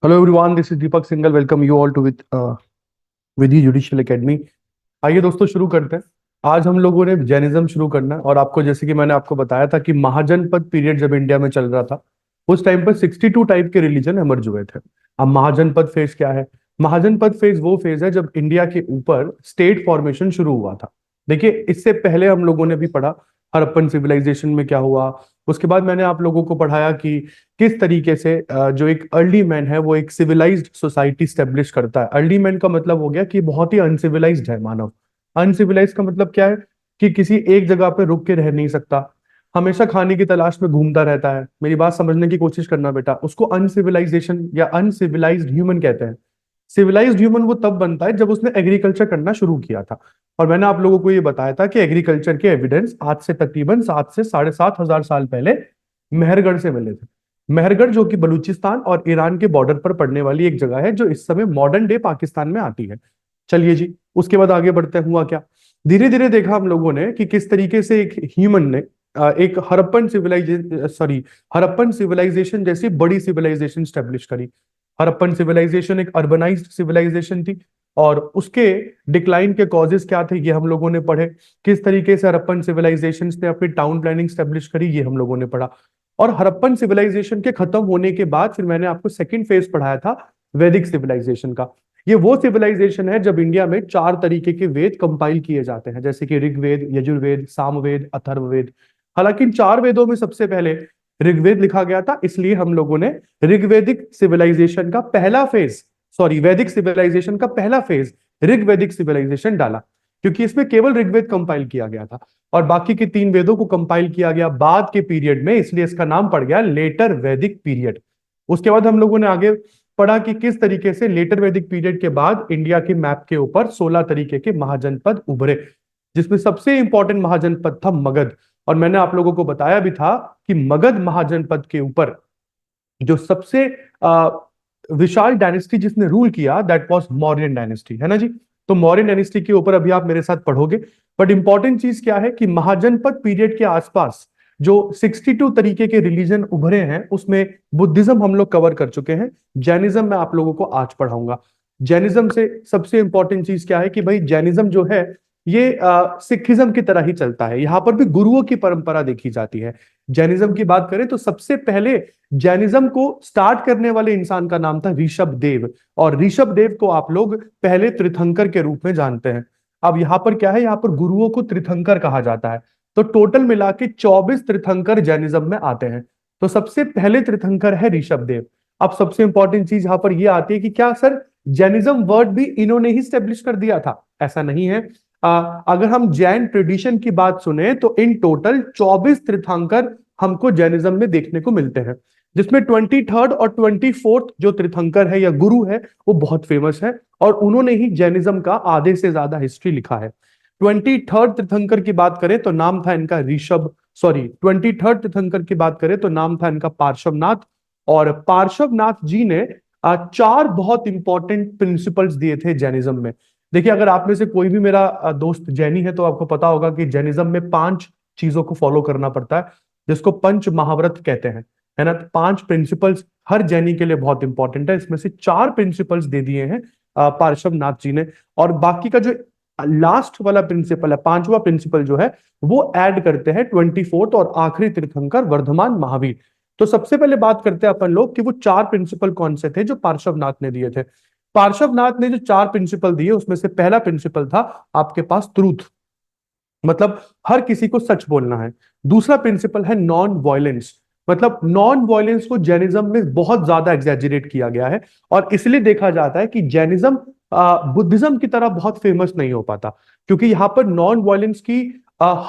Hello everyone, this is Deepak Singhal. Welcome you all to Vidhi judicial academy. आइए दोस्तों शुरू करते हैं। आज हम लोगों ने जैनिज्म शुरू करना है और आपको जैसे कि मैंने आपको बताया था कि महाजनपद पीरियड जब इंडिया में चल रहा था उस टाइम पर 62 टाइप के रिलीजन इमर्ज हुए थे। अब महाजनपद फेज क्या है? महाजनपद फेज वो फेज है जब इंडिया के ऊपर स्टेट फॉर्मेशन शुरू हुआ था। देखिए, इससे पहले हम लोगों ने भी पढ़ा हड़प्पन सिविलाइजेशन में क्या हुआ। उसके बाद मैंने आप लोगों को पढ़ाया कि किस तरीके से जो एक अर्ली मैन है वो एक सिविलाइज्ड सोसाइटी स्टेब्लिश करता है। अर्ली मैन का मतलब हो गया कि बहुत ही अनसिविलाइज्ड है मानव। अनसिविलाइज का मतलब क्या है? कि किसी एक जगह पे रुक के रह नहीं सकता, हमेशा खाने की तलाश में घूमता रहता है। मेरी बात समझने की कोशिश करना बेटा, उसको अनसिविलाइजेशन या अनसिविलाइज्ड ह्यूमन कहते हैं। सिविलाइज्ड ह्यूमन वो तब बनता है जब उसने एग्रीकल्चर करना शुरू किया था। और मैंने आप लोगों को ये बताया था कि एग्रीकल्चर के एविडेंस आज से तकरीबन 7 से 7,500 साल पहले मेहरगढ़ से मिले थे। मेहरगढ़ जो कि बलूचिस्तान और ईरान के बॉर्डर पर पड़ने वाली एक जगह है जो इस समय मॉडर्न डे पाकिस्तान में आती है। चलिए जी, उसके बाद आगे बढ़ते हुआ क्या, धीरे धीरे देखा हम लोगों ने कि किस तरीके से एक ह्यूमन ने एक हड़प्पन सिविलाइजेशन जैसी बड़ी सिविलाइजेशन स्टेब्लिश करी। हड़प्पन सिविलाइजेशन एक अर्बनाइज्ड सिविलाइजेशन थी और उसके डिक्लाइन के कॉजेस क्या थे ये हम लोगों ने पढ़े। किस तरीके से हड़प्पन सिविलाइजेशन ने अपनी टाउन प्लानिंग स्टेब्लिश करी ये हम लोगों ने पढ़ा। और हड़प्पन सिविलाइजेशन के खत्म होने के बाद फिर मैंने आपको सेकंड फेज पढ़ाया था वैदिक सिविलाइजेशन का। ये वो सिविलाइजेशन है जब इंडिया में 4 तरीके के वेद कंपाइल किए जाते हैं, जैसे कि ऋग्वेद, यजुर्वेद, सामवेद, अथर्ववेद। हालांकि इन 4 वेदों में सबसे पहले ऋग्वेद लिखा गया था, इसलिए हम लोगों ने ऋग्वेदिक सिविलाइजेशन का पहला फेज, वैदिक सिविलाइजेशन का पहला फेज ऋग्वेदिक सिविलाइजेशन डाला, क्योंकि इसमें केवल ऋग्वेद कंपाइल किया गया था और बाकी के 3 वेदों को कंपाइल किया गया बाद के पीरियड में, इसलिए इसका नाम पड़ गया लेटर वैदिक पीरियड। उसके बाद हम लोगों ने आगे पढ़ा कि किस तरीके से लेटर वैदिक पीरियड के बाद इंडिया के मैप के ऊपर 16 तरीके के महाजनपद उभरे, जिसमें सबसे इंपॉर्टेंट महाजनपद था मगध। और मैंने आप लोगों को बताया भी था कि मगध महाजनपद के ऊपर जो सबसे विशाल डायनेस्टी जिसने रूल किया दैट वाज मौर्यन डायनेस्टी, है ना जी। तो मौर्यन डायनेस्टी के ऊपर अभी आप मेरे साथ पढ़ोगे। बट इंपॉर्टेंट चीज क्या है कि महाजनपद पीरियड के आसपास जो 62 तरीके के रिलीजन उभरे हैं उसमें बुद्धिज्म हम लोग कवर कर चुके हैं। जैनिज्म मैं आप लोगों को आज पढ़ाऊंगा। जैनिज्म से सबसे इंपॉर्टेंट चीज क्या है कि भाई जैनिज्म जो है ये सिखिज्म की तरह ही चलता है, यहां पर भी गुरुओं की परंपरा देखी जाती है। जैनिज्म की बात करें तो सबसे पहले जैनिज्म को स्टार्ट करने वाले इंसान का नाम था ऋषभ देव, और ऋषभ देव को आप लोग पहले तीर्थंकर के रूप में जानते हैं। अब यहाँ पर क्या है, यहाँ पर गुरुओं को तीर्थंकर कहा जाता है। तो टोटल मिला के 24 तीर्थंकर जैनिज्म में आते हैं। तो सबसे पहले तीर्थंकर है ऋषभ देव। अब सबसे इंपॉर्टेंट चीज यहाँ पर यह आती है कि क्या सर जैनिज्म वर्ड भी इन्होंने ही स्टेब्लिश कर दिया था? ऐसा नहीं है। अगर हम जैन ट्रेडिशन की बात सुने तो इन टोटल 24 तीर्थंकर हमको जैनिज्म में देखने को मिलते हैं, जिसमें 23rd और 24th जो तीर्थंकर है या गुरु है वो बहुत फेमस है और उन्होंने ही जैनिज्म का आधे से ज्यादा हिस्ट्री लिखा है। 23rd तीर्थंकर की बात करें तो नाम था इनका 23rd तीर्थंकर की बात करें तो नाम था इनका पार्श्वनाथ। और पार्श्वनाथ जी ने 4 बहुत इंपॉर्टेंट प्रिंसिपल्स दिए थे जैनिज्म में। देखिए, अगर आप में से कोई भी मेरा दोस्त जैनी है तो आपको पता होगा कि जैनिज्म में 5 चीजों को फॉलो करना पड़ता है, जिसको पंच महाव्रत कहते हैं, है ना। तो 5 प्रिंसिपल्स हर जैनी के लिए बहुत इंपॉर्टेंट है, इसमें से 4 प्रिंसिपल्स दे दिए हैं पार्श्वनाथ जी ने। और बाकी का जो लास्ट वाला प्रिंसिपल है, 5वां प्रिंसिपल जो है वो ऐड करते हैं 24th और आखिरी तीर्थंकर वर्धमान महावीर। तो सबसे पहले बात करते हैं अपन लोग कि वो 4 प्रिंसिपल कौन से थे जो पार्श्वनाथ ने दिए थे। पार्श्वनाथ ने जो 4 प्रिंसिपल दिए उसमें से पहला प्रिंसिपल था आपके पास ट्रूथ, मतलब हर किसी को सच बोलना है। दूसरा प्रिंसिपल है नॉन वायलेंस, मतलब नॉन वायलेंस को जैनिज्म में बहुत ज्यादा एग्जैजरेट किया गया है और इसलिए देखा जाता है कि जैनिज्म बुद्धिज्म की तरह बहुत फेमस नहीं हो पाता, क्योंकि यहाँ पर नॉन वायलेंस की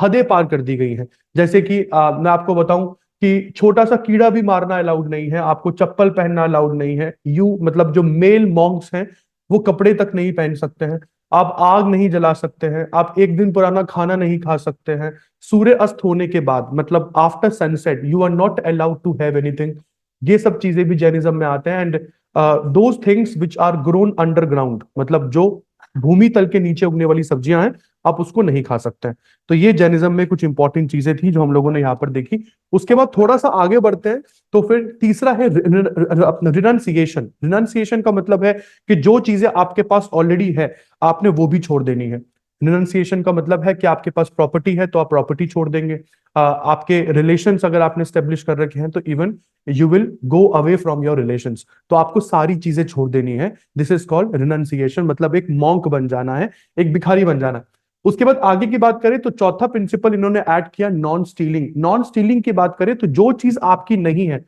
हदें पार कर दी गई हैं। जैसे कि मैं आपको बताऊं कि छोटा सा कीड़ा भी मारना अलाउड नहीं है, आपको चप्पल पहनना अलाउड नहीं है, यू मतलब जो मेल मॉन्क्स हैं वो कपड़े तक नहीं पहन सकते हैं, आप आग नहीं जला सकते हैं, आप एक दिन पुराना खाना नहीं खा सकते हैं, सूर्य अस्त होने के बाद मतलब after sunset you are not allowed to have anything. ये सब चीजें भी जैनिज्म में आते हैं। And those things which are grown underground, मतलब जो भूमि तल के नीचे उगने वाली सब्जियां हैं, आप उसको नहीं खा सकते हैं। तो ये जैनिज्म में कुछ इंपॉर्टेंट चीजें थी जो हम लोगों ने यहाँ पर देखी। उसके बाद थोड़ा सा आगे बढ़ते हैं, तो फिर तीसरा है रिनंसिएशन। रिनंसिएशन का मतलब है कि जो चीजें आपके पास ऑलरेडी है आपने वो भी छोड़ देनी है। रिनंसिएशन का मतलब है कि आपके पास प्रॉपर्टी है तो आप प्रॉपर्टी छोड़ देंगे। आपके रिलेशंस अगर आपने स्टेब्लिश कर रखे हैं तो even you will go away from your relations, तो आपको सारी चीजें छोड़ देनी है। दिस इज कॉल्ड रिनंसिएशन, मतलब एक मॉन्क बन जाना है, एक भिखारी बन जाना है। उसके बाद आगे की बात करें तो चौथा प्रिंसिपल इन्होंने ऐड किया नॉन स्टीलिंग। नॉन स्टीलिंग की बात करें तो जो चीज आपकी नहीं है,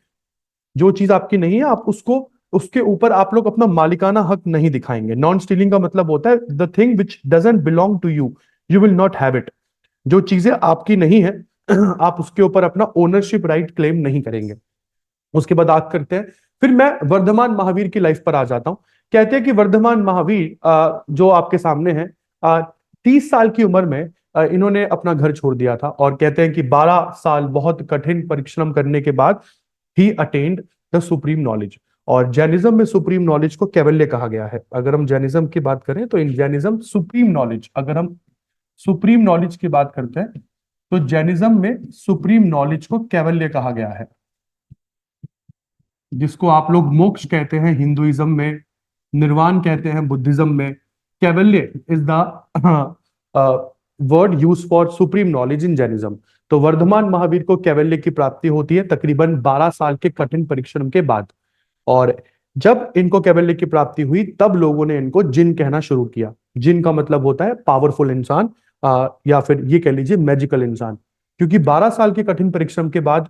जो चीज आपकी नहीं है आप उसको, उसके ऊपर आप लोग अपना मालिकाना हक नहीं दिखाएंगे। नॉन स्टीलिंग का मतलब होता है the thing which doesn't belong to you, you will not have it. जो चीजें आपकी नहीं है आप उसके ऊपर अपना ओनरशिप राइट क्लेम नहीं करेंगे। उसके बाद आग करते हैं, फिर मैं वर्धमान महावीर की लाइफ पर आ जाता हूं। कहते हैं कि वर्धमान महावीर जो आपके सामने है, 30 साल की उम्र में इन्होंने अपना घर छोड़ दिया था, और कहते हैं कि 12 साल बहुत कठिन परिश्रम करने के बाद ही अटेन्ड द सुप्रीम नॉलेज। और जैनिज्म में सुप्रीम नॉलेज को कैवल्य कहा गया है। अगर हम जैनिज्म की बात करें तो इन जैनिज्म सुप्रीम नॉलेज, अगर हम सुप्रीम नॉलेज की बात करते हैं तो जैनिज्म में सुप्रीम नॉलेज को कैवल्य कहा गया है, जिसको आप लोग मोक्ष कहते हैं हिंदुइज्म में, निर्वाण कहते हैं बुद्धिज्म में। कैवल्य is the word use for supreme knowledge in Jainism. तो वर्धमान महावीर को कैवल्य की प्राप्ति होती है तकरीबन 12 साल के कठिन परिश्रम के बाद। और जब इनको कैवल्य की प्राप्ति हुई तब लोगों ने इनको जिन कहना शुरू किया। जिन का मतलब होता है पावरफुल इंसान, या फिर ये कह लीजिए मैजिकल इंसान। क्योंकि 12 साल के कठिन परिश्रम के बाद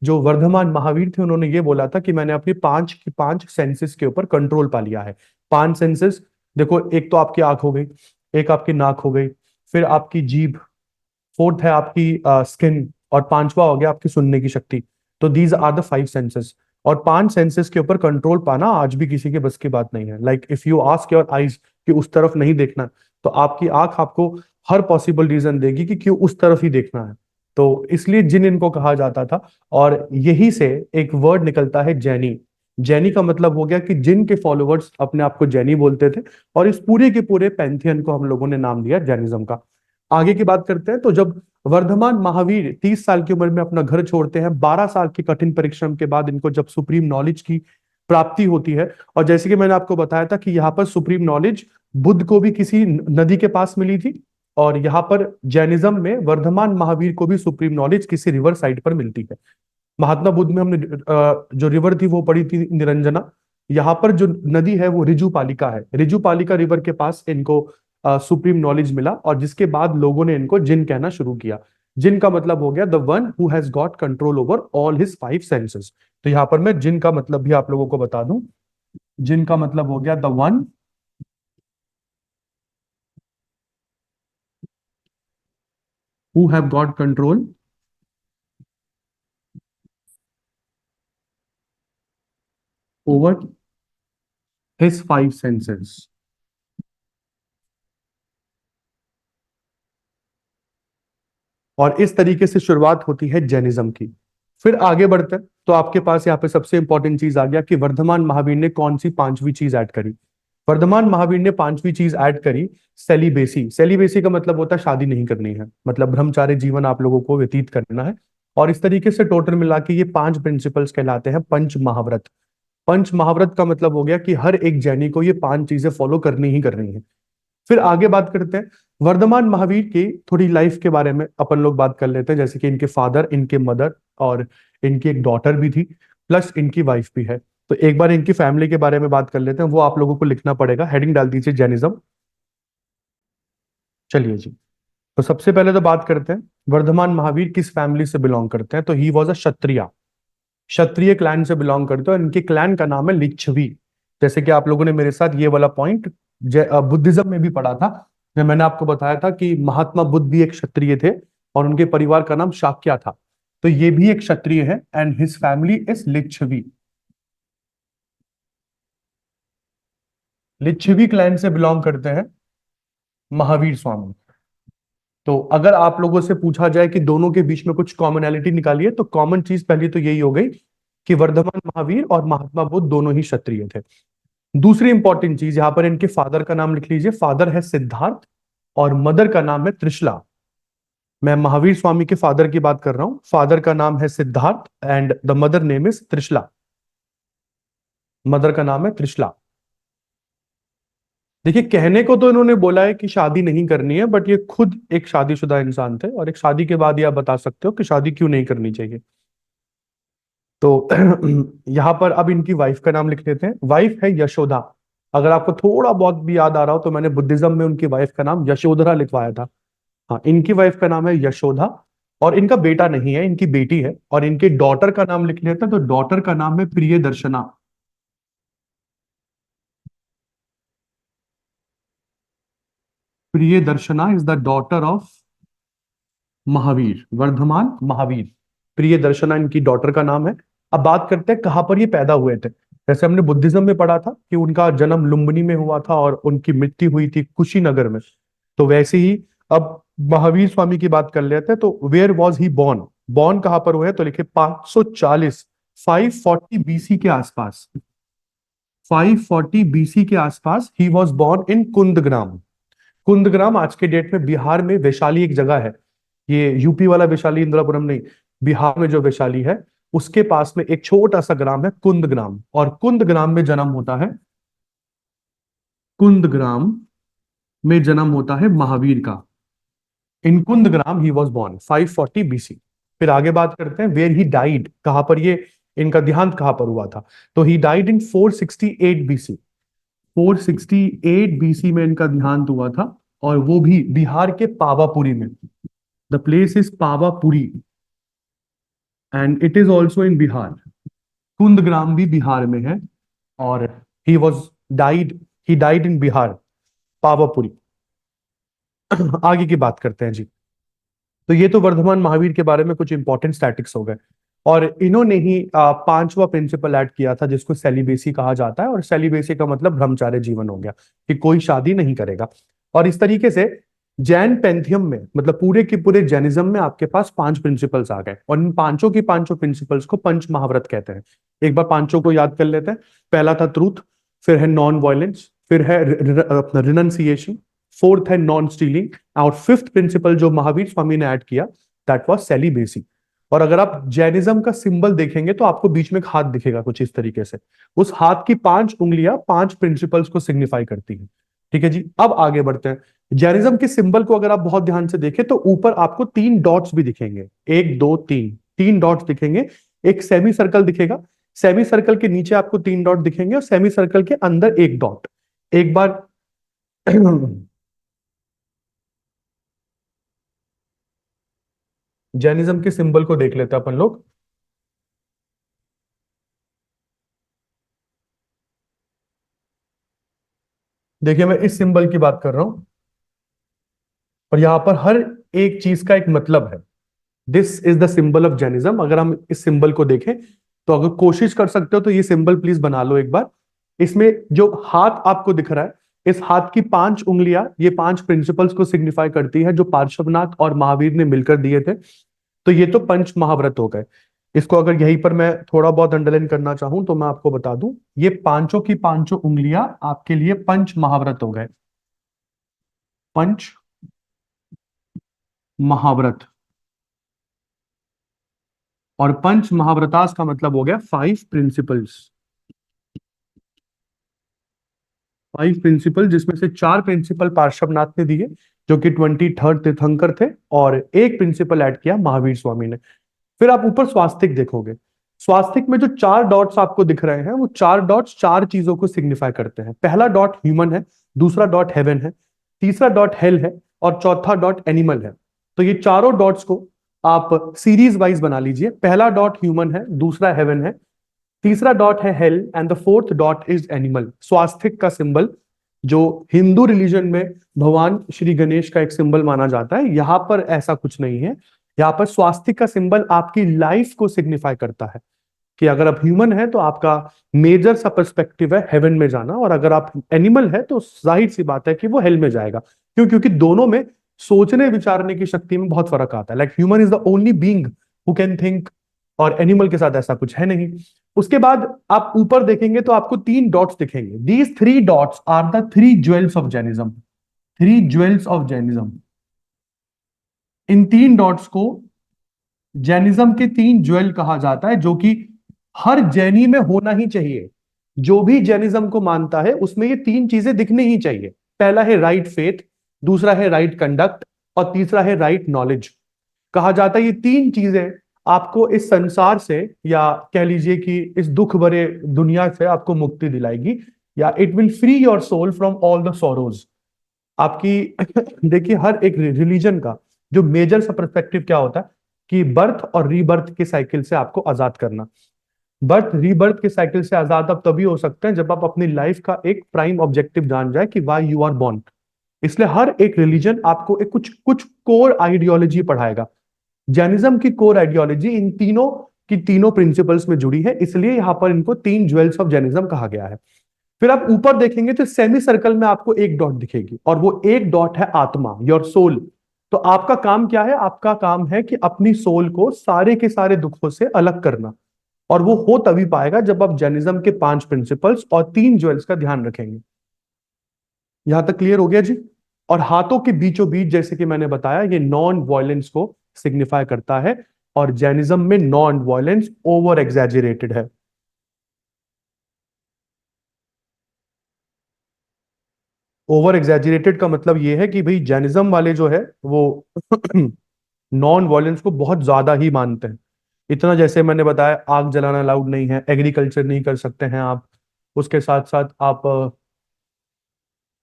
जो वर्धमान महावीर थे उन्होंने ये बोला था कि मैंने अपनी पांच सेंसेस के ऊपर कंट्रोल पा लिया है। 5 सेंसेस, देखो एक तो आपकी आंख हो गई, एक आपकी नाक हो गई, फिर आपकी जीभ, फोर्थ है आपकी स्किन, और पांचवा हो गया आपकी सुनने की शक्ति। तो दीज आर द 5 सेंसेस। और 5 सेंसेस के ऊपर कंट्रोल पाना आज भी किसी के बस की बात नहीं है। Like if you ask your eyes कि उस तरफ नहीं देखना, तो आपकी आंख आपको हर पॉसिबल रीजन देगी कि क्यों उस तरफ ही देखना है। तो इसलिए जिन इनको कहा जाता था। और यही से एक वर्ड निकलता है जैनी। जैनी का मतलब हो गया कि जिन के फॉलोअर्स अपने आप को जैनी बोलते थे, और इस पूरे के पूरे पैंथियन को हम लोगों ने नाम दिया जैनिज्म का। आगे की बात करते हैं, तो जब वर्धमान महावीर 30 साल की उम्र में अपना घर छोड़ते हैं, 12 साल के कठिन परिश्रम के बाद इनको जब सुप्रीम नॉलेज की प्राप्ति होती है, और जैसे कि मैंने आपको बताया था कि यहाँ पर सुप्रीम नॉलेज बुद्ध को भी किसी नदी के पास मिली थी, और यहाँ पर जैनिज्म में वर्धमान महावीर को भी सुप्रीम नॉलेज किसी रिवर साइड पर मिलती है। महात्मा बुद्ध में हमने जो रिवर थी वो पढ़ी थी निरंजना। यहाँ पर जो नदी है वो रिजुपालिका है। रिजुपालिका रिवर के पास इनको सुप्रीम नॉलेज मिला, और जिसके बाद लोगों ने इनको जिन कहना शुरू किया। जिन का मतलब हो गया the one who has got control over all his 5 senses. तो यहाँ पर मैं जिन का मतलब भी आप लोगों को बता दूं। जिन का मतलब हो गया the one who have got control over his 5 senses. और इस तरीके से शुरुआत होती है जैनिज्म की। फिर आगे बढ़ते हैं, तो आपके पास यहाँ पे सबसे इंपॉर्टेंट चीज आ गया कि वर्धमान महावीर ने कौन सी पांचवी चीज ऐड करी। वर्धमान महावीर ने पांचवी चीज ऐड करी सेलिबेसी। सेलिबेसी का मतलब होता है शादी नहीं करनी है, मतलब ब्रह्मचार्य जीवन आप लोगों को व्यतीत करना है। और इस तरीके से टोटल मिला के ये 5 प्रिंसिपल्स कहलाते हैं पंच महाव्रत। पंच महाव्रत का मतलब हो गया कि हर एक जैनी को ये 5 चीजें फॉलो करनी ही करनी है। फिर आगे बात करते हैं वर्धमान महावीर की थोड़ी लाइफ के बारे में अपन लोग बात कर लेते हैं, जैसे कि इनके फादर, इनके मदर, और इनकी एक डॉटर भी थी, प्लस इनकी वाइफ भी है। तो एक बार इनकी फैमिली के बारे में बात कर लेते हैं, वो आप लोगों को लिखना पड़ेगा। हेडिंग डाल दीजिए जैनिज्म। चलिए जी। तो सबसे पहले तो बात करते हैं वर्धमान महावीर किस फैमिली से बिलोंग करते हैं। तो he was a Kshatriya. Kshatriya clan से बिलोंग करते हैं, और इनके क्लैन का नाम है लिच्छवी। जैसे कि आप लोगों ने मेरे साथ ये वाला पॉइंट बुद्धिज्म में भी पढ़ा था, जब मैंने आपको बताया था कि महात्मा बुद्ध भी एक क्षत्रिय थे, और उनके परिवार का नाम शाक्या था। तो ये भी एक क्षत्रिय है, and his family is Licchavi. Licchavi clan से बिलोंग करते हैं महावीर स्वामी। तो अगर आप लोगों से पूछा जाए कि दोनों के बीच में कुछ कॉमनैलिटी निकालिए, तो कॉमन चीज पहली तो यही हो गई कि वर्धमान महावीर और महात्मा बुद्ध दोनों ही क्षत्रिय थे। दूसरी इंपॉर्टेंट चीज, यहां पर इनके फादर का नाम लिख लीजिए। फादर है सिद्धार्थ और मदर का नाम है त्रिशला। मैं महावीर स्वामी के फादर की बात कर रहा हूं। फादर का नाम है Siddharth and the mother name is Trishala. Mother का नाम है त्रिशला। देखिए, कहने को तो इन्होंने बोला है कि शादी नहीं करनी है, बट ये खुद एक शादीशुदा इंसान थे, और एक शादी के बाद ये आप बता सकते हो कि शादी क्यों नहीं करनी चाहिए। तो यहां पर अब इनकी वाइफ का नाम लिख लेते हैं। वाइफ है यशोदा। अगर आपको थोड़ा बहुत भी याद आ रहा हो तो मैंने बुद्धिज्म में उनकी वाइफ का नाम यशोधरा लिखवाया था। हाँ, इनकी वाइफ का नाम है यशोदा। और इनका बेटा नहीं है, इनकी बेटी है। और इनके डॉटर का नाम लिख लेते हैं, तो डॉटर का नाम है Priyadarshana. Priyadarshana is the daughter of Mahavir, Vardhaman Mahavir. Priyadarshana इनकी डॉटर का नाम है। अब बात करते हैं कहां पर ये पैदा हुए थे। जैसे हमने बुद्धिज्म में पढ़ा था कि उनका जन्म लुम्बिनी में हुआ था और उनकी मृत्यु हुई थी कुशीनगर में, तो वैसे ही अब महावीर स्वामी की बात कर लेते हैं। तो where was he born? Born कहां पर हुए हैं? तो लिखे 540, 540 बीसी के आसपास। 540 बीसी के आसपास he was born in Kundagram. Kundagram आज के डेट में बिहार में वैशाली एक जगह है। ये यूपी वाला वैशाली, इंद्रापुरम नहीं। बिहार में जो वैशाली है उसके पास में एक छोटा सा ग्राम है कुंदग्राम, और कुंदग्राम में जन्म होता है, कुंदग्राम में जन्म होता है महावीर का। इन Kundagram he was born 540 BC. फिर आगे बात करते हैं वेयर ही डाइड, कहां पर ये इनका देहांत कहां पर हुआ था। तो ही डाइड इन 468 बीसी। 468 बीसी में इनका देहांत हुआ था, और वो भी बिहार के पावापुरी में। The place is Pawapuri and it is also in Bihar. Kundagram भी बिहार में है, और he was died he died in Bihar, Pawapuri. आगे की बात करते हैं जी। तो ये तो वर्धमान महावीर के बारे में कुछ इंपॉर्टेंट स्टैटिक्स हो गए। और इन्होंने ही पांचवा प्रिंसिपल ऐड किया था जिसको सेलिबेसी कहा जाता है। और सेलिबेसी का मतलब ब्रह्मचार्य जीवन हो गया, कि कोई शादी नहीं करेगा। और इस तरीके से जैन पैंथियम में, मतलब पूरे के पूरे जैनिज्म में आपके पास 5 प्रिंसिपल्स आ गए, और इन पांचों की पांचों प्रिंसिपल्स को पंच महाव्रत कहते हैं। एक बार पांचों को याद कर लेते हैं। पहला था ट्रूथ, फिर है नॉन वायलेंस, फिर है अपना रिनंसिएशन, फोर्थ है नॉन स्टीलिंग, और फिफ्थ प्रिंसिपल जो महावीर स्वामी ने ऐड किया दैट वाज सेलिबेसी। और अगर आप जैनिज्म का सिंबल देखेंगे तो आपको बीच में एक हाथ दिखेगा कुछ इस तरीके से। उस हाथ की 5 उंगलियां 5 प्रिंसिपल्स को सिग्निफाई करती हैं। ठीक है जी, अब आगे बढ़ते हैं। जैनिज्म के सिंबल को अगर आप बहुत ध्यान से देखें तो ऊपर आपको 3 डॉट्स भी दिखेंगे। 1 2 3, 3 डॉट्स दिखेंगे। एक सेमी सर्कल दिखेगा, सेमी सर्कल के नीचे आपको 3 डॉट दिखेंगे, और सेमी सर्कल के अंदर 1 डॉट। एक बार जैनिज्म के सिंबल को देख लेते हैं अपन लोग। देखिए, मैं इस सिंबल की बात कर रहा हूं, और यहां पर हर एक चीज का एक मतलब है। This is the symbol of Jainism. अगर हम इस सिंबल को देखें तो अगर कोशिश कर सकते हो तो ये सिंबल प्लीज बना लो एक बार। इसमें जो हाथ आपको दिख रहा है, इस हाथ की 5 उंगलियां ये 5 प्रिंसिपल्स को सिग्निफाई करती है जो पार्श्वनाथ और महावीर ने मिलकर दिए थे। तो ये तो पंच महाव्रत हो गए। इसको अगर यहीं पर मैं थोड़ा बहुत अंडरलाइन करना चाहूं तो मैं आपको बता दूं, ये पांचों की पांचों उंगलियां आपके लिए पंच महाव्रत हो गए। पंच महाव्रत। और पंच महाव्रतास का मतलब हो गया 5 प्रिंसिपल्स। 5 प्रिंसिपल, जिसमें से 4 प्रिंसिपल पार्श्वनाथ ने दिए जो कि 23rd तीर्थंकर थे, और एक प्रिंसिपल ऐड किया महावीर स्वामी ने। फिर आप ऊपर स्वास्तिक देखोगे। स्वास्तिक में जो 4 डॉट्स आपको दिख रहे हैं, वो 4 डॉट्स 4 चीजों को सिग्निफाई करते हैं। पहला डॉट ह्यूमन है, दूसरा डॉट हेवन है, तीसरा डॉट हेल है, और चौथा डॉट एनिमल है। तो ये चारों डॉट्स को आप सीरीज वाइज बना लीजिए। पहला डॉट ह्यूमन है, दूसरा हेवन है, तीसरा डॉट है hell, and the fourth dot is animal. स्वास्तिक का सिंबल जो हिंदू रिलीजन में भगवान श्री गणेश का एक सिंबल माना जाता है, यहां पर ऐसा कुछ नहीं है। यहाँ पर स्वास्तिक का सिंबल आपकी लाइफ को सिग्निफाई करता है, कि अगर आप ह्यूमन है तो आपका मेजर सा पर्सपेक्टिव है हेवन में जाना, और अगर आप एनिमल है तो जाहिर सी बात है कि वो हेल में जाएगा। क्यों? क्योंकि दोनों में सोचने विचारने की शक्ति में बहुत फर्क आता है। Like human is the only being who can think, और एनिमल के साथ ऐसा कुछ है नहीं। उसके बाद आप ऊपर देखेंगे तो आपको 3 डॉट्स दिखेंगे। These 3 dots are the 3 jewels of Jainism. 3 jewels of Jainism, इन 3 डॉट्स को जैनिज्म के 3 ज्वेल कहा जाता है, जो कि हर जैनी में होना ही चाहिए। जो भी जैनिज्म को मानता है उसमें ये 3 चीजें दिखनी ही चाहिए। पहला है राइट फेथ, दूसरा है राइट कंडक्ट, और तीसरा है राइट नॉलेज। कहा जाता है ये 3 चीजें आपको इस संसार से, या कह लीजिए कि इस दुख भरे दुनिया से आपको मुक्ति दिलाएगी, या it will free your soul from all the sorrows आपकी। देखिए, हर एक रिलीजन का जो मेजर सा पर्सपेक्टिव क्या होता है कि बर्थ और रीबर्थ के साइकिल से आपको आजाद करना। बर्थ रीबर्थ के साइकिल से आजाद आप तभी हो सकते हैं जब आप अपनी लाइफ का एक प्राइम ऑब्जेक्टिव जान जाए कि वाई यू आर बॉर्न। इसलिए हर एक रिलीजन आपको एक कुछ कुछ कोर आइडियोलॉजी पढ़ाएगा। जैनिज्म की कोर आइडियोलॉजी इन तीनों की तीनों प्रिंसिपल्स में जुड़ी है, इसलिए यहां पर इनको 3 ज्वेल्स ऑफ जैनिज्म कहा गया है। फिर आप ऊपर देखेंगे तो सेमी सर्कल में आपको एक डॉट दिखेगी, और वो एक डॉट है आत्मा, योर सोल। तो आपका काम क्या है? आपका काम है कि अपनी सोल को सारे के सारे दुखों से अलग करना, और वो हो तभी पाएगा जब आप जैनिज्म के 5 प्रिंसिपल्स और 3 ज्वेल्स का ध्यान रखेंगे। यहां तक क्लियर हो गया जी? और हाथों के बीचों बीच, जैसे कि मैंने बताया, ये नॉन वायलेंस को सिग्निफाई करता है, और जैनिज्म में नॉन वायलेंस ओवर एग्जैजरेटेड है। ओवर एग्जैजरेटेड का मतलब ये है कि भाई जैनिज्म वाले जो है वो नॉन वायलेंस को बहुत ज्यादा ही मानते हैं। इतना, जैसे मैंने बताया, आग जलाना अलाउड नहीं है, एग्रीकल्चर नहीं कर सकते हैं आप, उसके साथ साथ आप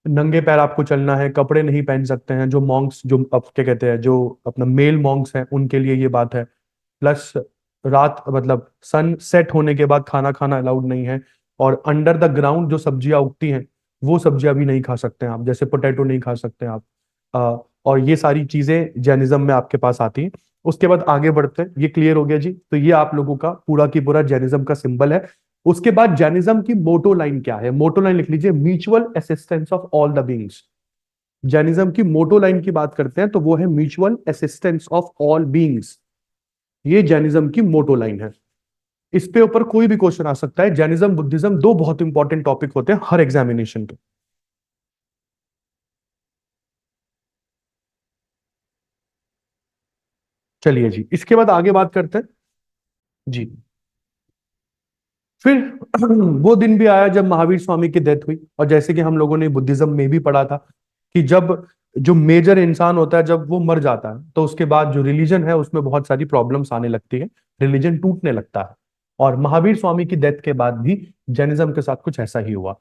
नंगे पैर आपको चलना है, कपड़े नहीं पहन सकते हैं। जो मॉन्क्स, जो अब क्या कहते हैं, जो अपना मेल मॉन्क्स हैं, उनके लिए ये बात है। प्लस रात, मतलब सन सेट होने के बाद खाना खाना अलाउड नहीं है। और अंडर द ग्राउंड जो सब्जियां उगती हैं, वो सब्जियां भी नहीं खा सकते हैं आप, जैसे पोटैटो नहीं खा सकते हैं आप। और ये सारी चीजें जैनिज्म में आपके पास आती हैं। उसके बाद आगे बढ़ते हैं। ये क्लियर हो गया जी? तो ये आप लोगों का पूरा की पूरा जैनिज्म का सिंबल है। उसके बाद जैनिज्म की मोटो लाइन क्या है? मोटो लाइन लिख लीजिए, mutual assistance of all the beings. Jainism की मोटो लाइन की बात करते हैं तो वो है mutual assistance of all beings. ये जैनिज्म की मोटो लाइन है। इस पे ऊपर कोई भी क्वेश्चन आ सकता है। जैनिज्म बुद्धिज्म दो बहुत इंपॉर्टेंट टॉपिक होते हैं हर एग्जामिनेशन के। चलिए जी, इसके बाद आगे बात करते हैं जी। फिर वो दिन भी आया जब महावीर स्वामी की डेथ हुई, और जैसे कि हम लोगों ने बुद्धिज्म में भी पढ़ा था कि जब जो मेजर इंसान होता है जब वो मर जाता है तो उसके बाद जो रिलीजन है उसमें बहुत सारी प्रॉब्लम्स आने लगती है, रिलीजन टूटने लगता है। और महावीर स्वामी की डेथ के बाद भी जैनिज्म के साथ कुछ ऐसा ही हुआ।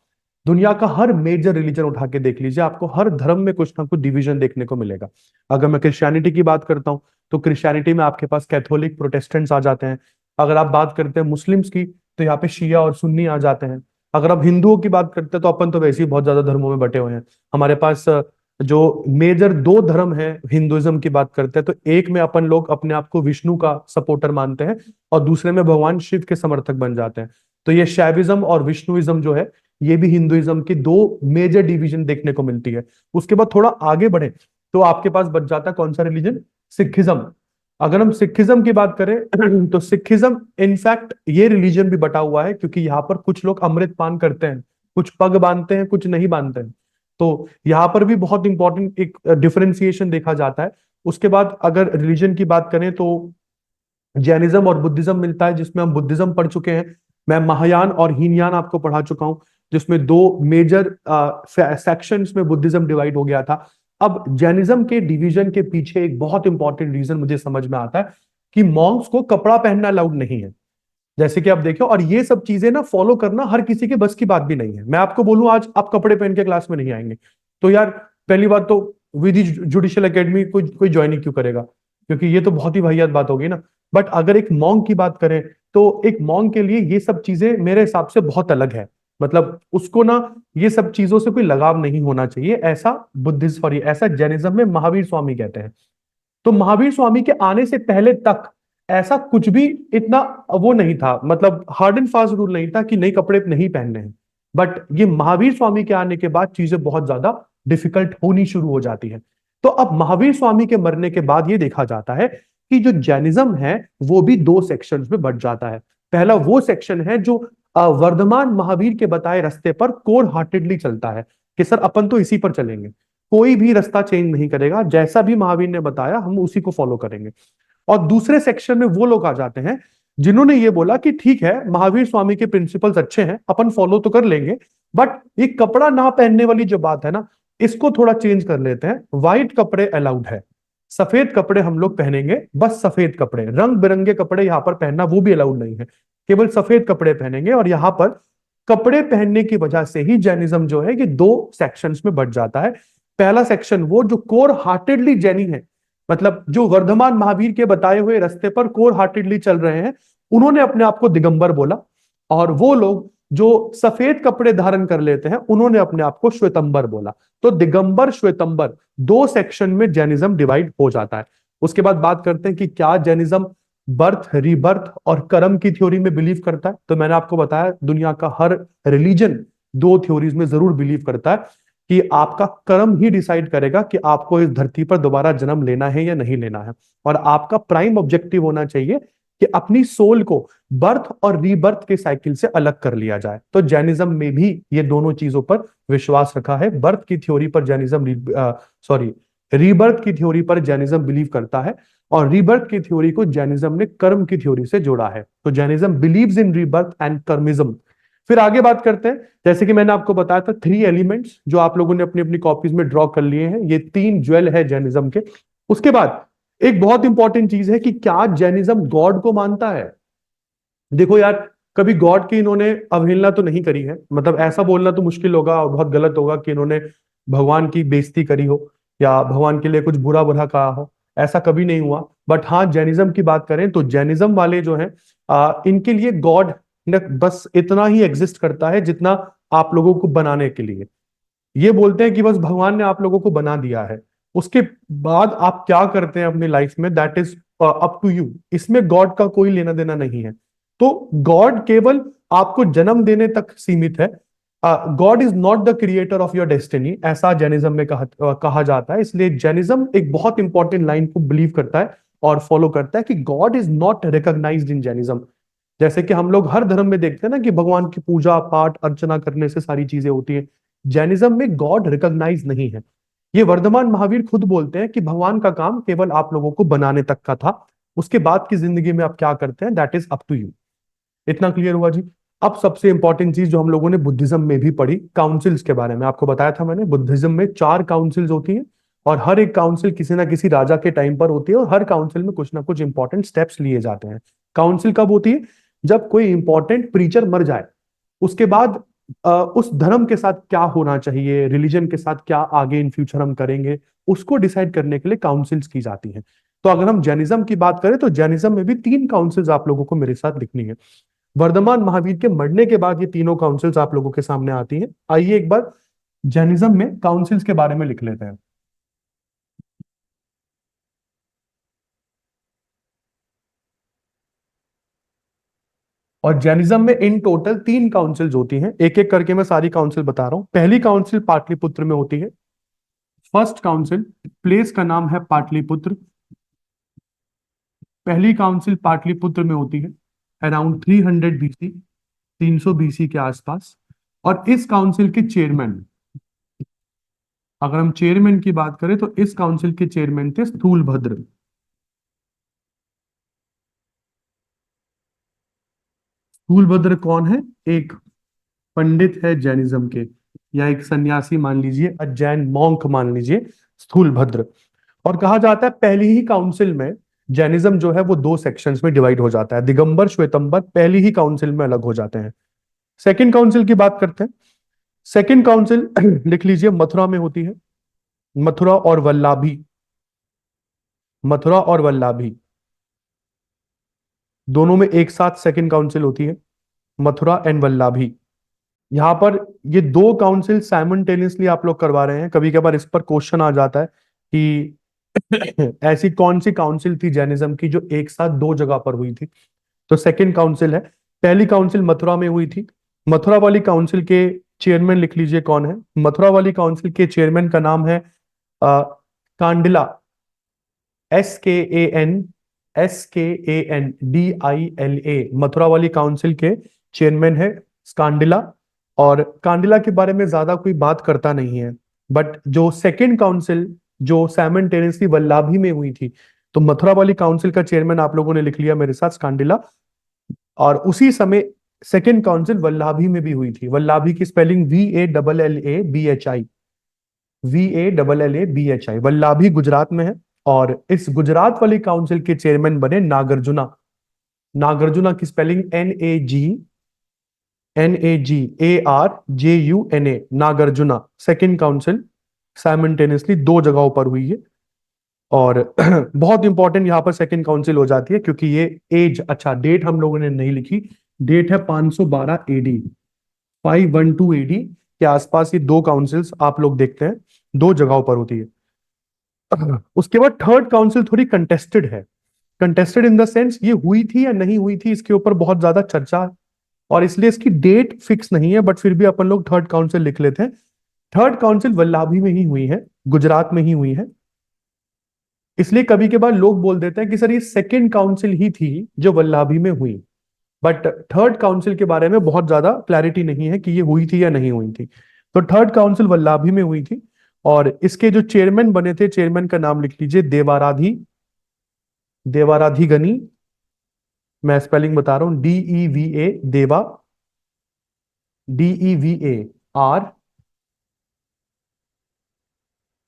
दुनिया का हर मेजर रिलीजन उठा के देख लीजिए, आपको हर धर्म में कुछ ना कुछ डिवीजन देखने को मिलेगा। अगर मैं क्रिश्चियनिटी की बात करता हूँ तो क्रिश्चियनिटी में आपके पास कैथोलिक, प्रोटेस्टेंट्स आ जाते हैं। अगर आप बात करते हैं मुस्लिम्स की, तो यहाँ पे शिया और सुन्नी आ जाते हैं। अगर आप हिंदुओं की बात करते हैं तो अपन तो वैसे ही बहुत ज्यादा धर्मों में बटे हुए हैं। हमारे पास जो मेजर 2 धर्म है, हिंदुइज्म की बात करते हैं तो एक में अपन लोग अपने आप को विष्णु का सपोर्टर मानते हैं, और दूसरे में भगवान शिव के समर्थक बन जाते हैं। तो ये शैविज्म और विष्णुइज्म जो है, ये भी हिंदुइज्म की 2 मेजर डिवीजन देखने को मिलती है। उसके बाद थोड़ा आगे बढ़े तो आपके पास बच जाता है कौन सा रिलीजन? सिखिज्म। अगर हम सिखिज्म की बात करें तो सिखिज्म इनफैक्ट ये रिलीजन भी बटा हुआ है, क्योंकि यहाँ पर कुछ लोग अमृत पान करते हैं, कुछ पग बांधते हैं, कुछ नहीं बांधते हैं। तो यहाँ पर भी बहुत इंपॉर्टेंट एक डिफरेंशिएशन देखा जाता है। उसके बाद अगर रिलीजन की बात करें तो जैनिज्म और बुद्धिज्म मिलता है, जिसमें हम बुद्धिज्म पढ़ चुके हैं। मैं महायान और हीनयान आपको पढ़ा चुका हूं, जिसमें 2 मेजर सेक्शंस में बुद्धिज्म डिवाइड हो गया था। अब जैनिज्म के डिवीजन के पीछे एक बहुत इंपॉर्टेंट रीजन मुझे समझ में आता है कि मॉन्क्स को कपड़ा पहनना अलाउड नहीं है। जैसे कि आप देखो, और ये सब चीजें ना फॉलो करना हर किसी के बस की बात भी नहीं है। मैं आपको बोलूं आज आप कपड़े पहन के क्लास में नहीं आएंगे, तो यार पहली बात तो विधि जुडिशियल एकेडमी कोई कोई ज्वाइन ही क्यों करेगा? क्योंकि ये तो बहुत ही वाहियात बात होगी ना। बट अगर एक मॉन्क की बात करें तो एक मॉन्क के लिए ये सब चीजें मेरे हिसाब से बहुत अलग है। मतलब उसको ना ये सब चीजों से कोई लगाव नहीं होना चाहिए, ऐसा बुद्धिस्ट, सॉरी, ऐसा जैनिज्म में महावीर स्वामी कहते हैं। तो महावीर स्वामी के आने से पहले तक ऐसा कुछ भी इतना वो नहीं था, मतलब हार्ड एंड फास्ट रूल नहीं था कि नए कपड़े नहीं पहनने हैं। बट ये महावीर स्वामी के आने के बाद चीजें बहुत ज्यादा डिफिकल्ट होनी शुरू हो जाती है। तो अब महावीर स्वामी के मरने के बाद ये देखा जाता है कि जो जैनिज्म है वो भी 2 सेक्शंस में बढ़ जाता है। पहला वो सेक्शन है जो वर्धमान महावीर के बताए रास्ते पर कोर हार्टेडली चलता है कि सर अपन तो इसी पर चलेंगे, कोई भी रास्ता चेंज नहीं करेगा, जैसा भी महावीर ने बताया हम उसी को फॉलो करेंगे। और दूसरे सेक्शन में वो लोग आ जाते हैं जिन्होंने ये बोला कि ठीक है महावीर स्वामी के प्रिंसिपल्स अच्छे हैं, अपन फॉलो तो कर लेंगे, बट ये कपड़ा ना पहनने वाली जो बात है ना, इसको थोड़ा चेंज कर लेते हैं। व्हाइट कपड़े अलाउड है, सफेद कपड़े हम लोग पहनेंगे, बस सफेद कपड़े, रंग बिरंगे कपड़े यहाँ पर पहनना वो भी अलाउड नहीं है, केवल सफेद कपड़े पहनेंगे। और यहाँ पर कपड़े पहनने की वजह से ही जैनिज्म जो है ये दो सेक्शंस में बढ़ जाता है। पहला सेक्शन वो जो कोर हार्टेडली जैनी है, मतलब जो वर्धमान महावीर के बताए हुए रास्ते पर कोर हार्टेडली चल रहे हैं, उन्होंने अपने आप को दिगंबर बोला। और वो लोग जो सफेद कपड़े धारण कर लेते हैं उन्होंने अपने आप को श्वेतंबर बोला। तो दिगंबर श्वेतंबर दो सेक्शन में जैनिज्म डिवाइड हो जाता है। उसके बाद बात करते हैं कि क्या जैनिज्म बर्थ, रीबर्थ और कर्म की थ्योरी में बिलीव करता है। तो मैंने आपको बताया दुनिया का हर रिलीजन दो थ्योरीज में जरूर बिलीव करता है कि आपका कर्म ही डिसाइड करेगा कि आपको इस धरती पर दोबारा जन्म लेना है या नहीं लेना है। और आपका प्राइम ऑब्जेक्टिव होना चाहिए कि अपनी सोल को बर्थ और रीबर्थ के साइकिल से अलग कर लिया जाए। तो जैनिज्म में भी ये दोनों चीजों पर विश्वास रखा है। बर्थ की थ्योरी पर जैनिज्म, सॉरी, रीबर्थ की थ्योरी पर जैनिज्म बिलीव करता है, और रीबर्थ की थ्योरी को जैनिज्म ने कर्म की थ्योरी से जोड़ा है। तो Jainism believes in rebirth and karmism. फिर आगे बात करते हैं, जैसे कि मैंने आपको बताया था 3 एलिमेंट्स जो आप लोगों ने अपनी अपनी कॉपीज में ड्रॉ कर लिए हैं, ये 3 ज्वेल है जैनिज्म के। उसके बाद एक बहुत इंपॉर्टेंट चीज है कि क्या जैनिज्म गॉड को मानता है। देखो यार, कभी गॉड की इन्होंने अवहेलना तो नहीं करी है, मतलब ऐसा बोलना तो मुश्किल होगा और बहुत गलत होगा कि इन्होंने भगवान की बेइज्जती करी हो या भगवान के लिए कुछ बुरा बुरा कहा हो, ऐसा कभी नहीं हुआ। बट हाँ, जैनिज्म की बात करें तो जैनिज्म वाले जो हैं, इनके लिए गॉड बस इतना ही एग्जिस्ट करता है जितना आप लोगों को बनाने के लिए। ये बोलते हैं कि बस भगवान ने आप लोगों को बना दिया है, उसके बाद आप क्या करते हैं अपनी लाइफ में that is up to you, इसमें गॉड का कोई लेना देना नहीं है। तो गॉड केवल आपको जन्म देने तक सीमित है। God is not the creator of your destiny, ऐसा जैनिज्म में कहा जाता है। इसलिए जैनिज्म एक बहुत इंपॉर्टेंट लाइन को बिलीव करता है और फॉलो करता है कि god is not recognised in Jainism. जैसे कि हम लोग हर धर्म में देखते हैं ना कि भगवान की पूजा पाठ अर्चना करने से सारी चीजें होती हैं, जैनिज्म में गॉड रिकॉग्नाइज नहीं है। ये वर्धमान महावीर खुद बोलते हैं कि भगवान का काम केवल आप लोगों को बनाने तक का था, उसके बाद की जिंदगी में आप क्या करते हैं that is up to you. इतना क्लियर हुआ जी। अब सबसे इंपॉर्टेंट चीज जो हम लोगों ने बुद्धिज्म में भी पढ़ी, काउंसिल्स के बारे में आपको बताया था मैंने। बुद्धिज्म में 4 काउंसिल्स होती हैं और हर एक काउंसिल किसी ना किसी राजा के टाइम पर होती है, और हर काउंसिल में कुछ ना कुछ इंपॉर्टेंट स्टेप्स लिए जाते हैं। काउंसिल कब होती है? जब कोई इंपॉर्टेंट प्रीचर मर जाए, उसके बाद उस धर्म के साथ क्या होना चाहिए, रिलीजन के साथ क्या आगे इन फ्यूचर हम करेंगे, उसको डिसाइड करने के लिए काउंसिल्स की जाती हैं। तो अगर हम जैनिज्म की बात करें तो जैनिज्म में भी 3 काउंसिल्स आप लोगों को मेरे साथ लिखनी है। वर्धमान महावीर के मरने के बाद ये तीनों काउंसिल्स आप लोगों के सामने आती हैं। आइए एक बार जैनिज्म में काउंसिल्स के बारे में लिख लेते हैं। और जैनिज्म में इन टोटल 3 काउंसिल्स होती हैं, एक एक करके मैं सारी काउंसिल बता रहा हूं। पहली काउंसिल पाटलिपुत्र में होती है, फर्स्ट काउंसिल, प्लेस का नाम है पाटलिपुत्र। पहली काउंसिल पाटलिपुत्र में होती है अराउंड 300 बीसी, 300 बीसी के आसपास। और इस काउंसिल के चेयरमैन, अगर हम चेयरमैन की बात करें तो इस काउंसिल के चेयरमैन थे स्थूलभद्र। स्थूलभद्र कौन है? एक पंडित है जैनिज्म के, या एक सन्यासी मान लीजिए, जैन मॉन्क मान लीजिए, स्थूलभद्र। और कहा जाता है पहली ही काउंसिल में जैनिज्म जो है वो 2 सेक्शंस में डिवाइड हो जाता है, दिगंबर श्वेतंबर पहली ही काउंसिल में अलग हो जाते हैं। सेकंड काउंसिल की बात करते हैं। सेकंड काउंसिल लिख लीजिए, मथुरा में होती है, मथुरा और वल्लाभी, मथुरा और वल्लाभी दोनों में एक साथ सेकंड काउंसिल होती है, मथुरा एंड वल्लाभी। यहाँ पर ये 2 काउंसिल साइमल्टेनियसली आप लोग करवा रहे हैं। कभी कभार इस पर क्वेश्चन आ जाता है कि ऐसी कौन सी काउंसिल थी जैनिज्म की जो एक साथ 2 जगह पर हुई थी। तो सेकंड काउंसिल है, पहली काउंसिल मथुरा में हुई थी। मथुरा वाली काउंसिल के चेयरमैन लिख लीजिए कौन है। मथुरा वाली काउंसिल के चेयरमैन का नाम है कांडिला, SKAN SKANDILA, मथुरा वाली काउंसिल के चेयरमैन है स्कांडिला। और कांडिला के बारे में ज्यादा कोई बात करता नहीं है, बट जो सेकंड काउंसिल जो साइमल्टेनियसली वल्लाभी में हुई थी, तो मथुरा वाली काउंसिल का चेयरमैन आप लोगों ने लिख लिया मेरे साथ, स्कांडिला। और उसी समय सेकंड काउंसिल वल्लाभी में भी हुई थी। वल्लाभी की स्पेलिंग VALLABHI, VALLABHI, वल्लाभी गुजरात में है। और इस गुजरात वाली काउंसिल के चेयरमैन बने नागार्जुना। नागार्जुना की spelling NAGARJUNA, Nagarjuna. Second council simultaneously दो जगहों पर हुई है। और बहुत इंपॉर्टेंट यहां पर सेकंड काउंसिल हो जाती है, क्योंकि ये एज, अच्छा डेट हम लोगों ने नहीं लिखी, डेट है 512 AD, 512 AD के आसपास ये दो काउंसिल्स आप लोग देखते हैं, दो जगहों पर होती है। उसके बाद थर्ड काउंसिल थोड़ी कंटेस्टेड है। कंटेस्टेड इन द सेंस ये हुई थी या नहीं हुई थी, इसके ऊपर बहुत ज्यादा चर्चा है, और इसलिए इसकी डेट फिक्स नहीं है, बट फिर भी अपन लोग थर्ड काउंसिल लिख लेते हैं। थर्ड काउंसिल वल्लाभी में ही हुई है, गुजरात में ही हुई है। इसलिए कभी के बाद लोग बोल देते हैं कि सर ये सेकंड काउंसिल ही थी जो वल्लाभी में हुई, बट थर्ड काउंसिल के बारे में बहुत ज्यादा क्लैरिटी नहीं है कि ये हुई थी या नहीं हुई थी। तो थर्ड काउंसिल वल्लाभी में हुई थी, और इसके जो चेयरमैन बने थे, चेयरमैन का नाम लिख लीजिए, देवाराधी गनी। मैं स्पेलिंग बता रहा हूं, DEVA, देवा, DEVAR।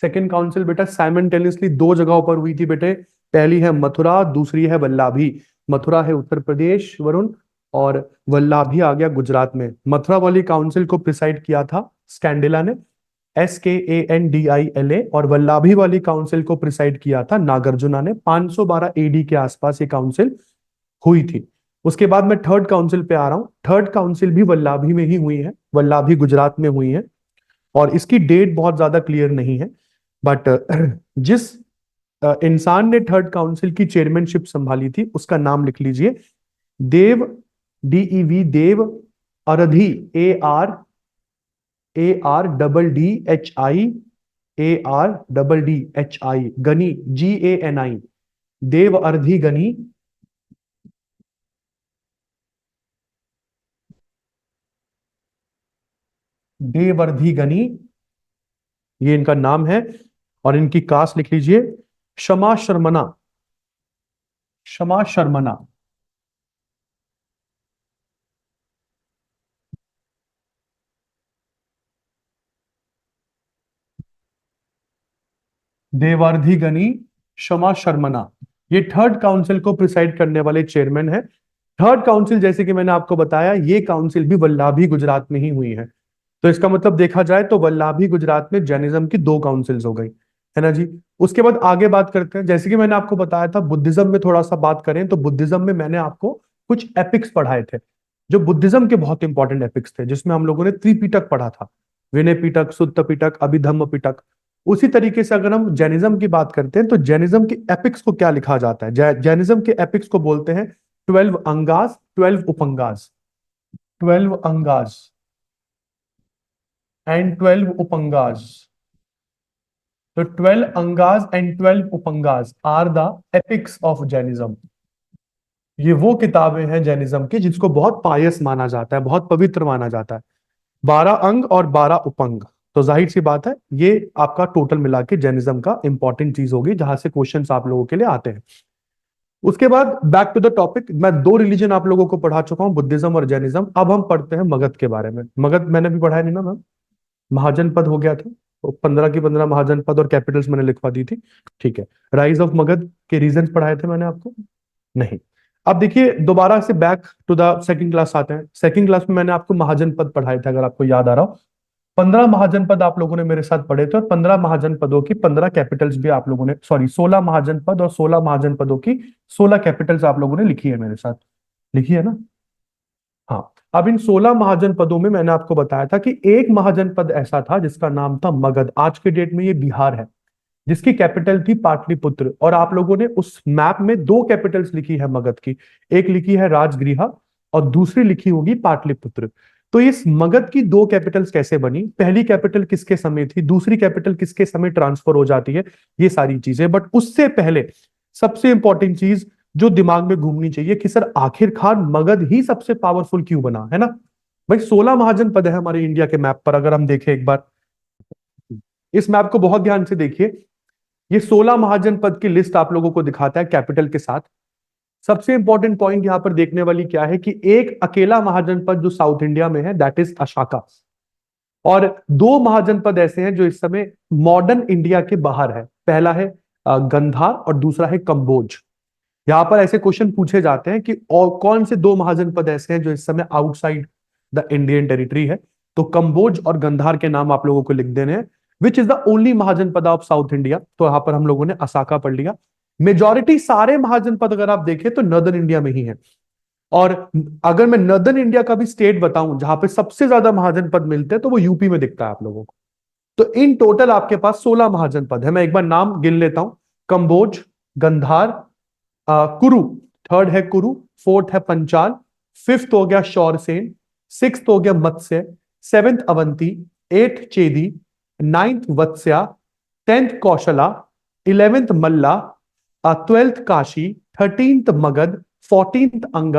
सेकेंड काउंसिल बेटा साइमल्टेनियसली दो जगहों पर हुई थी बेटे, पहली है मथुरा, दूसरी है वल्लाभी। मथुरा है उत्तर प्रदेश वरुण, और वल्लाभी आ गया गुजरात में। मथुरा वाली काउंसिल को प्रिसाइड किया था स्कैंडिला ने, SKANDILA, और वल्लाभी वाली काउंसिल को प्रिसाइड किया था नागार्जुना ने। 512 AD के आसपास ये काउंसिल हुई थी। उसके बाद मैं थर्ड काउंसिल पे आ रहा हूं। थर्ड काउंसिल भी वल्लाभी में ही हुई है, वल्लाभी गुजरात में हुई है, और इसकी डेट बहुत ज्यादा क्लियर नहीं है। बट जिस इंसान ने थर्ड काउंसिल की चेयरमैनशिप संभाली थी उसका नाम लिख लीजिए, देव, DEV, देव अरधी, ARDDHI गनी, GANI, देव अरधी गनी। देवर्धी गनी, ये इनका नाम है। और इनकी कास्ट लिख लीजिए, क्षमा शर्मना, क्षमा शर्मना। देवार्धी गनी, क्षमा शर्मना, ये थर्ड काउंसिल को प्रिसाइड करने वाले चेयरमैन है। थर्ड काउंसिल जैसे कि मैंने आपको बताया, ये काउंसिल भी वल्लाभी गुजरात में ही हुई है। तो इसका मतलब देखा जाए तो वल्लाभी गुजरात में जैनिज्म की दो काउंसिल्स हो गई, है ना जी। उसके बाद आगे बात करते हैं, जैसे कि मैंने आपको बताया था बुद्धिज्म में थोड़ा सा बात करें, तो बुद्धिज्म में मैंने आपको कुछ एपिक्स पढ़ाए थे, जो बुद्धिज्म के बहुत इंपॉर्टेंट एपिक्स थे, जिसमें हम लोगों ने त्रिपिटक पढ़ा था, विनय पिटक, सुत्त पिटक, अभिधम्म पिटक। उसी तरीके से अगर हम जैनिज्म की बात करते हैं, तो जैनिज्म के एपिक्स को क्या लिखा जाता है, जैनिज्म के एपिक्स को बोलते हैं 12 अंगास, 12 उपंगास, 12 अंगास एंड 12 उपंगास। तो 12 Angas and 12 Upangas are the epics of Jainism. ये वो किताबें हैं जैनिज्म की जिसको बहुत पायस माना जाता है, बहुत पवित्र माना जाता है। 12 अंग और 12 उपंग, तो जाहिर सी बात है ये आपका टोटल मिला के जैनिज्म का इंपॉर्टेंट चीज होगी, जहां से क्वेश्चंस आप लोगों के लिए आते हैं। उसके बाद बैक टू द टॉपिक, मैं दो रिलीजन आप लोगों को पढ़ा चुका हूं, बुद्धिज्म और जैनिज्म। अब हम पढ़ते हैं मगध के बारे में। मगध मैंने भी पढ़ाया नहीं ना मैम, महाजनपद हो गया था, तो 15 की 15 महाजनपद और कैपिटल्स मैंने लिखवा दी थी, ठीक है। राइज ऑफ मगध के रीजंस पढ़ाए थे मैंने आपको, नहीं। अब देखिए दोबारा से back to the second class आते हैं। सेकंड क्लास में मैंने आपको महाजनपद पढ़ाए थे, अगर आपको याद आ रहा हो। 15 महाजनपद आप लोगों ने मेरे साथ पढ़े थे, और 15 महाजनपदों की 15 कैपिटल्स भी आप लोगों ने, सॉरी 16 महाजनपद और 16 महाजनपदों की 16 कैपिटल्स आप लोगों ने लिखी है मेरे साथ, लिखी है ना। हाँ, अब इन 16 महाजनपदों में मैंने आपको बताया था कि एक महाजनपद ऐसा था जिसका नाम था मगध। आज के डेट में ये बिहार है, जिसकी कैपिटल थी पाटलिपुत्र। और आप लोगों ने उस मैप में दो कैपिटल्स लिखी है मगध की, एक लिखी है राजगृहा और दूसरी लिखी होगी पाटलिपुत्र। तो इस मगध की दो कैपिटल्स कैसे बनी, पहली कैपिटल किसके समय थी, दूसरी कैपिटल किसके समय ट्रांसफर हो जाती है, ये सारी चीजें। बट उससे पहले सबसे इंपॉर्टेंट चीज, जो दिमाग में घूमनी चाहिए कि सर आखिरकार मगध ही सबसे पावरफुल क्यों बना, है ना। भाई 16 महाजनपद है हमारे इंडिया के मैप पर, अगर हम देखें एक बार इस मैप को बहुत ध्यान से देखिए। ये 16 महाजनपद की लिस्ट आप लोगों को दिखाता है कैपिटल के साथ। सबसे इंपॉर्टेंट पॉइंट यहां पर देखने वाली क्या है कि एक अकेला महाजनपद जो साउथ इंडिया में है, दैट इज अशाका। और दो महाजनपद ऐसे हैं जो इस समय मॉडर्न इंडिया के बाहर है। पहला है गंधार और दूसरा है कंबोज। यहां पर ऐसे क्वेश्चन पूछे जाते हैं कि और कौन से दो महाजनपद ऐसे हैं जो इस समय आउटसाइड द इंडियन टेरिटरी है। तो कंबोज और गंधार के नाम आप लोगों को लिख देने हैं। Which is the only mahajanapada of South India, तो यहां पर हम लोगों ने असाका पढ़ लिया। मेजॉरिटी सारे महाजनपद अगर आप देखें तो नॉर्दर्न इंडिया में ही है। और अगर मैं नॉर्दर्न इंडिया का भी स्टेट बताऊं जहां पे सबसे ज्यादा महाजनपद मिलते हैं तो वो यूपी में दिखता है आप लोगों को। तो इन टोटल आपके पास 16 महाजनपद है। मैं एक बार नाम गिन लेता हूं। कंबोज, गंधार, कुरु, थर्ड है कुरु, फोर्थ है पंचाल, फिफ्थ हो गया शौरसेन, सिक्स्थ हो गया Matsya, seventh Avanti, eighth Chedi, ninth Vatsa, tenth Kosala, eleventh Malla, twelfth Kashi, thirteenth Magadha, fourteenth Anga,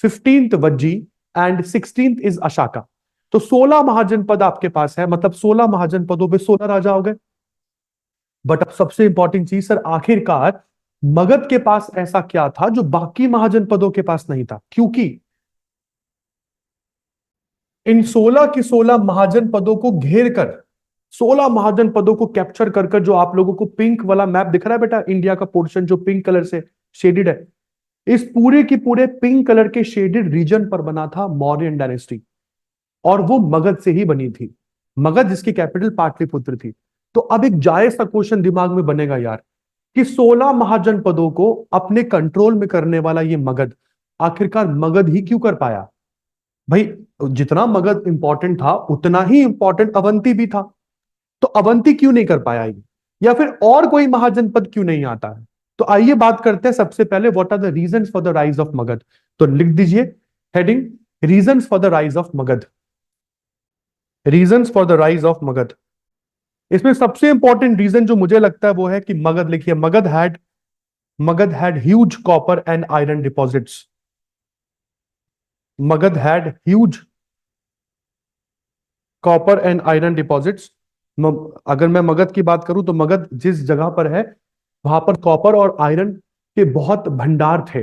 fifteenth Vajji and sixteenth is Ashmaka. तो 16 महाजनपद आपके पास है, मतलब 16 महाजनपदों पे 16 राजा हो गए। बट अब सबसे इंपॉर्टेंट चीज सर, आखिरकार मगध के पास ऐसा क्या था जो बाकी महाजनपदों के पास नहीं था? क्योंकि इन 16 की 16 महाजनपदों को घेर कर, 16 महाजनपदों को कैप्चर कर कर, जो आप लोगों को पिंक वाला मैप दिख रहा है बेटा, इंडिया का पोर्शन जो पिंक कलर से शेडेड है, इस पूरे की पूरे पिंक कलर के शेडेड रीजन पर बना था मौर्यन डायनेस्टी। और वो मगध से ही बनी थी। मगध जिसकी कैपिटल पाटलिपुत्र थी। तो अब एक जायज सा क्वेश्चन दिमाग में बनेगा यार कि 16 महाजनपदों को अपने कंट्रोल में करने वाला ये मगध आखिरकार मगध ही क्यों कर पाया? भाई जितना मगध इंपॉर्टेंट था उतना ही इंपॉर्टेंट अवंती भी था। तो अवंती क्यों नहीं कर पाया ये? या फिर और कोई महाजनपद क्यों नहीं आता है? तो आइए बात करते हैं सबसे पहले what are the reasons for the rise of Magadh. तो लिख दीजिए heading, reasons for the rise of Magadh. Reasons for the rise of Magadh. इसमें सबसे इंपॉर्टेंट रीजन जो मुझे लगता है वो है कि मगध, लिखिए Magadh had huge copper and iron deposits. Magadh had huge copper and iron deposits. अगर मैं मगध की बात करूं तो मगध जिस जगह पर है वहां पर कॉपर और आयरन के बहुत भंडार थे।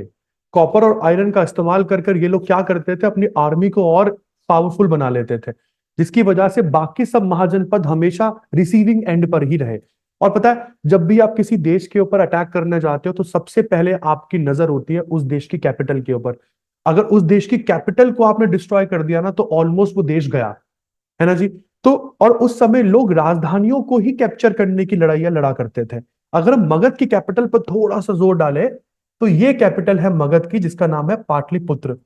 कॉपर और आयरन का इस्तेमाल कर कर ये लोग क्या करते थे, अपनी आर्मी को और पावरफुल बना लेते थे, जिसकी वजह से बाकी सब महाजनपद हमेशा रिसीविंग एंड पर ही रहे। और पता है जब भी आप किसी देश के ऊपर अटैक करने जाते हो तो सबसे पहले आपकी नजर होती है उस देश की कैपिटल के ऊपर। अगर उस देश की कैपिटल को आपने डिस्ट्रॉय कर दिया ना तो ऑलमोस्ट वो देश गया, है ना जी। तो और उस समय लोग राजधानियों को ही कैप्चर करने की लड़ाइयां लड़ा करते थे। अगर हम मगध की कैपिटल पर थोड़ा सा जोर डालें तो ये कैपिटल है मगध की, जिसका नाम है पाटलिपुत्र।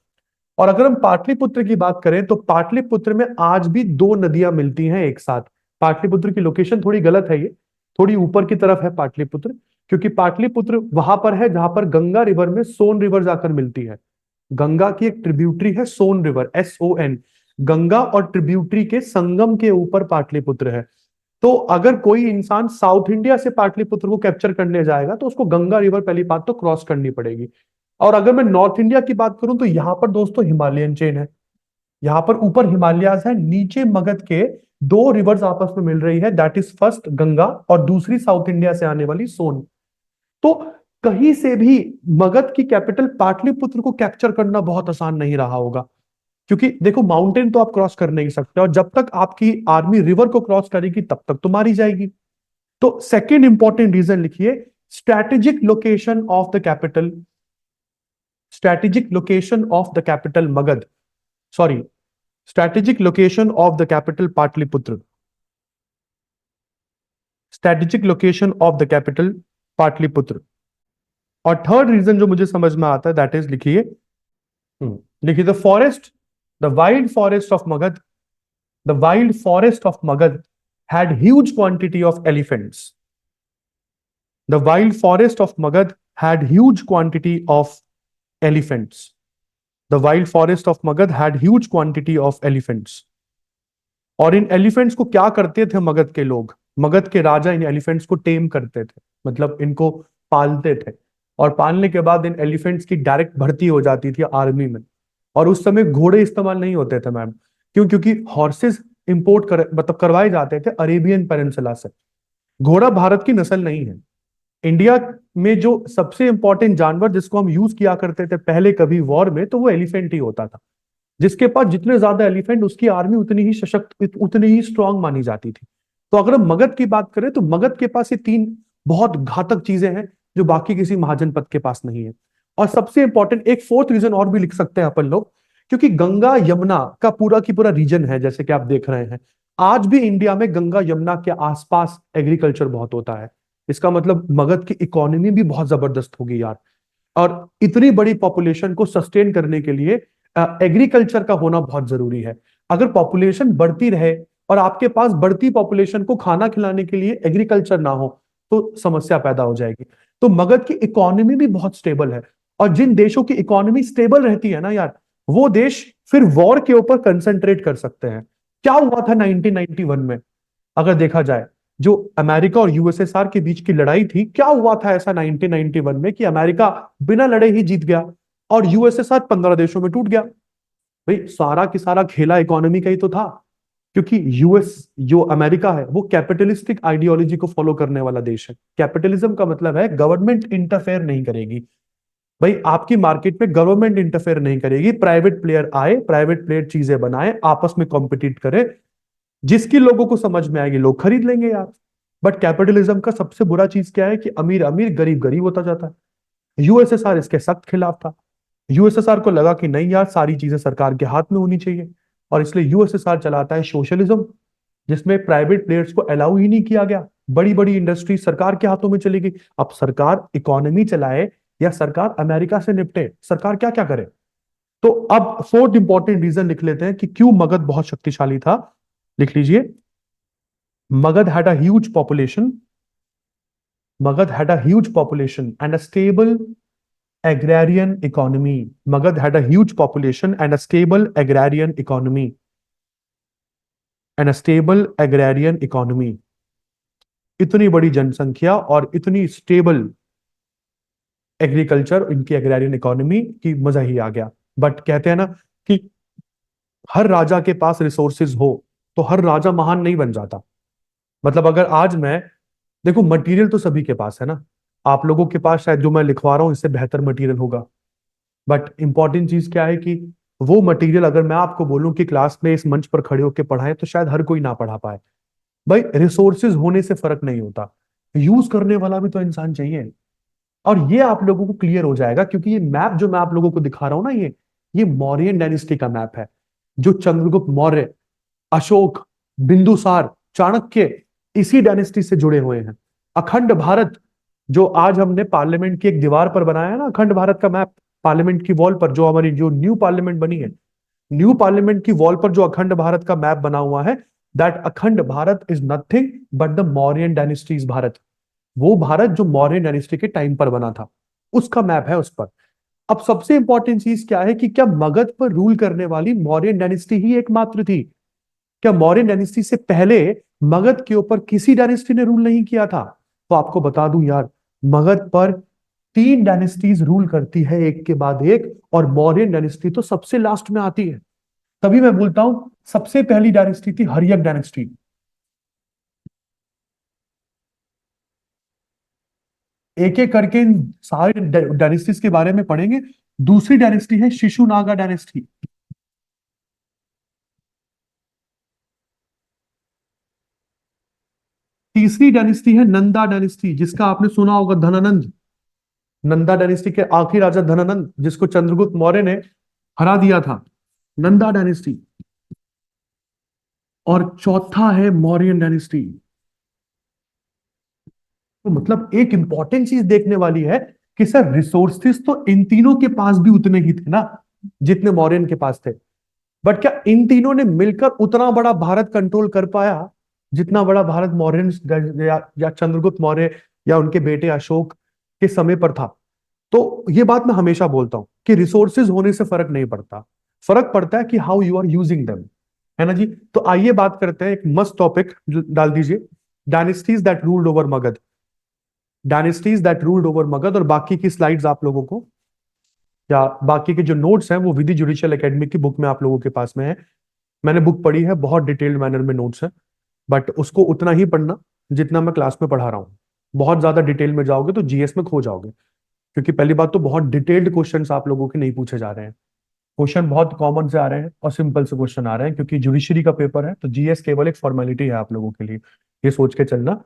और अगर हम पाटलिपुत्र की बात करें तो पाटलिपुत्र में आज भी दो नदियां मिलती हैं एक साथ। पाटलिपुत्र की लोकेशन थोड़ी गलत है, ये थोड़ी ऊपर की तरफ है पाटलिपुत्र, क्योंकि पाटलिपुत्र वहां पर है जहां पर गंगा रिवर में सोन रिवर जाकर मिलती है। गंगा की एक ट्रिब्यूटरी है सोन रिवर, SON। गंगा और ट्रिब्यूटरी के संगम के ऊपर पाटलिपुत्र है। तो अगर कोई इंसान साउथ इंडिया से पाटलिपुत्र को कैप्चर करने जाएगा तो उसको गंगा रिवर पहली बात तो क्रॉस करनी पड़ेगी। और अगर मैं नॉर्थ इंडिया की बात करूं तो यहां पर दोस्तों हिमालयन चेन है। यहाँ पर ऊपर हिमालयाज है, नीचे मगध के दो रिवर्स आपस में मिल रही है, दैट इज फर्स्ट गंगा और दूसरी साउथ इंडिया से आने वाली सोन। तो कहीं से भी मगध की कैपिटल पाटलिपुत्र को कैप्चर करना बहुत आसान नहीं रहा होगा, क्योंकि देखो माउंटेन तो आप क्रॉस कर नहीं सकते और जब तक आपकी आर्मी रिवर को क्रॉस करेगी तब तक तो मारी जाएगी। तो सेकेंड इंपॉर्टेंट रीजन लिखिए, strategic location of the capital, strategic location of the capital Magadh, sorry strategic location of the capital Pataliputra, strategic location of the capital Pataliputra. और थर्ड रीजन जो मुझे समझ में आता है दैट इज लिखिए, लिखिए the forest, the wild forest of Magadh, the wild forest of Magadh had huge quantity of elephants. The wild forest of Magad had huge quantity of elephants. The wild forest of Magad had huge quantity of elephants. और इन elephants को क्या करते थे मगध के लोग? मगध के राजा इन elephants को टेम करते थे, मतलब इनको पालते थे। और पालने के बाद इन एलिफेंट्स की डायरेक्ट भर्ती हो जाती थी आर्मी में। और उस समय घोड़े इस्तेमाल नहीं होते थे मैम। क्यों? क्योंकि हॉर्सेस इंपोर्ट मतलब करवाए जाते थे अरेबियन पेनिनसुला से। घोड़ा भारत की नस्ल नहीं है। इंडिया में जो सबसे इंपॉर्टेंट जानवर जिसको हम यूज किया करते थे पहले कभी वॉर में, तो वो एलिफेंट ही होता था। जिसके पास जितने ज्यादा एलिफेंट, उसकी आर्मी उतनी ही सशक्त, उतनी ही स्ट्रांग मानी जाती थी। तो अगर हम मगध की बात करें तो मगध के पास ये तीन बहुत घातक चीजें हैं जो बाकी किसी महाजनपद के पास नहीं है। और सबसे इंपॉर्टेंट एक फोर्थ रीजन और भी लिख सकते हैं अपन लोग, क्योंकि गंगा यमुना का पूरा की पूरा रीजन है, जैसे कि आप देख रहे हैं आज भी इंडिया में गंगा यमुना के आसपास एग्रीकल्चर बहुत होता है। इसका मतलब मगध की इकोनॉमी भी बहुत जबरदस्त होगी यार। और इतनी बड़ी पॉपुलेशन को सस्टेन करने के लिए एग्रीकल्चर का होना बहुत जरूरी है। अगर पॉपुलेशन बढ़ती रहे और आपके पास बढ़ती पॉपुलेशन को खाना खिलाने के लिए एग्रीकल्चर ना हो, तो समस्या पैदा हो जाएगी। तो मगध की इकोनॉमी भी बहुत स्टेबल है। और जिन देशों की इकोनॉमी स्टेबल रहती है ना यार, वो देश फिर वॉर के ऊपर कंसंट्रेट कर सकते हैं। क्या हुआ था 1991 में? अगर देखा जाए, जो अमेरिका और यूएसएसआर के बीच की लड़ाई थी, क्या हुआ था ऐसा 1991 में कि अमेरिका बिना लड़े ही जीत गया और यूएसएसआर 15 देशों में टूट गया? भाई सारा की सारा खेला इकोनॉमी का ही तो था। क्योंकि यूएस, जो अमेरिका है, वो कैपिटलिस्टिक आइडियोलॉजी को फॉलो करने वाला देश है। कैपिटलिज्म का मतलब है गवर्नमेंट इंटरफेयर नहीं करेगी। भाई आपकी मार्केट में गवर्नमेंट इंटरफेयर नहीं करेगी, प्राइवेट प्लेयर आए, प्राइवेट प्लेयर चीजें बनाए, आपस में कॉम्पिटिट करे, जिसकी लोगों को समझ में आएगी लोग खरीद लेंगे यार। बट कैपिटलिज्म का सबसे बुरा चीज क्या है कि अमीर अमीर गरीब गरीब होता जाता है। यूएसएसआर इसके सख्त खिलाफ था। यूएसएसआर को लगा कि नहीं यार, सारी चीजें सरकार के हाथ में होनी चाहिए, और इसलिए यूएसएसआर चलाता है सोशलिज्म, जिसमें प्राइवेट प्लेयर्स को अलाउ ही नहीं किया गया। बड़ी बड़ी इंडस्ट्री सरकार के हाथों में चली गई। अब सरकार इकोनॉमी चलाए या सरकार अमेरिका से निपटे, सरकार क्या क्या करे? तो अब फोर्थ इंपॉर्टेंट रीजन लिख लेते हैं कि क्यों मगध बहुत शक्तिशाली था। लिख लीजिए, Magadh had a huge population. Magad had a huge population and a stable agrarian economy. Magad had a huge population and a stable agrarian economy. And a stable agrarian economy. इतनी बड़ी जनसंख्या और इतनी स्टेबल एग्रीकल्चर, इनकी agrarian economy की मजा ही आ गया। But कहते हैं ना कि हर राजा के पास रिसोर्सेज हो तो हर राजा महान नहीं बन जाता। मतलब अगर आज मैं, देखो मटेरियल तो सभी के पास है ना, आप लोगों के पास शायद जो मैं लिखवा रहा हूं इससे बेहतर मटेरियल होगा। बट इंपॉर्टेंट चीज क्या है कि वो मटेरियल अगर मैं आपको बोलूं कि क्लास में इस मंच पर खड़े होकर पढ़ाएं, तो शायद हर कोई ना पढ़ा पाए। भाई रिसोर्सेज होने से फर्क नहीं होता, यूज करने वाला भी तो इंसान चाहिए। और ये आप लोगों को क्लियर हो जाएगा, क्योंकि ये मैप जो मैं आप लोगों को दिखा रहा हूं ना, ये मौर्यन डायनेस्टी का मैप है। जो चंद्रगुप्त मौर्य, अशोक, बिंदुसार, चाणक्य इसी डायनेस्टी से जुड़े हुए हैं। अखंड भारत, जो आज हमने पार्लियामेंट की एक दीवार पर बनाया है ना, अखंड भारत का मैप, पार्लियामेंट की वॉल पर, जो हमारी जो न्यू पार्लियामेंट बनी है, न्यू पार्लियामेंट की वॉल पर जो अखंड भारत का मैप बना हुआ है, दैट अखंड Bharat is nothing but the Mauryan dynasties Bharat. वो भारत जो मौर्यन डायनेस्टी के टाइम पर बना था, उसका मैप है उस पर। अब सबसे इंपॉर्टेंट चीज क्या है कि क्या मगध पर रूल करने वाली मौर्यन डायनेस्टी ही एकमात्र थी? क्या मौर्यन डायनेस्टी से पहले मगध के ऊपर किसी डायनेस्टी ने रूल नहीं किया था? तो आपको बता दूं यार, मगध पर तीन डायनेस्टीज रूल करती है एक के बाद एक, और मौर्यन डायनेस्टी तो सबसे लास्ट में आती है। तभी मैं बोलता हूं सबसे पहली डायनेस्टी थी हर्यक डायनेस्टी। एक एक करके इन सारे डायनेस्टीज के बारे में पढ़ेंगे। दूसरी डायनेस्टी है शिशुनागा डायनेस्टी। तीसरी डायनेस्टी है नंदा डायनेस्टी, जिसका आपने सुना होगा, धनानंद। नंदा डायनेस्टी के आखिरी राजा धनानंद, जिसको चंद्रगुप्त मौर्य ने हरा दिया था। नंदा डायनेस्टी। और चौथा है मौर्यन डायनेस्टी। तो मतलब एक इंपॉर्टेंट चीज देखने वाली है कि सर रिसोर्सेस तो इन तीनों के पास भी उतने ही थे ना जितने मौर्यन के पास थे। बट क्या इन तीनों ने मिलकर उतना बड़ा भारत कंट्रोल कर पाया जितना बड़ा भारत मौर्यन या चंद्रगुप्त मौर्य या उनके बेटे अशोक के समय पर था? तो ये बात मैं हमेशा बोलता हूं कि रिसोर्सेज होने से फर्क नहीं पड़ता, फर्क पड़ता है कि how you are using them. है ना जी? तो आइए बात करते हैं, एक मस्त टॉपिक डाल दीजिए, dynasties that ruled over Magadh. Dynasties that ruled over Magadh. और बाकी की स्लाइड्स आप लोगों को, या बाकी के जो नोट्स हैं वो विधि जुडिशियल एकेडमी की बुक में आप लोगों के पास में है। मैंने बुक पढ़ी है, बहुत डिटेल्ड मैनर में नोट्स है, बट उसको उतना ही पढ़ना जितना मैं क्लास में पढ़ा रहा हूँ। बहुत ज्यादा डिटेल में जाओगे तो जीएस में खो जाओगे, क्योंकि पहली बात तो बहुत डिटेल्ड क्वेश्चंस आप लोगों के नहीं पूछे जा रहे हैं। क्वेश्चन बहुत कॉमन से आ रहे हैं और सिंपल से क्वेश्चन आ रहे हैं, क्योंकि जुडिशरी का पेपर है तो जीएस केवल एक फॉर्मेलिटी है आप लोगों के लिए, ये सोच के चलना।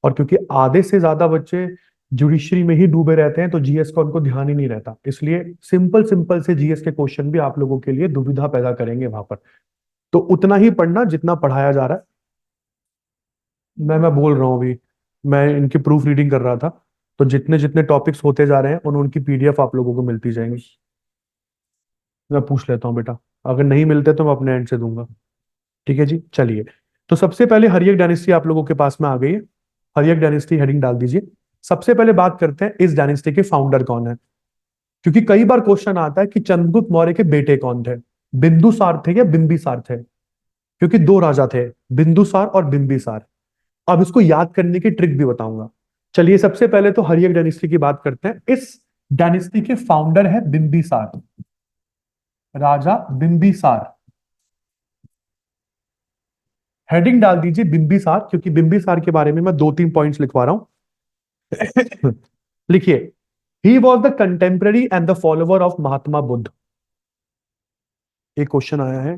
और क्योंकि आधे से ज्यादा बच्चे जुडिशरी में ही डूबे रहते हैं तो जीएस का उनको ध्यान ही नहीं रहता, इसलिए सिंपल सिंपल से जीएस के क्वेश्चन भी आप लोगों के लिए दुविधा पैदा करेंगे वहां पर। तो उतना ही पढ़ना जितना पढ़ाया जा रहा है। मैं बोल रहा हूँ अभी, मैं इनकी प्रूफ रीडिंग कर रहा था, तो जितने जितने टॉपिक्स होते जा रहे हैं उनकी पीडीएफ आप लोगों को मिलती जाएंगी। मैं पूछ लेता हूँ बेटा, अगर नहीं मिलते तो मैं अपने एंड से दूंगा। ठीक है जी, चलिए। तो सबसे पहले हरियक डायनेस्टी आप लोगों के पास में आ गई है। हरियक डायनेस्टी हेडिंग डाल दीजिए। सबसे पहले बात करते हैं इस डायनेस्टी के फाउंडर कौन है, क्योंकि कई बार क्वेश्चन आता है कि चंद्रगुप्त मौर्य के बेटे कौन थे, बिंदुसार थे या बिंबिसार थे, क्योंकि दो राजा थे, बिंदुसार और बिंबिसार। अब इसको याद करने की ट्रिक भी बताऊंगा। चलिए, सबसे पहले तो हरियक डायनेस्टी की बात करते हैं। इस डायनेस्टी के फाउंडर है बिंबिसार, राजा बिंबिसार। हेडिंग डाल दीजिए बिंबिसार, क्योंकि बिंबिसार के बारे में मैं दो तीन पॉइंट्स लिखवा रहा हूं। लिखिए, he was the contemporary and the follower of Mahatma Buddha. एक क्वेश्चन आया है,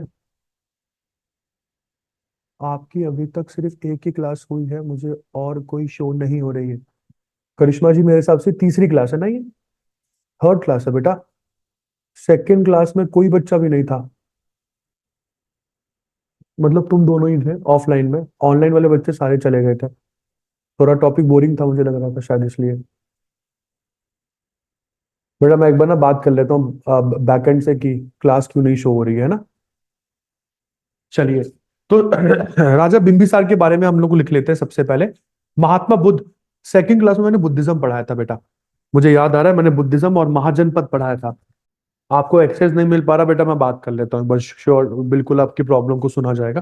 आपकी अभी तक सिर्फ एक ही क्लास हुई है, मुझे और कोई शो नहीं हो रही है। करिश्मा जी, मेरे हिसाब से तीसरी क्लास है ना ये? थर्ड क्लास है बेटा। सेकंड क्लास में कोई बच्चा भी नहीं था, मतलब तुम दोनों ही थे ऑफलाइन में, ऑनलाइन वाले बच्चे सारे चले गए थे। थोड़ा टॉपिक बोरिंग था मुझे लग रहा था शायद, इसलिए। बेटा मैं एक बार ना बात कर लेता हूँ बैकएंड से कि क्लास क्यों नहीं शो हो रही है ना। चलिए, तो राजा बिंबिसार के बारे में हम लोग को लिख लेते हैं सबसे पहले। महात्मा बुद्ध, सेकंड क्लास में मैंने बुद्धिज्म पढ़ाया था बेटा, मुझे याद आ रहा है, मैंने बुद्धिज्म और महाजनपद पढ़ाया था। आपको एक्सेस नहीं मिल पा रहा बेटा, मैं बात कर लेता हूँ बस, श्योर बिल्कुल आपकी प्रॉब्लम को सुना जाएगा।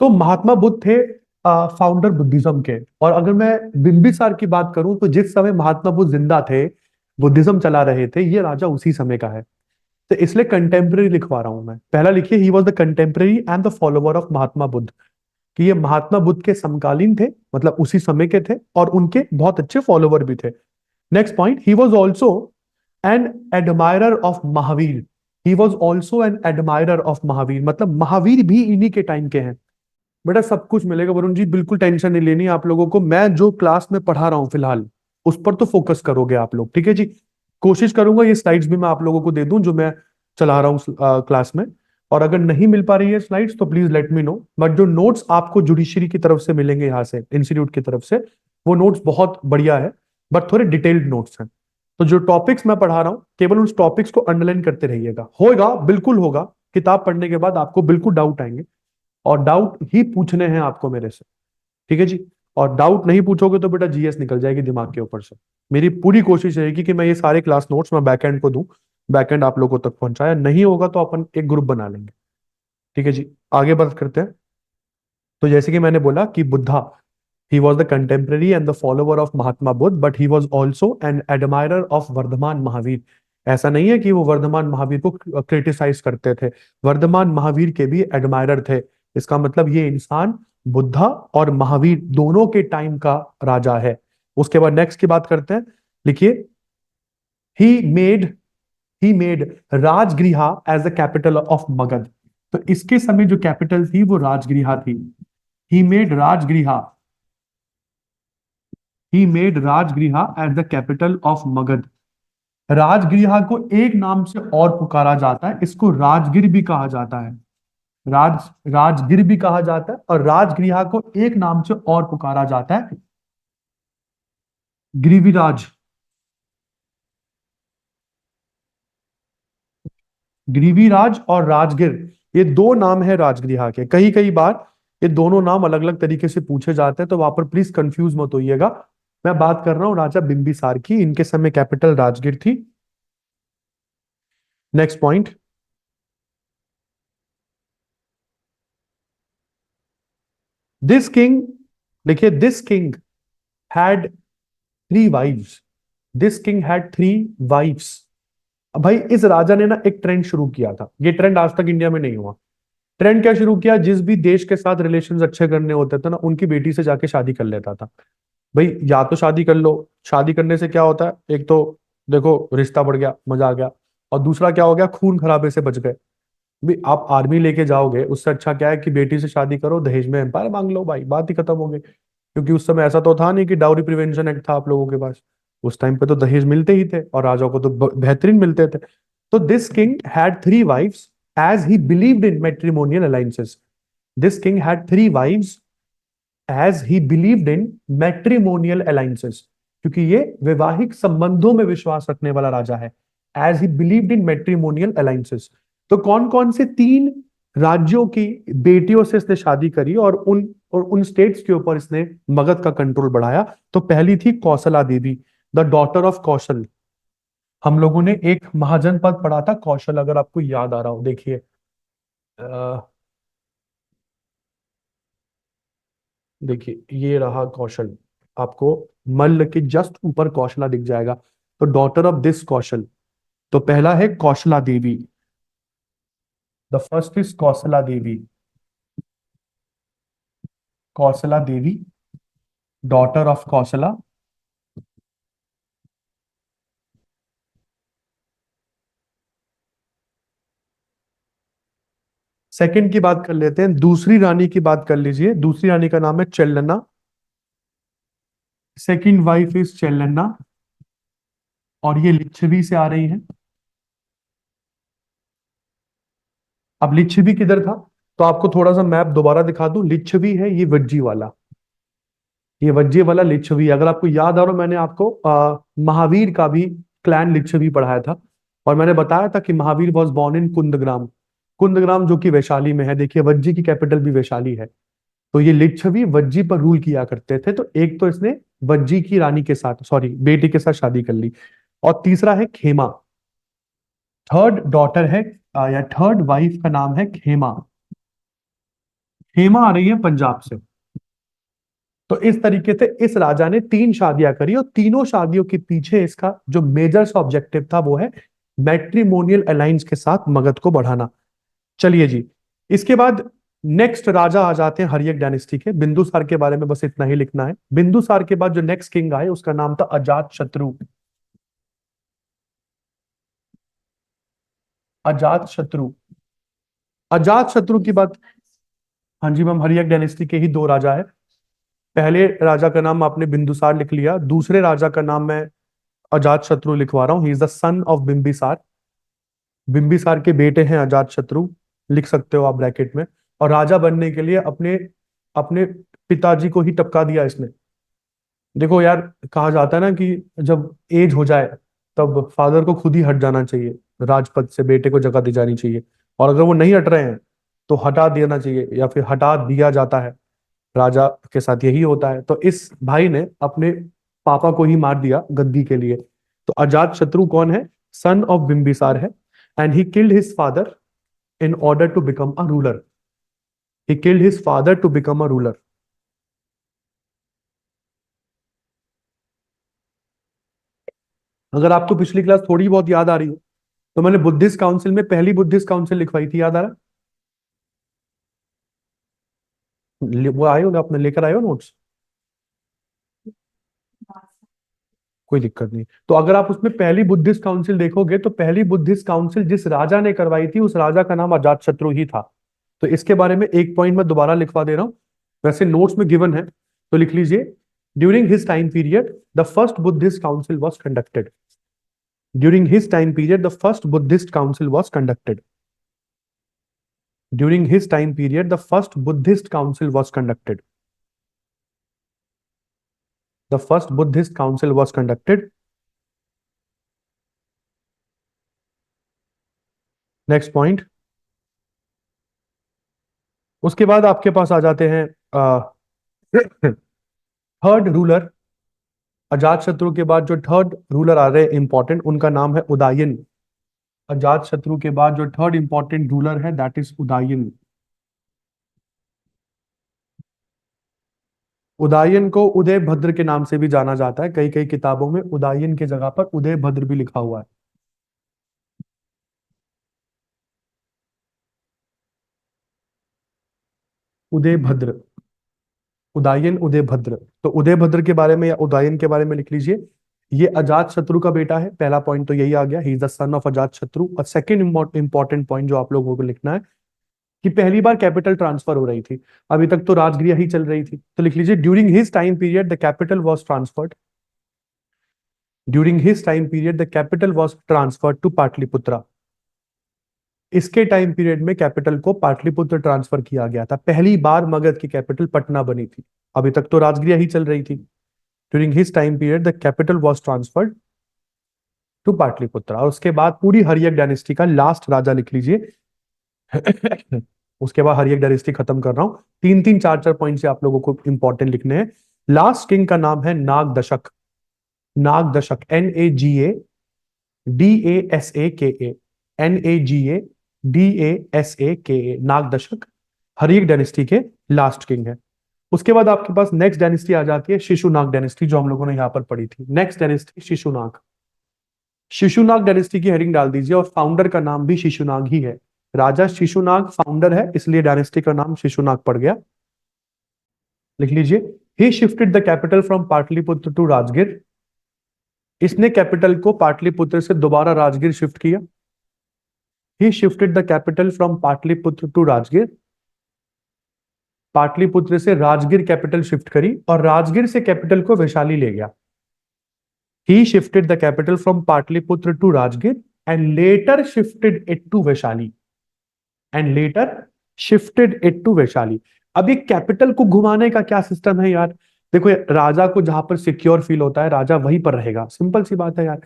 तो महात्मा बुद्ध थे फाउंडर बुद्धिज्म के। और अगर मैं बिंबिसार की बात करूं तो जिस समय महात्मा बुद्ध जिंदा थे, बुद्धिज्म चला रहे थे, ये राजा उसी समय का है। तो इसलिए कंटेम्प्रेरी लिखवा रहा हूं मैं। पहला लिखिए, he was the contemporary and the follower of Mahatma Buddha, कि ये महात्मा बुद्ध के समकालीन थे, मतलब उसी समय के थे, और उनके बहुत अच्छे फॉलोवर भी थे। Next point, he was also an admirer of Mahavir. He was also an admirer of Mahavir, मतलब महावीर भी इन्हीं के टाइम के हैं। बेटा सब कुछ मिलेगा वरुण जी, बिल्कुल टेंशन नहीं लेनी आप लोगों को। मैं जो क्लास में पढ़ा रहा हूँ फिलहाल, उस पर तो फोकस करोगे आप लोग, ठीक है जी। कोशिश करूंगा ये स्लाइड्स भी मैं आप लोगों को दे दूं जो मैं चला रहा हूँ क्लास में। और अगर नहीं मिल पा रही है स्लाइड्स तो please let me know, but जो नोट्स आपको जुडिशरी की तरफ से मिलेंगे, यहाँ से इंस्टीट्यूट की तरफ से, वो नोट्स बहुत बढ़िया है, बट थोड़े डिटेल्ड नोट्स हैं। तो जो टॉपिक्स मैं पढ़ा रहा हूँ, केवल उस टॉपिक्स को अंडरलाइन करते रहिएगा। होगा, बिल्कुल होगा, किताब पढ़ने के बाद आपको बिल्कुल डाउट आएंगे, और डाउट ही पूछने हैं आपको मेरे से, ठीक है जी। और डाउट नहीं पूछोगे तो बेटा जीएस निकल जाएगी दिमाग के ऊपर से। मेरी पूरी कोशिश रहेगी कि मैं ये सारे क्लास नोट्स मैं बैकएंड को दूं, बैकएंड आप लोगों तक पहुंचाया। नहीं होगा तो अपन एक ग्रुप बना लेंगे, ठीक है जी। आगे बात करते हैं। तो जैसे कि मैंने बोला कि Buddha, he was the contemporary and the follower of Mahatma Buddha, but he was also an admirer of Vardhaman Mahavir. ऐसा नहीं है कि वो वर्धमान महावीर को क्रिटिसाइज करते थे, वर्धमान महावीर के भी एडमायरर थे। इसका मतलब ये इंसान बुद्धा और महावीर दोनों के टाइम का राजा है। उसके बाद नेक्स्ट की बात करते हैं। लिखिए, he made he made Rajagriha as the capital of Magadh. तो इसके समय जो कैपिटल थी वो राजगृहा थी। He made Rajagriha, he made Rajagriha at the capital of Magadha. Rajagriha को एक नाम से और पुकारा जाता है, इसको राजगिर भी कहा जाता है। राजगिर भी कहा जाता है, और राजगृहा को एक नाम से और पुकारा जाता है, गिरिविराज। गिरिविराज और राजगिर, ये दो नाम है राजगृहा के। कई कई बार ये दोनों नाम अलग अलग तरीके से पूछे जाते हैं, तो वहां पर प्लीज कंफ्यूज मत होइएगा। मैं बात कर रहा हूं राजा बिंबिसार की, इनके समय कैपिटल राजगिर थी। नेक्स्ट पॉइंट, दिस किंग, देखिए this king had 3 wives. This king had 3 wives. अब भाई इस राजा ने ना एक ट्रेंड शुरू किया था, ये ट्रेंड आज तक इंडिया में नहीं हुआ। ट्रेंड क्या शुरू किया, जिस भी देश के साथ रिलेशंस अच्छे करने होते थे ना, उनकी बेटी से जाके शादी कर लेता था। भाई या तो शादी कर लो, शादी करने से क्या होता है, एक तो देखो रिश्ता बढ़ गया, मजा आ गया, और दूसरा क्या हो गया, खून खराबे से बच गए। भाई आप आर्मी लेके जाओगे, उससे अच्छा क्या है कि बेटी से शादी करो, दहेज में एम्पायर मांग लो, भाई बात ही खत्म हो गई। क्योंकि उस समय ऐसा तो था नहीं कि डाउरी प्रिवेंशन एक्ट था आप लोगों के पास। उस टाइम पे तो दहेज मिलते ही थे, और राजाओं को तो बेहतरीन मिलते थे। तो this king had 3 wives as he believed in matrimonial alliances. This king had 3 wives as he believed in matrimonial alliances, क्योंकि ये वैवाहिक संबंधों में विश्वास रखने वाला राजा है। As he believed in matrimonial alliances. तो कौन कौन से 3 राज्यों की बेटियों से इसने शादी करी, और उन स्टेट्स के ऊपर इसने मगध का कंट्रोल बढ़ाया? तो पहली थी Kaushala Devi, the daughter of कौशल। हम लोगों ने एक महाजनपद पढ़ा था कौशल, अगर आपको याद आ रहा हो, देखिए। देखिए ये रहा कौशल, आपको मल्ल के जस्ट ऊपर कौशला दिख जाएगा। तो डॉटर ऑफ दिस कौशल, तो पहला है Kosala Devi. The first is Kosala Devi, Kosala Devi, daughter of Kosala. Second की बात कर लेते हैं, दूसरी रानी की बात कर लीजिए। दूसरी रानी का नाम है Chellana. Second wife is Chellana, और ये लिच्छवी से आ रही है। अब लिच्छवी किधर था, तो आपको थोड़ा सा मैप दोबारा दिखा दूं। लिच्छवी है ये वज्जी वाला, ये वज्जी वाला लिच्छवी। अगर आपको याद आ रहा हो, मैंने आपको महावीर का भी क्लैन लिच्छवी पढ़ाया था, और मैंने बताया था कि Mahavir was born in Kundagram. Kundagram जो कि वैशाली में है, देखिए वज्जी की कैपिटल भी वैशाली है। तो ये लिच्छवी वज्जी पर रूल किया करते थे। तो एक तो इसने वज्जी की रानी के साथ, सॉरी बेटी के साथ शादी कर ली। और तीसरा है खेमा। थर्ड डॉटर है, या थर्ड वाइफ का नाम है खेमा। खेमा आ रही है पंजाब से। तो इस तरीके से इस राजा ने 3 शादियां करी, और तीनों शादियों के पीछे इसका जो मेजर ऑब्जेक्टिव था वो है मैट्रिमोनियल अलायंस के साथ मगध को बढ़ाना। चलिए जी, इसके बाद नेक्स्ट राजा आ जाते हैं हर्यक डायनेस्टी के। बिंदुसार के बारे में बस इतना ही लिखना है। बिंदुसार के बाद जो नेक्स्ट किंग आए उसका नाम था अजात शत्रु। अजात शत्रु। अजात शत्रु की बात, हाँ जी मैम, हर्यक डायनेस्टी के ही 2 राजा है। पहले राजा का नाम आपने बिंदुसार लिख लिया, दूसरे राजा का नाम मैं अजात शत्रु लिखवा रहा हूँ। ही is the son of Bimbisara. Bimbisara के बेटे हैं अजात शत्रु, लिख सकते हो आप ब्रैकेट में। और राजा बनने के लिए अपने अपने पिताजी को ही टपका दिया इसने। देखो यार, कहा जाता है ना कि जब एज हो जाए तब फादर को खुद ही हट जाना चाहिए, राजपद से बेटे को जगह दी जानी चाहिए। और अगर वो नहीं हट रहे हैं तो हटा देना चाहिए, या फिर हटा दिया जाता है। राजा के साथ यही होता है। तो इस भाई ने अपने पापा को ही मार दिया गद्दी के लिए। तो अजात शत्रु कौन है, सन ऑफ बिंबिसार है। And he killed his father in order to become a ruler. He killed his father to become a ruler. अगर आपको पिछली क्लास थोड़ी बहुत याद आ रही हो, तो मैंने बुद्धिस्ट काउंसिल में पहली बुद्धिस्ट काउंसिल लिखवाई थी, याद आ रहा है? वो आए हो ना, अपने लेकर आए हो नोट्स? कोई दिक्कत नहीं। तो अगर आप उसमें पहली बुद्धिस्ट काउंसिल देखोगे, तो पहली बुद्धिस्ट काउंसिल जिस राजा ने करवाई थी, उस राजा का नाम अजात शत्रु ही था। तो इसके बारे में एक पॉइंट मैं दोबारा लिखवा दे रहा हूं, वैसे नोट्स में गिवन है, तो लिख लीजिए। During his time period the first Buddhist council was conducted. During his time period the first Buddhist council was conducted. During his time period the first Buddhist council was conducted. The first Buddhist council was conducted. Next point. उसके बाद आपके पास आ जाते हैं third ruler. अजात शत्रु के बाद जो थर्ड रूलर आ रहे हैं इंपॉर्टेंट, उनका नाम है उदायन। अजात शत्रु के बाद जो थर्ड इंपॉर्टेंट रूलर है, दैट इज उदायन। उदयन को उदय भद्र के नाम से भी जाना जाता है, कई कई किताबों में उदयन की जगह पर उदय भद्र भी लिखा हुआ है। उदय भद्र, उदयन उदय भद्र। तो उदय भद्र के बारे में या उदयन के बारे में लिख लीजिए। ये अजात शत्रु का बेटा है, पहला पॉइंट तो यही आ गया, he is the son of Ajatashatru. और सेकंड इंपॉर्टेंट पॉइंट जो आप लोगों को लिखना है कि पहली बार कैपिटल ट्रांसफर हो रही थी, अभी तक तो राजगृह ही चल रही थी, तो लिख लीजिए during his time period the capital was transferred, during his time period the capital was transferred to Pataliputra. इसके टाइम पीरियड में कैपिटल को पाटलिपुत्र ट्रांसफर किया गया था, पहली बार मगध की कैपिटल पटना बनी थी, अभी तक तो राजगृह ही चल रही थी। During his time period the capital was transferred to Pataliputra. और उसके बाद पूरी हर्यक डायनेस्टी का लास्ट राजा लिख लीजिए। उसके बाद हर्यक डायनेस्टी खत्म कर रहा हूं, तीन तीन चार चार पॉइंट से आप लोगों को इंपॉर्टेंट लिखने हैं। लास्ट किंग का नाम है नाग दशक, नाग दशक, NAGADASAKA, NAGADASAKA, नाग दशक हर्यक डायनेस्टी के लास्ट किंग है। उसके बाद आपके पास नेक्स्ट डायनेस्टी आ जाती है शिशुनाग डायनेस्टी, जो हम लोगों ने यहां पर पढ़ी थी। Next dynasty Shishunaga, Shishunaga dynasty की हेडिंग डाल दीजिए, और फाउंडर का नाम भी शिशुनाग ही है। राजा शिशुनाग फाउंडर है, इसलिए डायनेस्टी का नाम शिशुनाग पड़ गया। लिख लीजिए, he shifted the capital from Pataliputra to Rajgir. इसने कैपिटल को पाटलिपुत्र से दोबारा राजगीर शिफ्ट किया। He shifted the capital from Pataliputra to Rajgir, Pataliputra से राजगीर कैपिटल शिफ्ट करी, और राजगीर से कैपिटल को वैशाली ले गया। He shifted the capital from Patliputra to Rajgir and later shifted it to Vaishali. And later shifted it to Vaishali. अब ये कैपिटल को घुमाने का क्या सिस्टम है यार? देखो, राजा को जहां पर सिक्योर फील होता है राजा वहीं पर रहेगा, सिंपल सी बात है यार।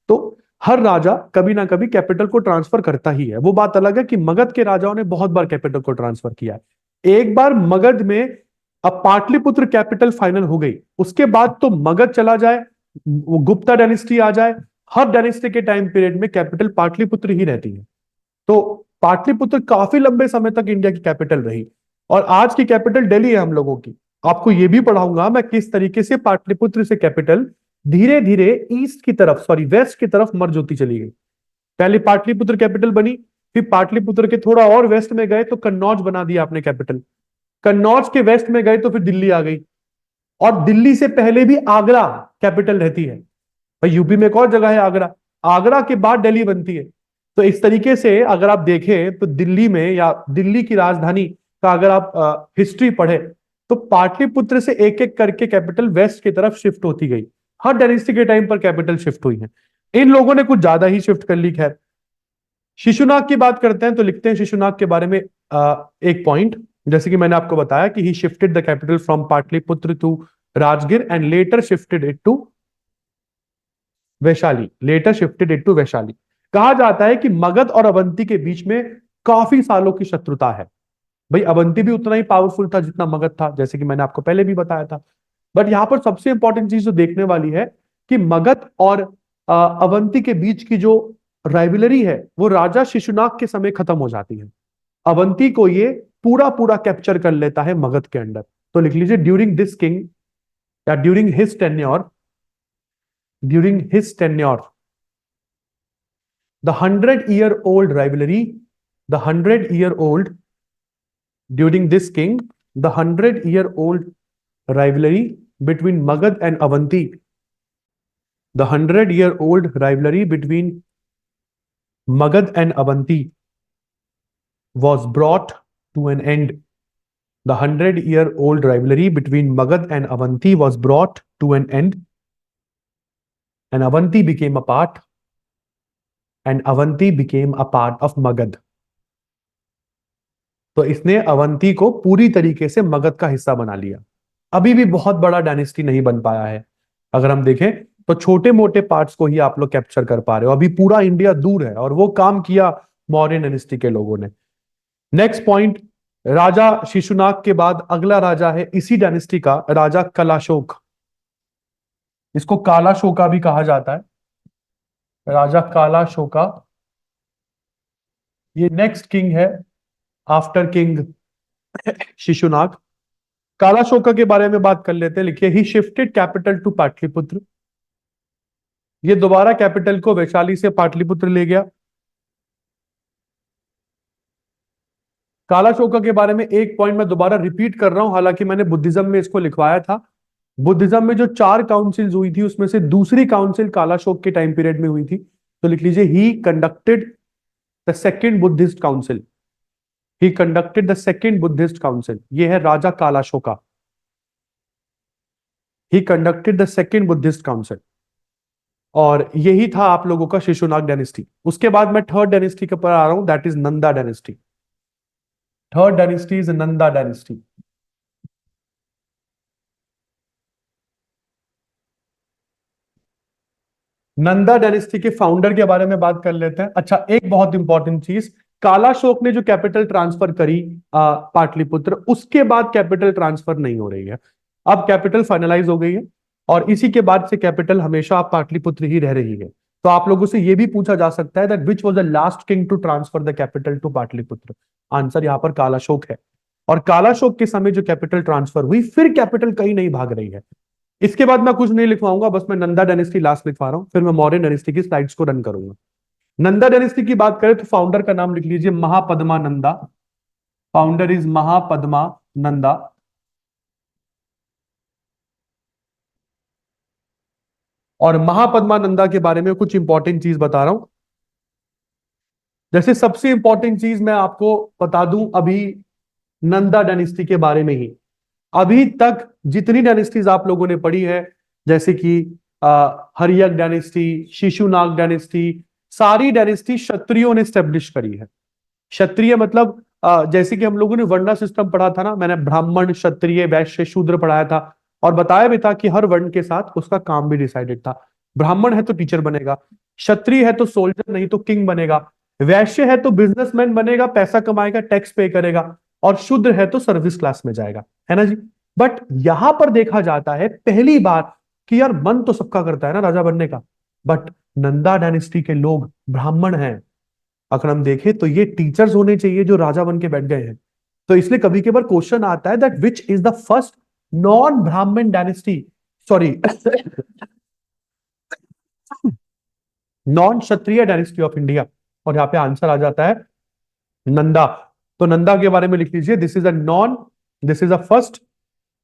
तो हर राजा कभी ना कभी कैपिटल को ट्रांसफर करता ही है। वो बात अलग है कि मगध के राजाओं ने बहुत बार कैपिटल को ट्रांसफर किया है। एक बार मगध में अब पाटलिपुत्र कैपिटल फाइनल हो गई, उसके बाद तो मगध चला जाए, वो गुप्ता डायनेस्टी आ जाए, हर डायनेस्टी के टाइम पीरियड में कैपिटल पाटलिपुत्र ही रहती है। तो पाटलिपुत्र काफी लंबे समय तक इंडिया की कैपिटल रही, और आज की कैपिटल दिल्ली है हम लोगों की। आपको यह भी पढ़ाऊंगा मैं किस तरीके से पाटलिपुत्र से कैपिटल धीरे धीरे ईस्ट की तरफ, सॉरी वेस्ट की तरफ मर्ज होती चली गई। पहले पाटलिपुत्र कैपिटल बनी, फिर पाटलिपुत्र के थोड़ा और वेस्ट में गए तो कन्नौज बना दिया आपने कैपिटल, कन्नौज के वेस्ट में गए तो फिर दिल्ली आ गई, और दिल्ली से पहले भी आगरा कैपिटल रहती है। भाई यूपी में एक और जगह है आगरा, आगरा के बाद दिल्ली बनती है। तो इस तरीके से अगर आप देखें तो दिल्ली में या दिल्ली की राजधानी का अगर आप हिस्ट्री पढ़े तो पाटलिपुत्र से एक एक करके कैपिटल वेस्ट की तरफ शिफ्ट होती गई। हर डायनेस्टी के टाइम पर कैपिटल शिफ्ट हुई है, इन लोगों ने कुछ ज्यादा ही शिफ्ट कर ली। खैर, शिशुनाग की बात करते हैं तो लिखते हैं शिशुनाग के बारे में एक पॉइंट, जैसे कि मैंने आपको बताया कि he shifted the capital from Pataliputra to Rajgir and later shifted it to Vaishali, later shifted it to Vaishali. कहा जाता है कि मगध और अवंती के बीच में काफी सालों की शत्रुता है। भाई अवंती भी उतना ही पावरफुल था जितना मगध था, जैसे कि मैंने आपको पहले भी बताया था। बट यहां पर सबसे इंपॉर्टेंट चीज जो देखने वाली है कि मगध और अवंती के बीच की जो राइवलरी है वो राजा शिशुनाग के समय खत्म हो जाती है। अवंती को ये पूरा पूरा कैप्चर कर लेता है मगध के अंडर। तो लिख लीजिए, ड्यूरिंग दिस किंग या during his tenure, during his tenure the 100-year-old rivalry, the 100-year-old, during this king, the 100-year-old rivalry between Magad and Avanti, the 100-year-old rivalry between Magad and Avanti was brought to an end. The 100-year-old rivalry between Magad and Avanti was brought to an end, and Avanti became a part, and Avanti became a part of Magad. तो इसने अवंती को पूरी तरीके से मगध का हिस्सा बना लिया। अभी भी बहुत बड़ा डायनेस्टी नहीं बन पाया है, अगर हम देखें तो छोटे मोटे पार्ट्स को ही आप लोग कैप्चर कर पा रहे हो। अभी पूरा इंडिया दूर है, और वो काम किया मौर्य डायनेस्टी के लोगों ने। नेक्स्ट पॉइंट, राजा शिशुनाग के बाद अगला राजा है इसी डायनेस्टी का, राजा कलाशोक। इसको काला शोका भी कहा जाता है, राजा काला शोका। ये नेक्स्ट किंग है आफ्टर किंग शिशुनाग। कालाशोका के बारे में बात कर लेते हैं। लिखिए, he shifted capital to Pataliputra. ये दोबारा कैपिटल को वैशाली से पाटलिपुत्र ले गया। कालाशोका के बारे में एक पॉइंट मैं दोबारा रिपीट कर रहा हूं, हालांकि मैंने बुद्धिज्म में इसको लिखवाया था। बुद्धिज्म में जो 4 काउंसिल्स हुई थी उसमें से दूसरी काउंसिल कालाशोक के टाइम पीरियड में हुई थी। तो लिख लीजिए, he conducted the second Buddhist council. He conducted the second Buddhist council. ये है राजा Kalashoka. He conducted the second Buddhist council. और यही था आप लोगों का शिशुनाग डायनेस्टी। उसके बाद मैं थर्ड डायनेस्टी के ऊपर आ रहा हूं, that is Nanda dynasty. Third dynasty is Nanda dynasty. Nanda dynasty के फाउंडर के बारे में बात कर लेते हैं। अच्छा, एक बहुत इंपॉर्टेंट चीज, कालाशोक ने जो कैपिटल ट्रांसफर करी पाटलिपुत्र, उसके बाद कैपिटल ट्रांसफर नहीं हो रही है। अब कैपिटल फाइनलाइज हो गई है और इसी के बाद से कैपिटल हमेशा पाटलिपुत्र ही रह रही है। तो आप लोगों से यह भी पूछा जा सकता है that which was the last king to transfer the capital to Pataliputra. Answer यहां पर कालाशोक है। और कालाशोक के समय जो कैपिटल ट्रांसफर हुई, फिर कैपिटल कहीं नहीं भाग रही है। इसके बाद मैं कुछ नहीं लिखवाऊंगा, बस मैं नंदा डायनेस्टी लास्ट लिखवा रहा हूं, फिर मैं मौर्य डायनेस्टी की स्लाइड्स को रन करूंगा। नंदा डायनेस्टी की बात करें तो फाउंडर का नाम लिख लीजिए, महापद्मा नंदा। Founder is Mahapadma Nanda. और महापद्मा नंदा के बारे में कुछ इंपॉर्टेंट चीज बता रहा हूं। जैसे सबसे इंपॉर्टेंट चीज मैं आपको बता दूं अभी नंदा डायनेस्टी के बारे में ही। अभी तक जितनी डायनेस्टीज आप लोगों ने पढ़ी है, जैसे कि हर्यक डायनेस्टी, शिशुनाग डायनेस्टी, सारी डायनेस्टी क्षत्रियों ने स्टेब्लिश करी है। क्षत्रिय मतलब जैसे कि हम लोगों ने वर्ण सिस्टम पढ़ा था ना, मैंने ब्राह्मण, क्षत्रिय, वैश्य, शूद्र पढ़ाया था और बताया भी था कि हर वर्ण के साथ उसका काम भी डिसाइडेड था। ब्राह्मण है तो टीचर बनेगा, क्षत्रिय है तो सोल्जर नहीं तो किंग बनेगा, वैश्य है तो बिजनेसमैन बनेगा, पैसा कमाएगा, टैक्स पे करेगा, और शूद्र है तो सर्विस क्लास में जाएगा, है ना जी। बट यहां पर देखा जाता है पहली बार कि यार मन तो सबका करता है ना राजा बनने का, बट नंदा डायनेस्टी के लोग ब्राह्मण हैं। अगर हम देखें तो ये टीचर्स होने चाहिए जो राजा बन के बैठ गए हैं। तो इसलिए कभी कभार क्वेश्चन आता है that which is the first non Brahmin dynasty, sorry non Kshatriya dynasty of India. और यहाँ पे आंसर आ जाता है नंदा। तो नंदा के बारे में लिख लीजिए, this is a first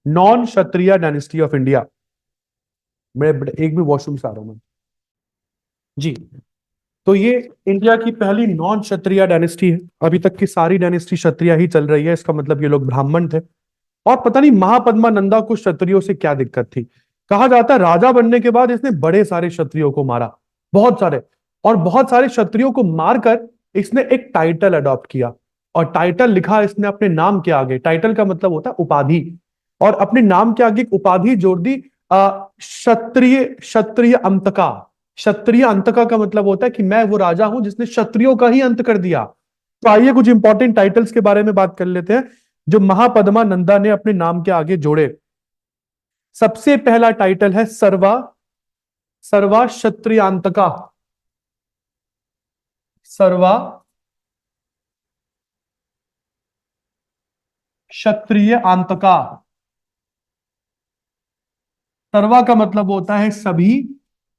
non Kshatriya dynasty of India. मैं एक भी वॉशरूम से आ रहा हूं मैं जी। तो ये इंडिया की पहली नॉन क्षत्रिय डायनेस्टी है। अभी तक की सारी डायनेस्टी क्षत्रिय ही चल रही है, इसका मतलब ये लोग ब्राह्मण थे। और पता नहीं महापद्मा नंदा को क्षत्रियों से क्या दिक्कत थी। कहा जाता है राजा बनने के बाद इसने बड़े सारे क्षत्रियों को मारा, बहुत सारे। और बहुत सारे क्षत्रियों को मारकर इसने एक टाइटल अडॉप्ट किया, और टाइटल लिखा इसने अपने नाम के आगे। टाइटल का मतलब होता है उपाधि, और अपने नाम के आगे एक उपाधि जोड़ दी, क्षत्रिय, क्षत्रिय अंतका। क्षत्रिय अंतका का मतलब होता है कि मैं वो राजा हूं जिसने क्षत्रियों का ही अंत कर दिया। तो आइए कुछ इंपॉर्टेंट टाइटल्स के बारे में बात कर लेते हैं जो महापद्मा नंदा ने अपने नाम के आगे जोड़े। सबसे पहला टाइटल है सर्वा, सर्वा क्षत्रियांतका। सर्वा क्षत्रिय आंतका। सर्वा का मतलब होता है सभी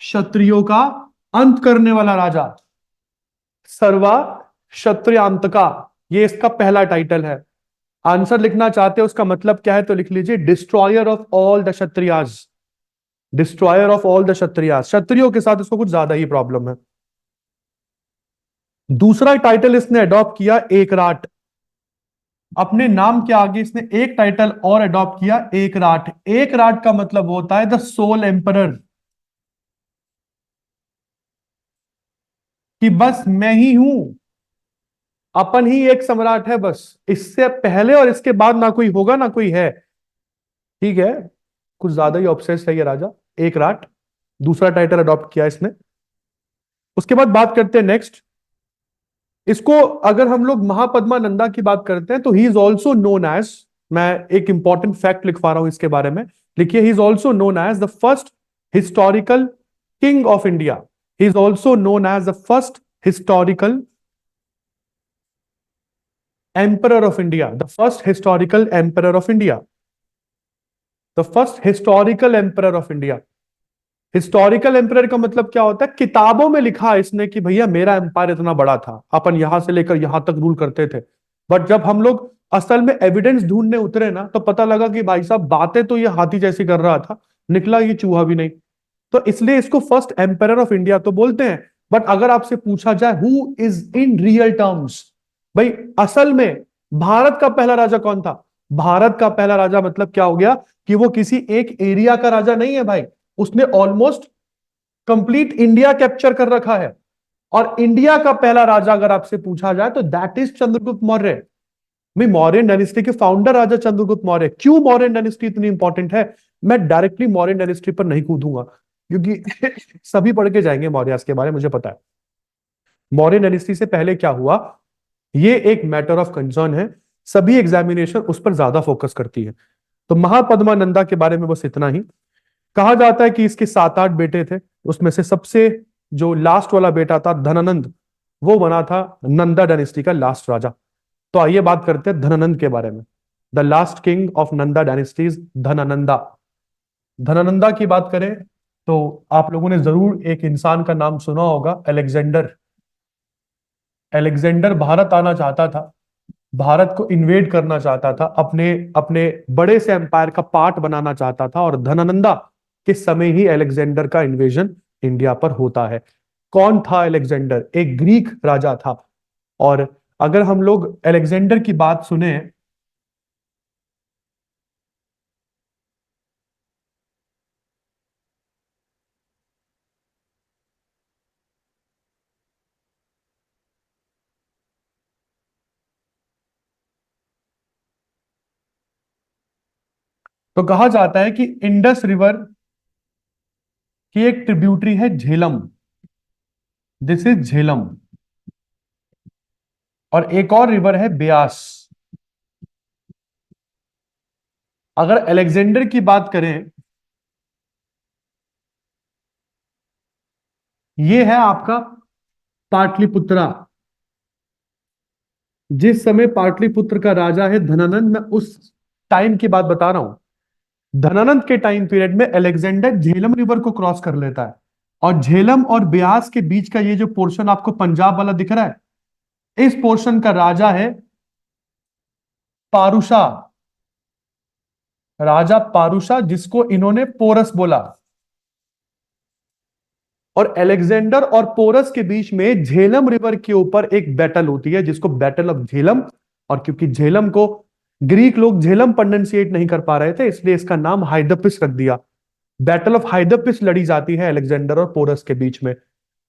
क्षत्रियों का अंत करने वाला राजा। सर्वा क्षत्रिय आंतका, ये इसका पहला टाइटल है। आंसर लिखना चाहते हो उसका मतलब क्या है तो लिख लीजिए, destroyer of all the Kshatriyas. Destroyer of all the Kshatriyas, क्षत्रियों के साथ इसको कुछ ज्यादा ही प्रॉब्लम है। दूसरा टाइटल इसने अडॉप्ट किया एकराट। अपने नाम के आगे इसने एक टाइटल और अडॉप्ट किया, एकराट। एकराट का मतलब होता है द सोल एम्परर, कि बस मैं ही हूं, अपन ही एक सम्राट है बस, इससे पहले और इसके बाद ना कोई होगा ना कोई है। ठीक है, कुछ ज्यादा ही ऑब्सेस्ड है ये राजा एकराट। दूसरा टाइटल अडॉप्ट किया इसने। उसके बाद बात करते हैं नेक्स्ट। इसको अगर हम लोग महापद्मा नंदा की बात करते हैं तो he is also known as, मैं एक इंपॉर्टेंट फैक्ट लिखवा रहा हूं इसके बारे में। लिखिए, he is also known as the first historical king of India. He is also known as the first historical emperor of India, the first historical emperor of India. The first historical emperor of India. Historical emperor का मतलब क्या होता है? किताबों में लिखा इसने कि भैया मेरा एम्पायर इतना बड़ा था, अपन यहां से लेकर यहां तक रूल करते थे। बट जब हम लोग असल में एविडेंस ढूंढने उतरे ना, तो पता लगा कि भाई साहब बातें तो ये हाथी जैसी कर रहा था, निकला ये चूहा भी नहीं। तो इसलिए इसको फर्स्ट एम्परर ऑफ इंडिया तो बोलते हैं। बट अगर आपसे पूछा जाए who is in real terms, भाई असल में भारत का पहला राजा कौन था? भारत का पहला राजा मतलब क्या हो गया कि वो किसी एक एरिया का राजा नहीं है भाई, उसने ऑलमोस्ट कंप्लीट इंडिया कैप्चर कर रखा है। और इंडिया का पहला राजा अगर आपसे पूछा जाए तो दैट इज चंद्रगुप्त मौर्य। मैं मौर्यन डायनेस्टी के फाउंडर राजा चंद्रगुप्त मौर्य। क्यों मौर्यन डायनेस्टी इतनी इंपॉर्टेंट है, मैं डायरेक्टली मौर्यन डायनेस्टी पर नहीं कूदूंगा, क्योंकि सभी पढ़ के जाएंगे मौर्य के बारे में, मुझे पता है। मौर्यन डायनेस्टी से पहले क्या हुआ, ये एक मैटर ऑफ कंसर्न है, सभी एग्जामिनेशन उस पर ज्यादा फोकस करती है। तो महापद्मानंदा के बारे में बस इतना ही। कहा जाता है कि इसके 7-8 बेटे थे, उसमें से सबसे जो लास्ट वाला बेटा था धनानंद, वो बना था नंदा डायनेस्टी का लास्ट राजा। तो आइए बात करते हैं धनानंद के बारे में। The last king of Nanda dynasties Dhanananda. Dhanananda की बात करें तो आप लोगों ने जरूर एक इंसान का नाम सुना होगा, अलेक्जेंडर। अलेक्जेंडर भारत आना चाहता था, भारत को इन्वेड करना चाहता था, अपने अपने बड़े से एम्पायर का पार्ट बनाना चाहता था, और धनानंदा के समय ही अलेक्जेंडर का इन्वेजन इंडिया पर होता है। कौन था अलेक्जेंडर? एक ग्रीक राजा था। और अगर हम लोग अलेक्जेंडर की बात सुने, तो कहा जाता है कि इंडस रिवर की एक ट्रिब्यूटरी है झेलम, दिस इज झेलम। और एक और रिवर है ब्यास। अगर अलेक्जेंडर की बात करें, ये है आपका पाटलिपुत्रा। जिस समय पाटलिपुत्र का राजा है धनानंद, मैं उस टाइम की बात बता रहा हूं। धनानंद के टाइम पीरियड में अलेक्जेंडर झेलम रिवर को क्रॉस कर लेता है, और झेलम और ब्यास के बीच का ये जो पोर्शन आपको पंजाब वाला दिख रहा है, इस पोर्शन का राजा है पारुषा। राजा पारुषा, जिसको इन्होंने पोरस बोला। और अलेक्जेंडर और पोरस के बीच में झेलम रिवर के ऊपर एक बैटल होती है, जिसको बैटल ऑफ झेलम। और क्योंकि झेलम को ग्रीक लोग झेलम प्रोनाउंसिएट नहीं कर पा रहे थे, इसलिए इसका नाम हाइडपिस रख दिया। बैटल ऑफ हाइडपिस लड़ी जाती है अलेक्जेंडर और पोरस के बीच में।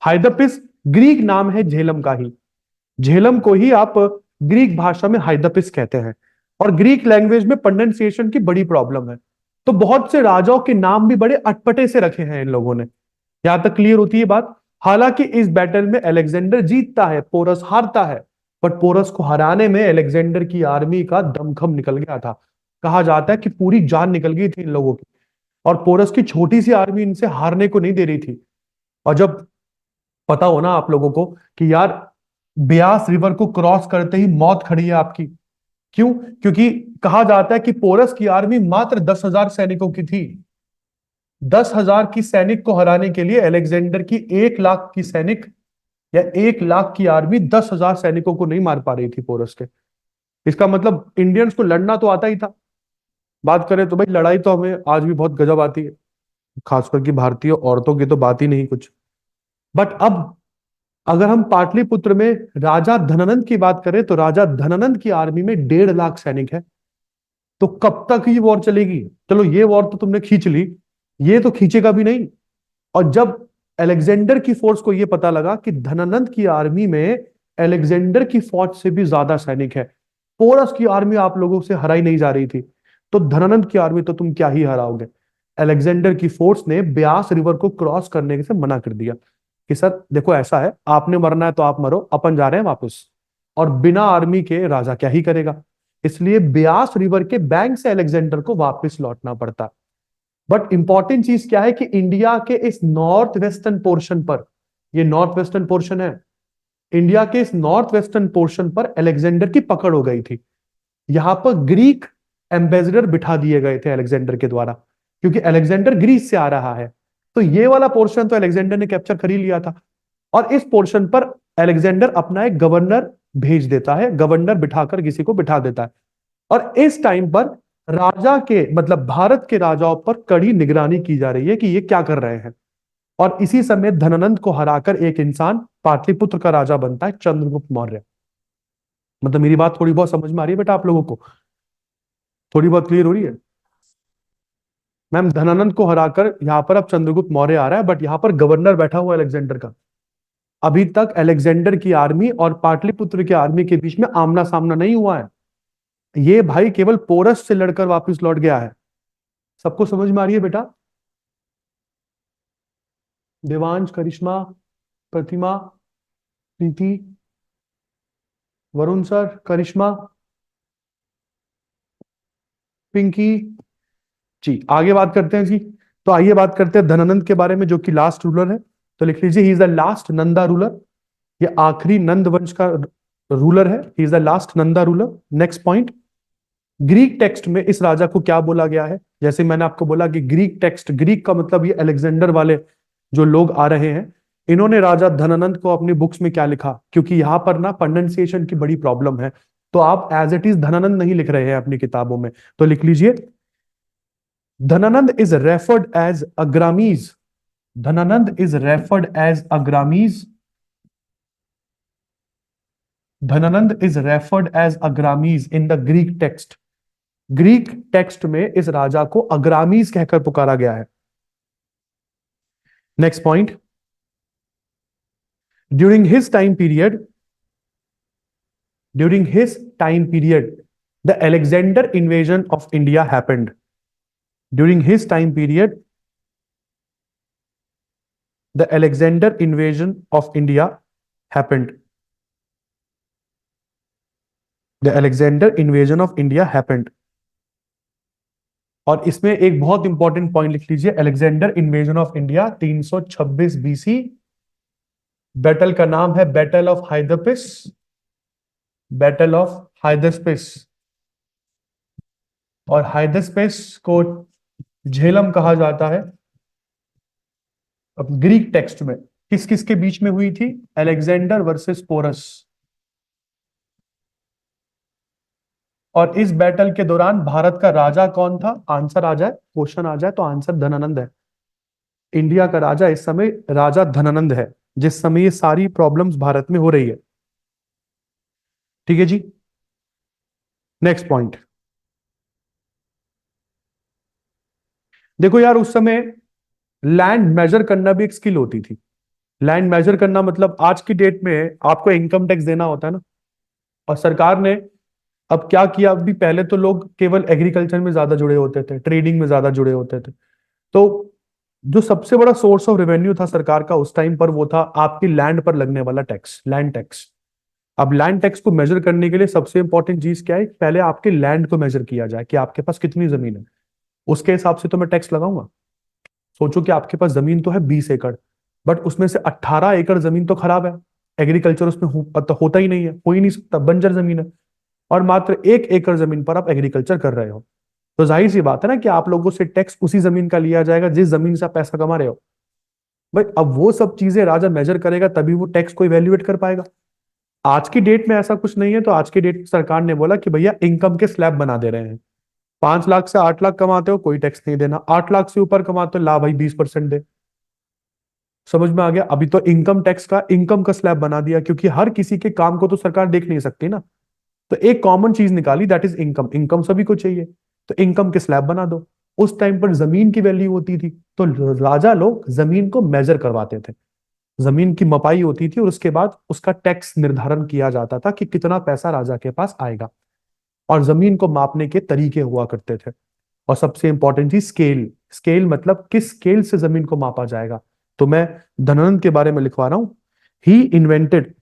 हाइडपिस ग्रीक नाम है झेलम का ही। झेलम को ही आप ग्रीक भाषा में हाइडपिस कहते हैं। और ग्रीक लैंग्वेज में प्रोनाउंसिएशन की बड़ी प्रॉब्लम है, तो बहुत से राजाओं के नाम भी बड़े अटपटे से रखे हैं इन लोगों ने। यहां तक क्लियर होती है बात। हालांकि इस बैटल में अलेक्जेंडर जीतता है, पोरस हारता है। बट पोरस को हराने में अलेक्जेंडर की आर्मी का दमखम निकल गया था। कहा जाता है कि पूरी जान निकल गई थी इन लोगों की, और पोरस की छोटी सी आर्मी इनसे हारने को नहीं दे रही थी। और जब पता हो ना आप लोगों को कि यार ब्यास रिवर को क्रॉस करते ही मौत खड़ी है आपकी, क्यों? क्योंकि कहा जाता है कि पोरस की आर्मी मात्र 10,000 सैनिकों की थी। 10,000 की सैनिक को हराने के लिए अलेक्जेंडर की 1 लाख की सैनिक या 1 लाख की आर्मी 10,000 सैनिकों को नहीं मार पा रही थी पोरस के। इसका मतलब इंडियंस को लड़ना तो आता ही था। बात करें तो भाई लड़ाई तो हमें आज भी बहुत गजब आती है, खासकर की भारतीय औरतों की तो बात ही नहीं कुछ। बट अब अगर हम पाटलिपुत्र में राजा धनानंद की बात करें, तो राजा धनानंद की आर्मी में 1.5 लाख सैनिक है। तो कब तक ये वॉर चलेगी? चलो ये वॉर तो तुमने खींच ली, ये तो खींचेगा भी नहीं। और जब अलेक्जेंडर की फोर्स को यह पता लगा कि धनानंद की आर्मी में अलेक्जेंडर की फौज से भी ज्यादा सैनिक है, पोरस की आर्मी आप लोगों से हराई नहीं जा रही थी, तो धनानंद की आर्मी तो तुम क्या ही हराओगे। अलेक्जेंडर की फोर्स ने ब्यास रिवर को क्रॉस करने से मना कर दिया कि सर देखो ऐसा है, आपने मरना है तो आप मरो, अपन जा रहे हैं वापस। और बिना आर्मी के राजा क्या ही करेगा, इसलिए ब्यास रिवर के बैंक से अलेक्जेंडर को वापस लौटना पड़ता। बट इंपॉर्टेंट चीज क्या है कि इंडिया के इस नॉर्थ वेस्टर्न पोर्शन पर, ये नॉर्थ वेस्टर्न पोर्शन है, इंडिया के इस नॉर्थ वेस्टर्न पोर्शन पर अलेक्जेंडर की पकड़ हो गई थी। यहां पर ग्रीक एम्बेसडर बिठा दिए गए थे अलेक्जेंडर के द्वारा, क्योंकि अलेक्जेंडर ग्रीस से आ रहा है। तो ये वाला पोर्शन तो अलेक्जेंडर ने कैप्चर कर ही लिया था, और इस पोर्शन पर अलेक्जेंडर अपना एक गवर्नर भेज देता है, गवर्नर बिठाकर किसी को बिठा देता है। और इस टाइम पर राजा के मतलब भारत के राजाओं पर कड़ी निगरानी की जा रही है कि ये क्या कर रहे हैं। और इसी समय धनानंद को हराकर एक इंसान पाटलिपुत्र का राजा बनता है, चंद्रगुप्त मौर्य। मतलब मेरी बात थोड़ी बहुत समझ में आ रही है बेटा आप लोगों को? थोड़ी बहुत क्लियर हो रही है? मैम, धनानंद को हराकर यहां पर अब चंद्रगुप्त मौर्य आ रहा है, बट यहां पर गवर्नर बैठा हुआ है अलेक्जेंडर का। अभी तक अलेक्जेंडर की आर्मी और पाटलिपुत्र की आर्मी के बीच में आमना सामना नहीं हुआ है। ये भाई केवल पोरस से लड़कर वापस लौट गया है। सबको समझ में आ रही है बेटा? देवांश, करिश्मा, प्रतिमा, प्रीति, वरुण सर, करिश्मा, पिंकी जी। आगे बात करते हैं जी। तो आइए बात करते हैं धनानंद के बारे में, जो कि लास्ट रूलर है। तो लिख लीजिए, ही is the last Nanda ruler. ये आखिरी नंद वंश का रूलर है। He is the last Nanda ruler. Next point, Greek text में इस राजा को क्या बोला गया है? जैसे मैंने आपको बोला कि ग्रीक टेक्स्ट, ग्रीक का मतलब ये अलेक्जेंडर वाले जो लोग आ रहे हैं, इन्होंने राजा धनानंद को अपनी बुक्स में क्या लिखा, क्योंकि यहां पर ना प्रोनाउंसिएशन की बड़ी प्रॉब्लम है, तो आप एज इट इज धनानंद नहीं लिख रहे हैं अपनी किताबों में। तो लिख लीजिए, Dhanananda is referred as Agrammes. Dhanananda is referred as Agrammes. Dhanananda is referred as Agrammes in the Greek text. Greek text में इस राजा को अग्रामीज कहकर पुकारा गया है। Next point, during his time period, during his time period the Alexander invasion of India happened. During his time period the Alexander invasion of India happened. The Alexander invasion of India happened. और इसमें एक बहुत important point लिख लीजिए, Alexander invasion of India 326 BC. Battle का नाम है battle of Hydaspes. Battle of Hydaspes. और हाइदरस्पिस को झेलम कहा जाता है। अब ग्रीक टेक्स्ट में किस किस के बीच में हुई थी? Alexander versus Porus. और इस बैटल के दौरान भारत का राजा कौन था? आंसर आ जाए, क्वेश्चन आ जाए तो आंसर धनानंद है। इंडिया का राजा इस समय राजा धनानंद है, जिस समय ये सारी प्रॉब्लम्स भारत में हो रही है। ठीक है जी। नेक्स्ट पॉइंट, देखो यार, उस समय लैंड मेजर करना भी एक स्किल होती थी। लैंड मेजर करना मतलब आज की डेट में आपको इनकम टैक्स देना होता है ना, और सरकार ने अब क्या किया, अभी पहले तो लोग केवल एग्रीकल्चर में ज्यादा जुड़े होते थे, ट्रेडिंग में ज्यादा जुड़े होते थे। तो जो सबसे बड़ा सोर्स ऑफ रेवेन्यू था सरकार का उस टाइम पर, वो था आपकी लैंड पर लगने वाला टैक्स, लैंड टैक्स। अब लैंड टैक्स को मेजर करने के लिए सबसे इंपॉर्टेंट चीज क्या है? पहले आपके लैंड को मेजर किया जाए कि आपके पास कितनी जमीन है, उसके हिसाब से तो मैं टैक्स लगाऊंगा। सोचो कि आपके पास जमीन तो है 20 एकड़, बट उसमें से 18 एकड़ जमीन तो खराब है, एग्रीकल्चर उसमें तो होता ही नहीं है, हो ही नहीं सकता, बंजर जमीन है। और मात्र 1 एकड़ जमीन पर आप एग्रीकल्चर कर रहे हो, तो जाहिर सी बात है ना कि आप लोगों से टैक्स उसी जमीन का लिया जाएगा जिस जमीन से आप पैसा कमा रहे हो। भाई अब वो सब चीजें राजा मेजर करेगा तभी वो टैक्स को इवेल्युएट कर पाएगा। आज की डेट में ऐसा कुछ नहीं है, तो आज की डेट में सरकार ने बोला कि भैया इनकम के स्लैब बना दे रहे हैं। 5 लाख से 8 लाख कमाते हो कोई टैक्स नहीं देना, 8 लाख से ऊपर कमाते हो ला भाई 20% दे। समझ में आ गया? अभी तो इनकम टैक्स का इनकम का स्लैब बना दिया, क्योंकि हर किसी के काम को तो सरकार देख नहीं सकती ना। तो एक कॉमन चीज निकाली, दैट इज इनकम। इनकम सभी को चाहिए, तो इनकम के स्लैब बना दो। उस टाइम पर जमीन की वैल्यू होती थी, तो राजा लोग जमीन को मेजर करवाते थे। जमीन की मपाई होती थी और उसके बाद उसका टैक्स निर्धारण किया जाता था कि कितना पैसा राजा के पास आएगा। और जमीन को मापने के तरीके हुआ करते थे। और सबसे इंपॉर्टेंट चीज स्केल। स्केल मतलब किस स्केल से जमीन को मापा जाएगा। तो मैं धनानंद के बारे में लिखवा रहा हूं, ही इन्वेंटेड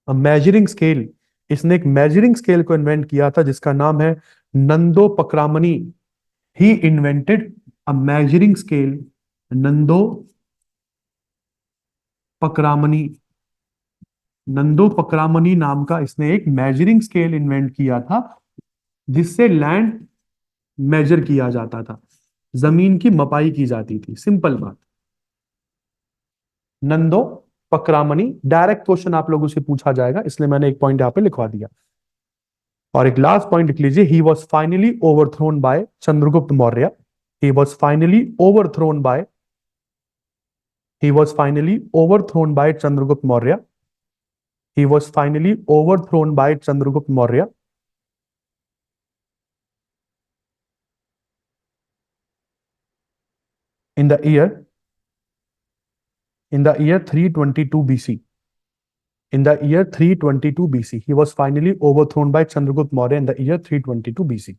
अ मेजरिंग स्केल। इसने एक मेजरिंग स्केल को इन्वेंट किया था जिसका नाम है नंदो पकरामनी। ही इन्वेंटेड अ मेजरिंग स्केल, नंदो पकरामनी। नंदो पकरामनी नाम का इसने एक मेजरिंग स्केल इन्वेंट किया था। जिससे लैंड मेजर किया जाता था, जमीन की मपाई की जाती थी, सिंपल बात। नंदो पकरामणि, डायरेक्ट क्वेश्चन आप लोगों से पूछा जाएगा, इसलिए मैंने एक पॉइंट यहां पे लिखवा दिया। और एक लास्ट पॉइंट लिख लीजिए, he was finally overthrown by Chandragupta Maurya. He was finally overthrown by he was finally overthrown by Chandragupta Maurya. He was finally overthrown by Chandragupta Maurya in the year in the year 322 BC. In the year 322 BC, he was finally overthrown by Chandragupta Maurya in the year 322 BC.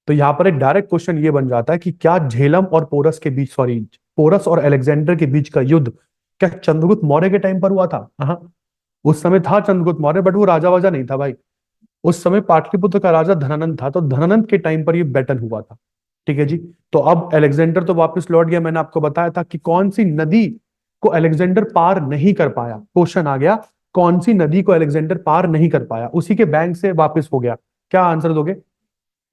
तो यहां पर एक direct question ये बन जाता है कि क्या झेलम और पोरस के बीच, सॉरी, पोरस और अलेक्जेंडर के बीच का युद्ध क्या चंद्रगुप्त मौर्य के टाइम पर हुआ था? हाँ, उस समय था चंद्रगुप्त मौर्य, बट वो राजा वाजा नहीं था भाई। उस समय पाटलिपुत्र का राजा धनानंद था, तो धनानंद के टाइम पर ये बैटल हुआ था। ठीक है जी। तो अब अलेक्जेंडर तो वापस लौट गया, मैंने आपको बताया था कि कौन सी नदी को अलेक्जेंडर पार नहीं कर पाया, क्वेश्चन आ गया, कौन सी नदी को अलेक्जेंडर पार नहीं कर पाया, उसी के बैंक से वापस हो गया। क्या आंसर दोगे?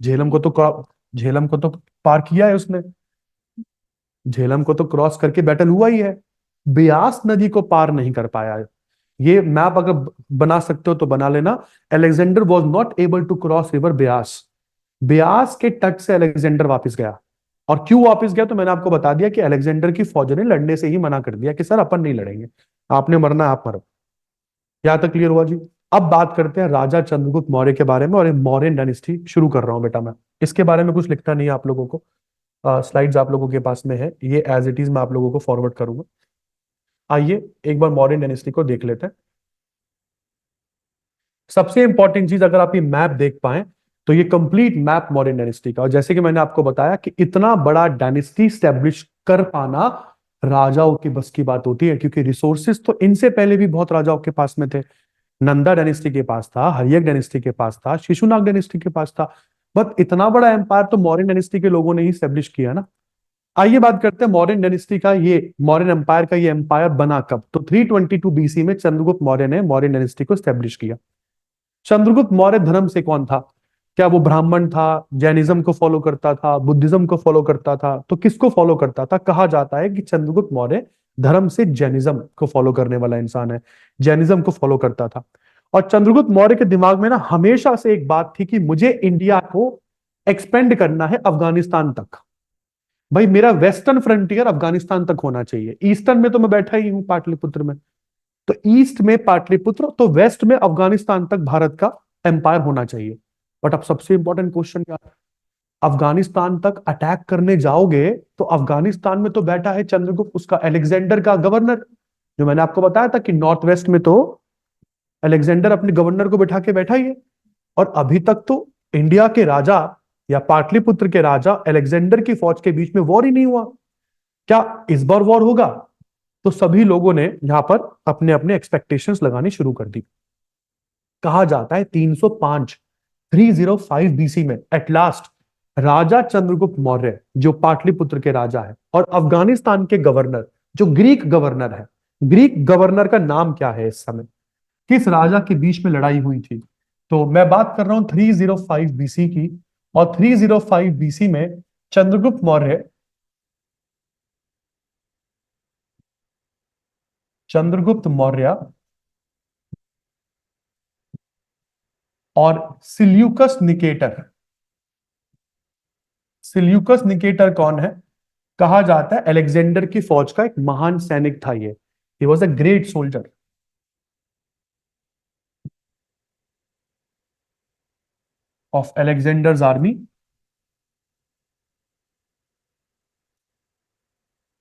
झेलम को तो झेलम को तो पार किया है उसने, झेलम को तो क्रॉस करके बैटल हुआ ही है। ब्यास नदी को पार नहीं कर पाया है। ये मैप अगर बना सकते हो तो बना लेना। Alexander was not able to cross river Beas. Beas के तट से अलेक्जेंडर वापस गया। और क्यों वापस गया तो मैंने आपको बता दिया कि अलेक्जेंडर की फौज ने लड़ने से ही मना कर दिया कि सर अपन नहीं लड़ेंगे, आपने मरना आप मरो। यहां तक क्लियर हुआ जी? अब बात करते हैं राजा चंद्रगुप्त मौर्य के बारे में, और मौर्यन डायनेस्टी शुरू कर रहा हूं बेटा मैं। इसके बारे में कुछ लिखना नहीं है आप लोगों को, स्लाइड्स आप लोगों के पास में है, ये एज इट इज मैं आप लोगों को फॉरवर्ड करूंगा। आइए एक बार मौर्यन डायनेस्टी को देख लेते हैं। सबसे इंपॉर्टेंट चीज, अगर आप ये मैप देख पाए तो ये कंप्लीट मैप मौर्यन डायनेस्टी का, और जैसे कि मैंने आपको बताया कि इतना बड़ा डायनेस्टी स्टैब्लिश कर पाना राजाओं की बस की बात होती है, क्योंकि रिसोर्सेस तो इनसे पहले भी बहुत राजाओं के पास में थे। नंदा डायनेस्टी के पास था, हरियक डायनेस्टी के पास था, शिशुनाग डायनेस्टी के पास था, बट इतना बड़ा एम्पायर तो मौर्यन डायनेस्टी के लोगों ने ही स्टैब्लिश किया ना। आइए बात करते हैं मौर्यन डायनेस्टी का, ये मौर्यन एम्पायर का ये एम्पायर बना कब? तो 322 बीसी में चंद्रगुप्त मौर्य ने मौर्यन डायनेस्टी को स्टैब्लिश किया। चंद्रगुप्त मौर्य धर्म से कौन था? क्या वो ब्राह्मण था, जैनिज्म को फॉलो करता था, बुद्धिज्म को फॉलो करता था? तो किसको फॉलो करता था? कहा जाता है कि चंद्रगुप्त मौर्य धर्म से जैनिज्म को फॉलो करने वाला इंसान है, जैनिज्म को फॉलो करता था। और चंद्रगुप्त मौर्य के दिमाग में ना हमेशा से एक बात थी कि मुझे इंडिया को एक्सपेंड करना है अफगानिस्तान तक। भाई मेरा वेस्टर्न फ्रंटियर अफगानिस्तान तक होना चाहिए। ईस्टर्न में तो मैं बैठा ही हूं पाटलिपुत्र में, तो ईस्ट में पाटलिपुत्र, तो वेस्ट में अफगानिस्तान तक भारत का एम्पायर होना चाहिए। बट अब सबसे इंपॉर्टेंट क्वेश्चन क्या है? अफगानिस्तान तक अटैक करने जाओगे तो अफगानिस्तान में तो बैठा है चंद्रगुप्त, उसका अलेक्जेंडर का गवर्नर, जो मैंने आपको बताया था कि नॉर्थ वेस्ट में तो अलेक्जेंडर अपने गवर्नर को बैठा के बैठा ही है। और अभी तक तो इंडिया के राजा या पाटलिपुत्र के राजा अलेक्जेंडर की फौज के बीच में वॉर ही नहीं हुआ। क्या इस बार वॉर होगा? तो सभी लोगों ने यहां पर अपने अपने एक्सपेक्टेशंस लगानी शुरू कर दी। कहा जाता है 305 305 बीसी में एट लास्ट राजा चंद्रगुप्त मौर्य, जो पाटलिपुत्र के राजा है और अफगानिस्तान के गवर्नर, जो ग्रीक गवर्नर है, ग्रीक गवर्नर का नाम क्या है इस समय, किस राजा के बीच में लड़ाई हुई थी? तो मैं बात कर रहा हूं 305 बीसी की। और 305 बीसी में चंद्रगुप्त मौर्य, चंद्रगुप्त मौर्य और सिल्यूकस निकेटर। सिल्यूकस निकेटर कौन है? कहा जाता है अलेक्जेंडर की फौज का एक महान सैनिक था ये। He was a great soldier of Alexander's army.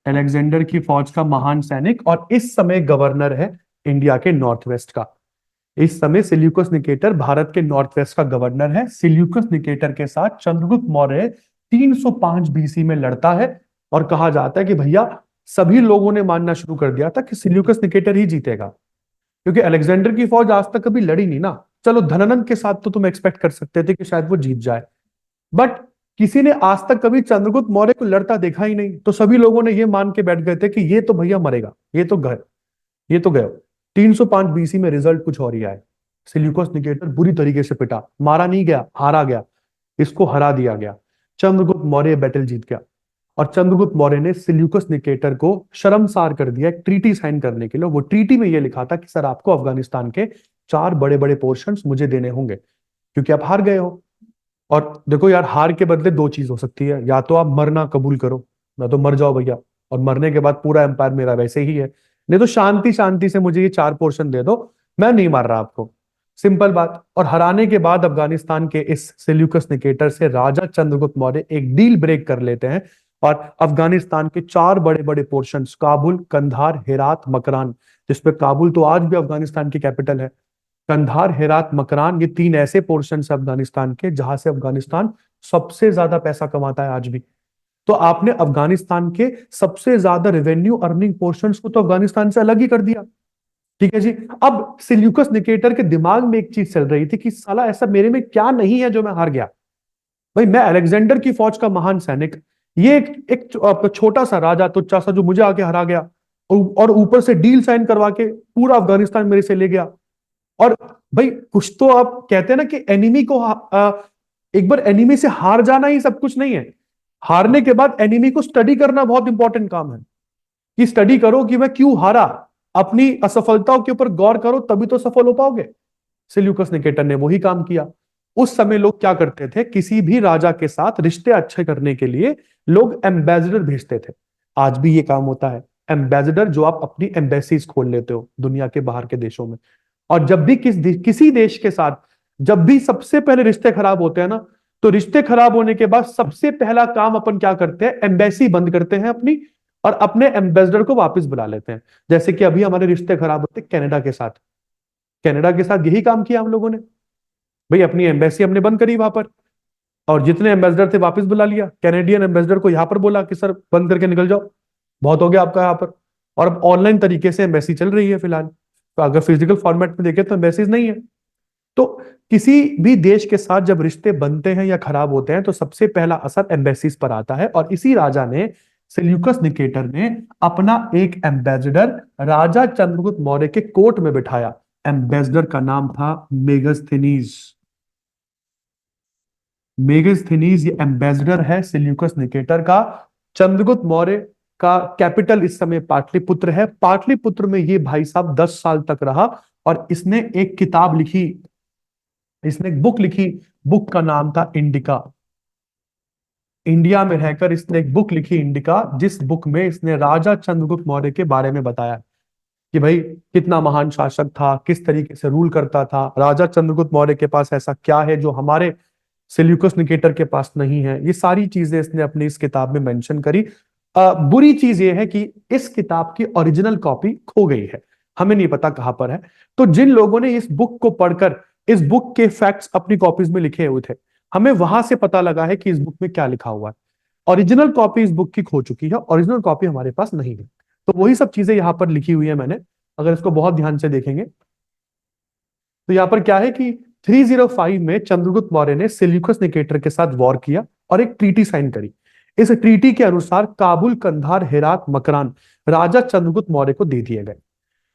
Alexander की फौज का महान सैनिक, और इस समय गवर्नर है इंडिया के नॉर्थ वेस्ट का। इस समय सिल्यूकस निकेटर भारत के नॉर्थ वेस्ट का गवर्नर है। सिल्यूकस निकेटर के साथ चंद्रगुप्त मौर्य 305 बीसी में लड़ता है। और कहा जाता है कि भैया सभी लोगों ने मानना शुरू कर दिया था कि सिल्यूकस निकेटर ही जीतेगा, क्योंकि अलेक्जेंडर की फौज आज तक कभी लड़ी नहीं ना। चलो धनानंद के साथ तो तुम एक्सपेक्ट कर सकते थे कि शायद वो जीत जाए, बट किसी ने आज तक कभी चंद्रगुप्त मौर्य को लड़ता देखा ही नहीं। तो सभी लोगों ने ये मान के बैठ गए थे कि ये तो भैया मरेगा, ये तो गए, ये तो गए। 305 बीसी में रिजल्ट कुछ और ही आया। सिल्यूकस निकेटर बुरी तरीके से पिटा, मारा नहीं गया, हारा गया। इसको हरा दिया गया। चंद्रगुप्त मौर्य बैटल जीत गया और चंद्रगुप्त मौर्य ने सिल्यूकस निकेटर को शर्मसार कर दिया एक ट्रीटी साइन करने के लिए। वो ट्रीटी में ये लिखा था कि सर आपको अफगानिस्तान के 4 बड़े बड़े पोर्शंस मुझे देने होंगे क्योंकि आप हार गए हो। और देखो यार, हार के बदले दो चीज हो सकती है, या तो आप मरना कबूल करो, मैं तो मर जाओ भैया, और मरने के बाद पूरा एम्पायर मेरा वैसे ही है, नहीं तो शांति शांति से मुझे ये 4 पोर्शन दे दो, मैं नहीं मार रहा आपको। सिंपल बात। और हराने के बाद अफगानिस्तान के इस सेल्यूकस निकेटर से राजा चंद्रगुप्त मौर्य एक डील ब्रेक कर लेते हैं और अफगानिस्तान के 4 बड़े बड़े पोर्शन, काबुल, कंधार, हेरात, मकरान, जिसपे काबुल तो आज भी अफगानिस्तान की कैपिटल है, कंधार, हेरात, मकरान, ये 3 ऐसे पोर्शन है अफगानिस्तान के जहां से अफगानिस्तान सबसे ज्यादा पैसा कमाता है आज भी। तो आपने अफगानिस्तान के सबसे ज्यादा रेवेन्यू अर्निंग पोर्शंस को तो अफगानिस्तान से अलग ही कर दिया। ठीक है जी। अब सिल्यूकस निकेटर के दिमाग में एक चीज चल रही थी कि साला ऐसा मेरे में क्या नहीं है जो मैं हार गया। भाई मैं अलेक्जेंडर की फौज का महान सैनिक, ये एक छोटा सा राजा, तुच्चा सा, जो मुझे आके हरा गया और ऊपर से डील साइन करवा के पूरा अफगानिस्तान मेरे से ले गया। और भाई कुछ तो आप कहते हैं ना कि एनिमी को एक बार एनिमी से हार जाना ही सब कुछ नहीं है, हारने के बाद एनिमी को स्टडी करना बहुत इंपॉर्टेंट काम है। कि स्टडी करो कि मैं क्यों हारा, अपनी असफलताओं के ऊपर गौर करो, तभी तो सफल हो पाओगे। सिल्यूकस निकेटर ने वही काम किया। उस समय लोग क्या करते थे, किसी भी राजा के साथ रिश्ते अच्छे करने के लिए लोग एम्बेसडर भेजते थे। आज भी ये काम होता है, एम्बेसडर, जो आप अपनी एम्बेसीज खोल लेते हो दुनिया के बाहर के देशों में। और जब भी किसी देश के साथ जब भी सबसे पहले रिश्ते खराब होते हैं ना, तो रिश्ते खराब होने के बाद सबसे पहला काम अपन क्या करते हैं, एम्बेसी बंद करते हैं अपनी, और अपने एम्बेसडर को वापस बुला लेते हैं। जैसे कि अभी हमारे रिश्ते खराब होते कनाडा के साथ, कनाडा के साथ यही काम किया हम लोगों ने। भाई अपनी एम्बेसी हमने बंद करी वहां पर, और जितने एम्बेसडर थे वापस बुला लिया। कैनेडियन एम्बेसडर को यहां पर बोला कि सर बंद करके निकल जाओ, बहुत हो गया आपका यहाँ पर। और अब ऑनलाइन तरीके से एम्बेसी चल रही है फिलहाल, तो अगर फिजिकल फॉर्मेट में देखें तो एम्बेसीज नहीं है। तो किसी भी देश के साथ जब रिश्ते बनते हैं या खराब होते हैं तो सबसे पहला असर एम्बेसीज पर आता है। और इसी राजा ने, सेल्यूकस निकेटर ने, अपना एक एम्बेसडर राजा चंद्रगुप्त मौर्य के कोर्ट में बिठाया। एम्बेसडर का नाम था मेगस्थनीज। मेगस्थनीज ये एम्बेसडर है सेल्यूकस निकेटर का। चंद्रगुप्त मौर्य का कैपिटल इस समय पाटलिपुत्र है। पाटलिपुत्र में ये भाई साहब 10 साल तक रहा और इसने एक किताब लिखी, इसने एक बुक लिखी। बुक का नाम था इंडिका। इंडिया में रहकर इसने एक बुक लिखी इंडिका, जिस बुक में इसने राजा चंद्रगुप्त मौर्य के बारे में बताया कि भाई कितना महान शासक था, किस तरीके से रूल करता था। राजा चंद्रगुप्त मौर्य के पास ऐसा क्या है जो हमारे सेल्यूकस निकेटर के पास नहीं है, ये सारी चीजें इसने अपनी इस किताब में मेंशन करी। बुरी चीज ये है कि इस किताब की ओरिजिनल कॉपी खो गई है, हमें नहीं पता कहां पर है। तो जिन लोगों ने इस बुक को पढ़कर इस बुक के फैक्ट्स अपनी कॉपीज में लिखे हुए थे, हमें वहां से पता लगा है कि इस बुक में क्या लिखा हुआ है। ओरिजिनल कॉपी इस बुक की खो चुकी है, ओरिजिनल कॉपी हमारे पास नहीं है। तो वही सब चीजें यहाँ पर लिखी हुई है मैंने, अगर इसको बहुत ध्यान से देखेंगे तो यहाँ पर क्या है कि 305 में चंद्रगुप्त मौर्य ने सेल्यूकस निकेटर के साथ वॉर किया और एक ट्रीटी साइन करी। इस ट्रीटी के अनुसार काबुल, कंधार, हेरात, मकरान राजा चंद्रगुप्त मौर्य को दे दिए गए।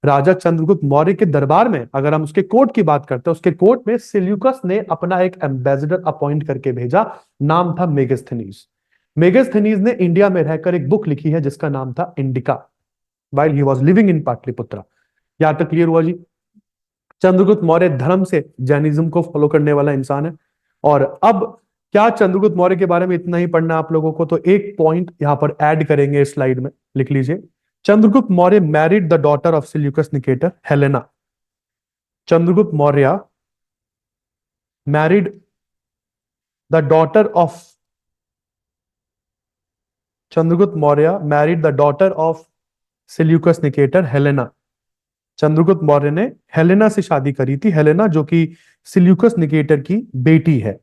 राजा चंद्रगुप्त मौर्य के दरबार में, अगर हम उसके कोर्ट की बात करते हैं, उसके कोर्ट में सेल्यूकस ने अपना एक एम्बेसडर अपॉइंट करके भेजा, नाम था मेगस्थनीज। मेगस्थनीज ने इंडिया में रहकर एक बुक लिखी है जिसका नाम था Indica, while he was living in Pataliputra. यहां तक क्लियर हुआ जी। चंद्रगुप्त मौर्य धर्म से जैनिज्म को फॉलो करने वाला इंसान है। और अब क्या चंद्रगुप्त मौर्य के बारे में इतना ही पढ़ना आप लोगों को, तो एक पॉइंट यहां पर ऐड करेंगे इस स्लाइड में, लिख लीजिए। Chandragupta Maurya married the daughter of Seleucus Nicator, Helena. Chandragupta Maurya married the daughter of Chandragupta Maurya married the daughter of Seleucus Nicator, Helena. Chandragupta Maurya ने हेलेना से शादी करी थी, हेलेना जो कि सिल्यूकस निकेटर की बेटी है।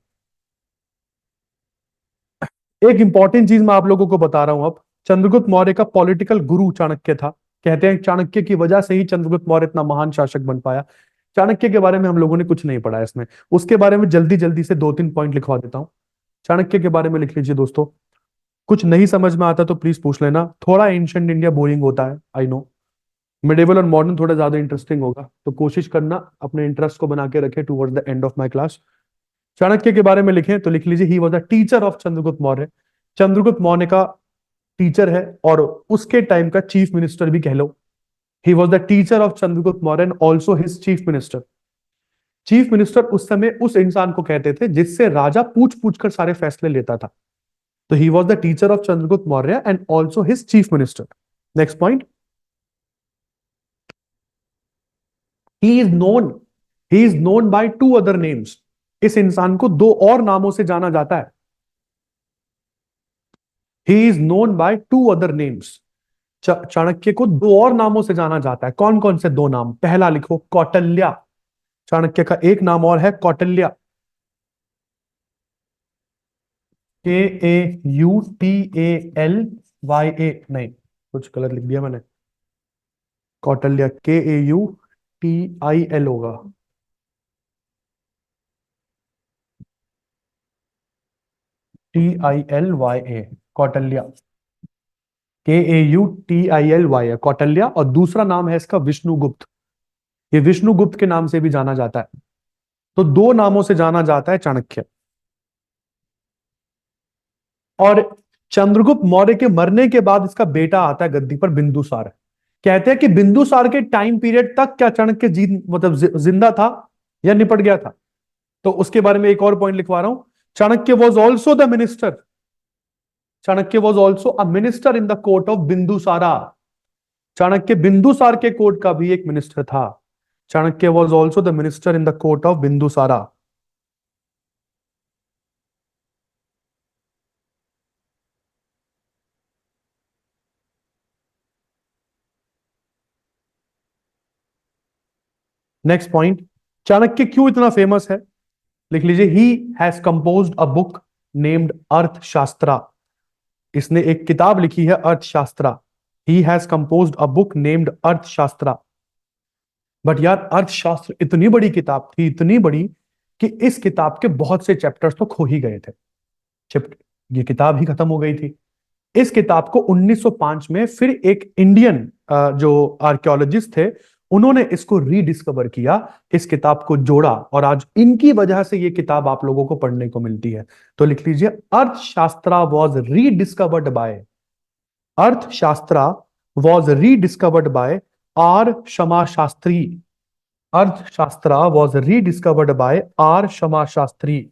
एक इंपॉर्टेंट चीज मैं आप लोगों को बता रहा हूं अब, चंद्रगुप्त मौर्य का पॉलिटिकल गुरु चाणक्य था। कहते हैं चाणक्य की वजह से ही चंद्रगुप्त मौर्य इतना महान शासक बन पाया। चाणक्य के बारे में हम लोगों ने कुछ नहीं पढ़ा इसमें, उसके बारे में जल्दी जल्दी से 2-3 पॉइंट लिखवा देता हूं। चाणक्य के बारे में लिख लीजिए दोस्तों। कुछ नहीं समझ में आता तो प्लीज पूछ लेना, थोड़ा एंशिएंट इंडिया बोरिंग होता है, आई नो। मिडेवल और मॉडर्न थोड़ा ज्यादा इंटरेस्टिंग होगा, तो कोशिश करना अपने इंटरेस्ट को बना के रखे towards the end of my class. Chanakya के बारे में लिखें तो लिख लीजिए he was the teacher of Chandragupta Maurya. Chandragupta Maurya का टीचर है और उसके टाइम का चीफ मिनिस्टर भी कह लो। He was the teacher of Chandragupta Maurya and also his chief minister. Chief minister उस समय उस इंसान को कहते थे जिससे राजा पूछ पूछ कर सारे फैसले लेता था। तो ही was the teacher of Chandragupta Maurya and also his chief minister. Next point, he is known he is known by two other names. इस इंसान को दो और नामों से जाना जाता है। He is known by two other names. Chanakya को दो और नामों से जाना जाता है। कौन कौन से दो नाम? पहला लिखो कौटिल्य। चाणक्य का एक नाम और है कौटिल्य। KAUTALYA, नहीं कुछ गलत लिख दिया मैंने। कौटिल्य KAUTIL होगा। TILYA, कौटिल्य। KAUTILYA, कौटिल्य। और दूसरा नाम है इसका विष्णुगुप्त। ये विष्णुगुप्त के नाम से भी जाना जाता है। तो दो नामों से जाना जाता है चाणक्य। और चंद्रगुप्त मौर्य के मरने के बाद इसका बेटा आता है गद्दी पर, बिंदुसार। कहते हैं कि बिंदुसार के टाइम पीरियड तक क्या चाणक्य जिंदा था या निपट गया था? तो उसके बारे में एक और पॉइंट लिखवा रहा हूं। Chanakya was also the minister. Chanakya was also a minister in the court of Bindusara. Chanakya Bindusara के कोर्ट का भी एक मिनिस्टर था। Chanakya was also the minister in the court of Bindusara. Next point, Chanakya क्यों इतना फेमस है? लिख लीजिए he has composed a book named Arthashastra. इसने एक किताब लिखी है Arthashastra. He has composed a book named Arthashastra. But यार अर्थशास्त्र इतनी बड़ी किताब थी, इतनी बड़ी कि इस किताब के बहुत से चैप्टर्स तो खो ही गए थे। ये किताब ही खत्म हो गई थी। इस किताब को 1905 में फिर एक इंडियन जो आर्कियोलॉजिस्ट थे उन्होंने इसको रीडिस्कवर किया, इस किताब को जोड़ा और आज इनकी वजह से ये किताब आप लोगों को पढ़ने को मिलती है। तो लिख लीजिए Arthashastra was rediscovered by Arthashastra was rediscovered by R Shama Shastri. Arthashastra was rediscovered by R Shama Shastri.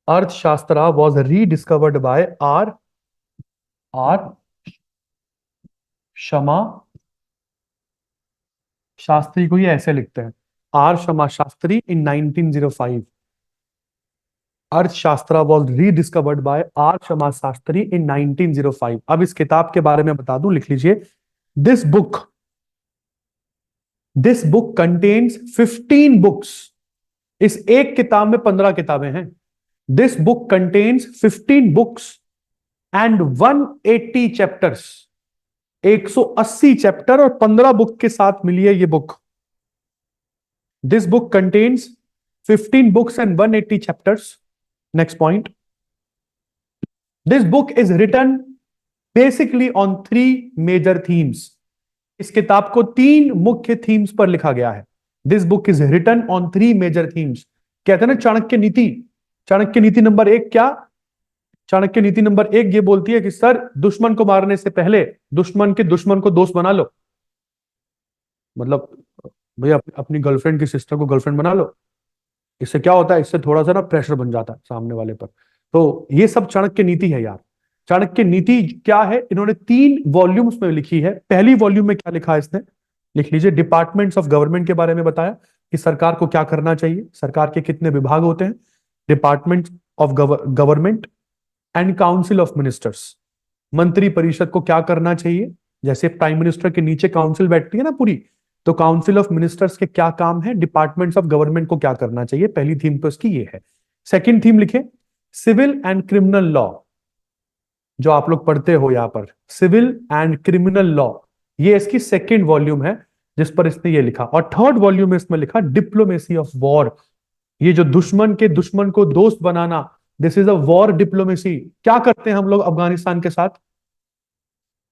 Arthashastra was rediscovered by R R Shama Shastri को ये ऐसे लिखते हैं, R Shama Shastri in 1905। Arthashastra was rediscovered by R Shama Shastri in 1905। अब इस किताब के बारे में बता दूं, लिख लीजिए दिस बुक कंटेन्स 15 बुक्स। इस एक किताब में 15 किताबें हैं। This book contains 15 books and 180 chapters. 180 chapter और 15 बुक के साथ मिली है ये book. This book contains 15 books and 180 chapters. Next point, this book is written basically on 3 major themes. इस किताब को 3 मुख्य थीम्स पर लिखा गया है। This book is written on 3 major themes. कहते हैं ना चाणक्य नीति। चाणक्य नीति नंबर 1 क्या? चाणक्य नीति नंबर 1 ये बोलती है कि सर दुश्मन को मारने से पहले दुश्मन के दुश्मन को दोस्त बना लो। मतलब भैया अपनी गर्लफ्रेंड की सिस्टर को गर्लफ्रेंड बना लो। इससे क्या होता है? इससे थोड़ा सा ना प्रेशर बन जाता है सामने वाले पर। तो ये सब चाणक्य नीति है यार। चाणक्य नीति क्या है? इन्होंने 3 वॉल्यूम्स में लिखी है। पहली वॉल्यूम में क्या लिखा है इसने? लिख लीजिए डिपार्टमेंट्स ऑफ गवर्नमेंट के बारे में बताया कि सरकार को क्या करना चाहिए, सरकार के कितने विभाग होते हैं, department of government and council of ministers. मंत्री परिषद को क्या करना चाहिए, जैसे प्राइम मिनिस्टर के नीचे काउंसिल बैठती है ना पूरी, तो काउंसिल ऑफ मिनिस्टर्स के क्या काम है, डिपार्टमेंट्स ऑफ गवर्नमेंट को क्या करना चाहिए। पहली थीम तो इसकी ये है। सेकंड थीम लिखे सिविल एंड क्रिमिनल लॉ। जो आप लोग पढ़ते हो यहां पर सिविल एंड क्रिमिनल लॉ, ये इसकी सेकंड वॉल्यूम है जिस पर इसने ये लिखा। और थर्ड वॉल्यूम में इसमें लिखा डिप्लोमेसी ऑफ वॉर। ये जो दुश्मन के दुश्मन को दोस्त बनाना, this is a war diplomacy. क्या करते हैं हम लोग अफगानिस्तान के साथ?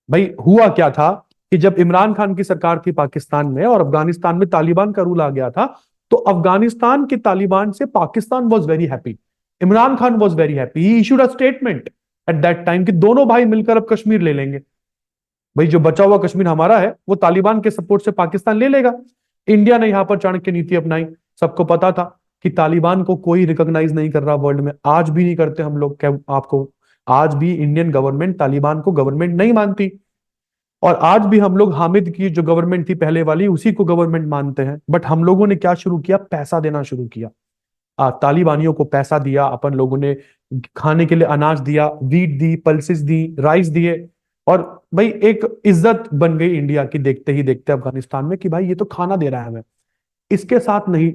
भाई हुआ क्या था कि जब इमरान खान की सरकार थी पाकिस्तान में और अफगानिस्तान में तालिबान का रूल आ गया था, तो अफगानिस्तान के तालिबान से Pakistan was very happy, Imran Khan was very happy, he issued a statement at that time कि दोनों भाई मिलकर अब कश्मीर ले लेंगे। भाई जो बचा हुआ कश्मीर हमारा है वो तालिबान के सपोर्ट से पाकिस्तान ले लेगा। इंडिया ने यहां पर चाणक्य नीति अपनाई। सबको पता था कि तालिबान को कोई रिकॉग्नाइज नहीं कर रहा वर्ल्ड में, आज भी नहीं करते हम लोग, क्या आपको आज भी इंडियन गवर्नमेंट तालिबान को गवर्नमेंट नहीं मानती, और आज भी हम लोग हामिद की जो गवर्नमेंट थी पहले वाली उसी को गवर्नमेंट मानते हैं। बट हम लोगों ने क्या शुरू किया, पैसा देना शुरू किया। तालिबानियों को पैसा दिया, अपन लोगों ने खाने के लिए अनाज दिया, वीट दी, पल्सेस दी, राइस दिए, और भाई एक इज्जत बन गई इंडिया की देखते ही देखते अफगानिस्तान में कि भाई ये तो खाना दे रहा है हमें, इसके साथ नहीं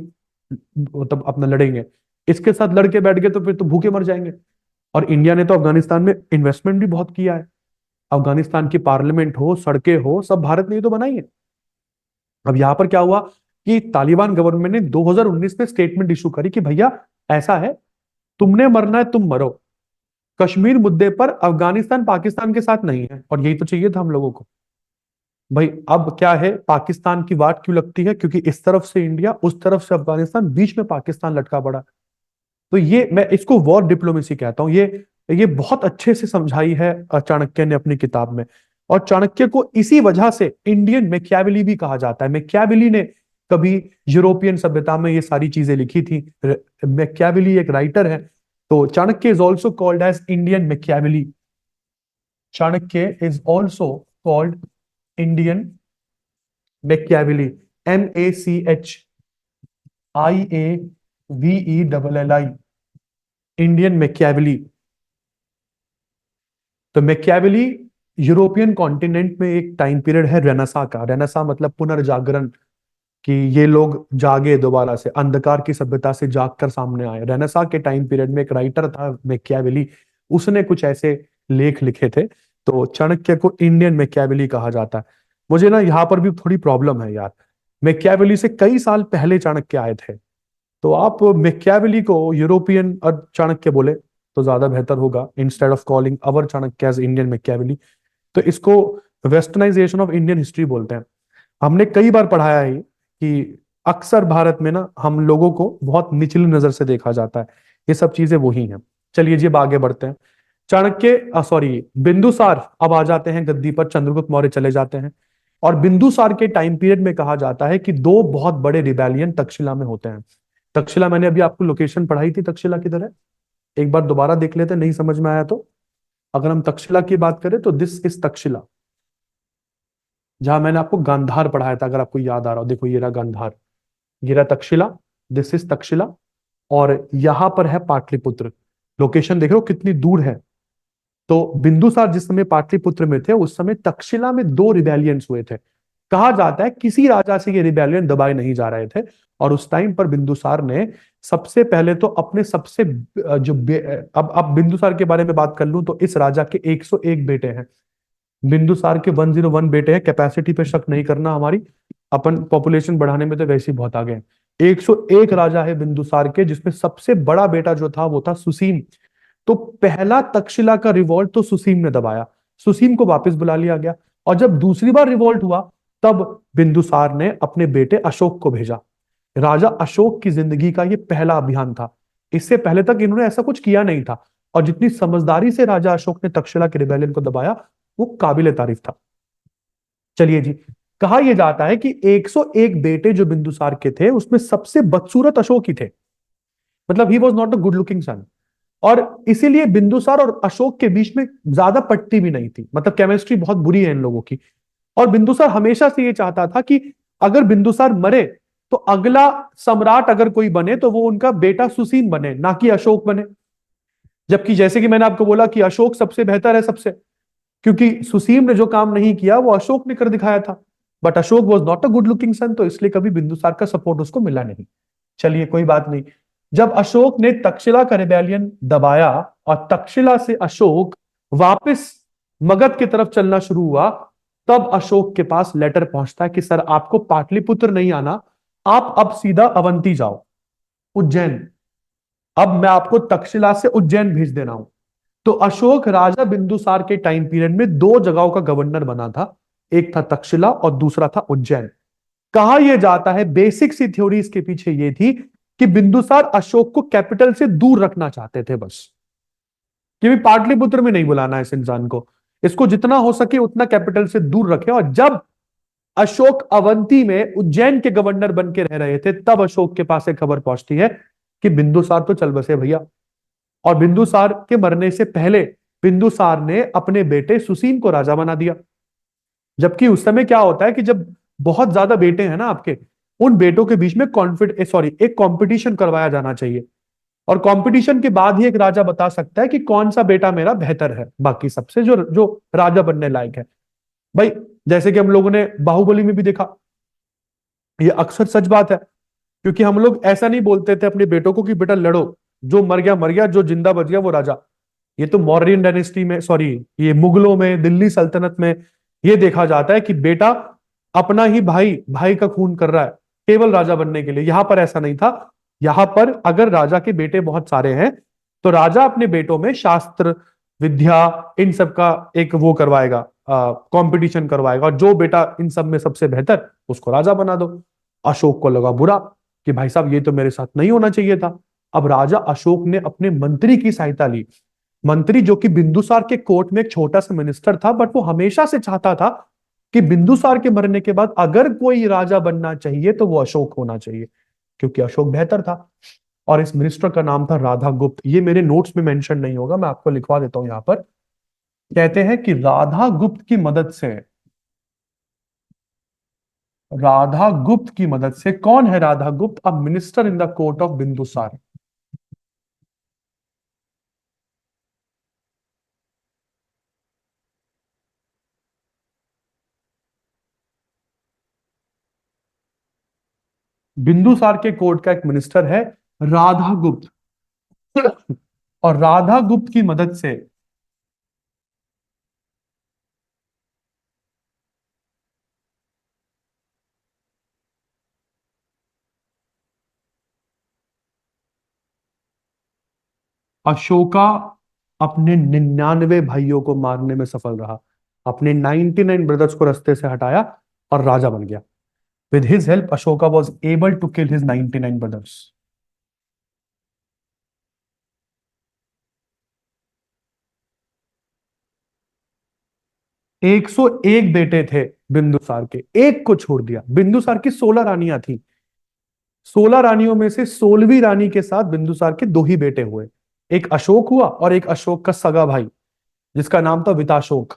मतलब अपना लड़ेंगे, इसके साथ लड़के बैठ गए तो फिर तो भूखे मर जाएंगे। और इंडिया ने तो अफगानिस्तान में इन्वेस्टमेंट भी बहुत किया है। अफगानिस्तान की पार्लियामेंट हो, सड़कें हो, सब भारत ने ही तो बनाई है। अब यहां पर क्या हुआ कि तालिबान गवर्नमेंट ने 2019 में स्टेटमेंट इशू करी कि भैया ऐसा है, तुमने मरना है तुम मरो, कश्मीर मुद्दे पर अफगानिस्तान पाकिस्तान के साथ नहीं है। और यही तो चाहिए था हम लोगों को। भाई अब क्या है, पाकिस्तान की वाट क्यों लगती है, क्योंकि इस तरफ से इंडिया, उस तरफ से अफगानिस्तान, बीच में पाकिस्तान लटका पड़ा। तो ये मैं इसको वॉर डिप्लोमेसी कहता हूं। ये बहुत अच्छे से समझाई है चाणक्य ने अपनी किताब में। और चाणक्य को इसी वजह से इंडियन मैकियावेली भी कहा जाता है। मैकियावेली ने कभी यूरोपियन सभ्यता में ये सारी चीजें लिखी थी। मैकियावेली एक राइटर है, तो Chanakya is also called as Indian Machiavelli. Chanakya is also called Indian Machiavelli, MACHIAVELLI, Indian Machiavelli. तो मैकियावेली यूरोपियन कॉन्टिनेंट में एक टाइम पीरियड है रेनेसा का। रेनेसा मतलब पुनर्जागरण, कि ये लोग जागे दोबारा से, अंधकार की सभ्यता से जागकर सामने आए। रेनेसा के टाइम पीरियड में एक राइटर था मैकियावेली, उसने कुछ ऐसे लेख लिखे थे। तो चाणक्य को इंडियन मैकियावेली कहा जाता है। मुझे ना यहाँ पर भी थोड़ी प्रॉब्लम है यार, मैकियावेली से कई साल पहले चाणक्य आए थे, तो आप मैकियावेली को यूरोपियन और चाणक्य बोले तो ज्यादा बेहतर होगा, instead of calling our Chanakya as Indian Machiavelli. तो इसको वेस्टर्नाइजेशन ऑफ इंडियन हिस्ट्री बोलते हैं। हमने कई बार पढ़ाया है कि अक्सर भारत में ना हम लोगों को बहुत निचली नजर से देखा जाता है। ये सब चीजें वही हैं। चलिए जी अब आगे बढ़ते हैं। चाणक्य सॉरी बिंदुसार अब आ जाते हैं गद्दी पर, चंद्रगुप्त मौर्य चले जाते हैं। और बिंदुसार के टाइम पीरियड में कहा जाता है कि दो बहुत बड़े रिबेलियन तक्षशिला में होते हैं। तक्षशिला मैंने अभी आपको लोकेशन पढ़ाई थी, तक्षशिला किधर है, एक बार दोबारा देख लेते, नहीं समझ में आया तो। अगर हम तक्षशिला की बात करें तो दिस इज तक्षशिला, जहां मैंने आपको गांधार पढ़ाया था, अगर आपको याद आ रहा हो। देखो ये रहा गांधार, ये रहा तक्षशिला, दिस इज तक्षशिला। और यहां पर है पाटलिपुत्र। लोकेशन देख रहे हो कितनी दूर है। तो बिंदुसार जिस समय पाटलिपुत्र में थे उस समय तक्षशिला में दो रिबेलियंस हुए थे। कहा जाता है किसी राजा से ये रिबेलियन दबाए नहीं जा रहे थे, और उस टाइम पर बिंदुसार ने सबसे पहले तो अपने सबसे अब बिंदुसार के बारे में बात कर लूं तो इस राजा के 101 बेटे हैं। बिंदुसार के 101 बेटे हैं, कैपेसिटी पे शक नहीं करना हमारी, अपन पॉपुलेशन बढ़ाने में तो वैसे ही बहुत आगे हैं। 101 राजा है बिंदुसार के, जिसमें सबसे बड़ा बेटा जो था वो था सुसीम। तो पहला तक्षशिला का रिवॉल्ट तो सुसीम ने दबाया, सुसीम को वापस बुला लिया गया। और जब दूसरी बार रिवॉल्ट हुआ तब बिंदुसार ने अपने बेटे अशोक को भेजा। राजा अशोक की जिंदगी का ये पहला अभियान था, इससे पहले तक इन्होंने ऐसा कुछ किया नहीं था। और जितनी समझदारी से राजा अशोक ने तक्षशिला के रिबेलियन को दबाया वो काबिले तारीफ था। चलिए जी, कहा यह जाता है कि 101 बेटे जो बिंदुसार के थे उसमें सबसे बदसूरत अशोक ही थे। मतलब he was not a good looking son, और इसीलिए बिंदुसार और अशोक के बीच में ज्यादा पटती भी नहीं थी। मतलब केमिस्ट्री बहुत बुरी है इन लोगों की। और बिंदुसार हमेशा से ये चाहता था कि अगर बिंदुसार मरे तो अगला सम्राट अगर कोई बने तो वो उनका बेटा सुसीम बने, ना कि अशोक बने। जबकि जैसे कि मैंने आपको बोला कि अशोक सबसे बेहतर है सबसे, क्योंकि सुसीम ने जो काम नहीं किया वो अशोक ने कर दिखाया था। But Ashoka was not a good looking son, तो इसलिए कभी बिंदुसार का सपोर्ट उसको मिला नहीं। चलिए कोई बात नहीं। जब अशोक ने तक्षशिला का रिबेलियन दबाया और तक्षशिला से अशोक वापस मगध की तरफ चलना शुरू हुआ, तब अशोक के पास लेटर पहुंचता है कि सर आपको पाटलिपुत्र नहीं आना, आप अब सीधा अवंती जाओ, उज्जैन। अब मैं आपको तक्षशिला से उज्जैन भेज दे रहा हूं। तो अशोक राजा बिंदुसार के टाइम पीरियड में दो जगहों का गवर्नर बना था, एक था तक्षशिला और दूसरा था उज्जैन। कहा यह जाता है, बेसिक सी थ्योरी इसके पीछे ये थी कि बिंदुसार अशोक को कैपिटल से दूर रखना चाहते थे बस, कि भी पाटलिपुत्र में नहीं बुलाना है इस इंसान को, इसको जितना हो सके उतना कैपिटल से दूर रखे। और जब अशोक अवंती में उज्जैन के गवर्नर बन के रह रहे थे, तब अशोक के पास एक खबर पहुंचती है कि बिंदुसार तो चल बसे भैया। और बिंदुसार के मरने से पहले बिंदुसार ने अपने बेटे सुसीन को राजा बना दिया। जबकि उस समय क्या होता है कि जब बहुत ज्यादा बेटे हैं ना आपके, उन बेटों के बीच में एक कंपटीशन करवाया जाना चाहिए, और कंपटीशन के बाद ही एक राजा बता सकता है कि कौन सा बेटा मेरा बेहतर है बाकी सबसे, जो जो राजा बनने लायक है। भाई जैसे कि हम लोगों ने बाहुबली में भी देखा, ये अक्सर सच बात है, क्योंकि हम लोग ऐसा नहीं बोलते थे अपने बेटों को कि बेटा लड़ो, जो मर गया मर गया, जो जिंदा बच गया वो राजा। ये तो मौर्यन डायनेस्टी में, सॉरी, ये मुगलों में, दिल्ली सल्तनत में ये देखा जाता है कि बेटा अपना ही भाई भाई का खून कर रहा है केवल राजा बनने के लिए। यहां पर ऐसा नहीं था। यहां पर अगर राजा के बेटे बहुत सारे हैं तो राजा अपने बेटों में शास्त्र विद्या इन सब का एक वो करवाएगा, कंपटीशन करवाएगा, और जो बेटा इन सब में सबसे बेहतर उसको राजा बना दो। अशोक को लगा बुरा कि भाई साहब ये तो मेरे साथ नहीं होना चाहिए था। अब राजा अशोक ने अपने मंत्री की सहायता ली। मंत्री जो कि बिंदुसार के कोर्ट में एक छोटा सा मिनिस्टर था, बट वो हमेशा से चाहता था कि बिंदुसार के मरने के बाद अगर कोई राजा बनना चाहिए तो वो अशोक होना चाहिए, क्योंकि अशोक बेहतर था। और इस मिनिस्टर का नाम था राधा गुप्त। ये मेरे नोट्स में मेंशन नहीं होगा, मैं आपको लिखवा देता हूं यहां पर। कहते हैं कि राधा गुप्त की मदद से, राधा गुप्त की मदद से, कौन है Radha Gupta? A minister in the court of Bindusara. Bindusara के कोर्ट का एक मिनिस्टर है राधा गुप्त। और राधा गुप्त की मदद से अशोका अपने 99 भाइयों को मारने में सफल रहा, अपने 99 ब्रदर्स को रास्ते से हटाया और राजा बन गया। With his help Ashoka was able to kill his 99 brothers. 101 बेटे थे बिंदुसार के, एक को छोड़ दिया। बिंदुसार की 16 रानियां थी, 16 रानियों में से 16वीं रानी के साथ बिंदुसार के दो ही बेटे हुए। एक अशोक हुआ और एक अशोक का सगा भाई जिसका नाम था विताशोक।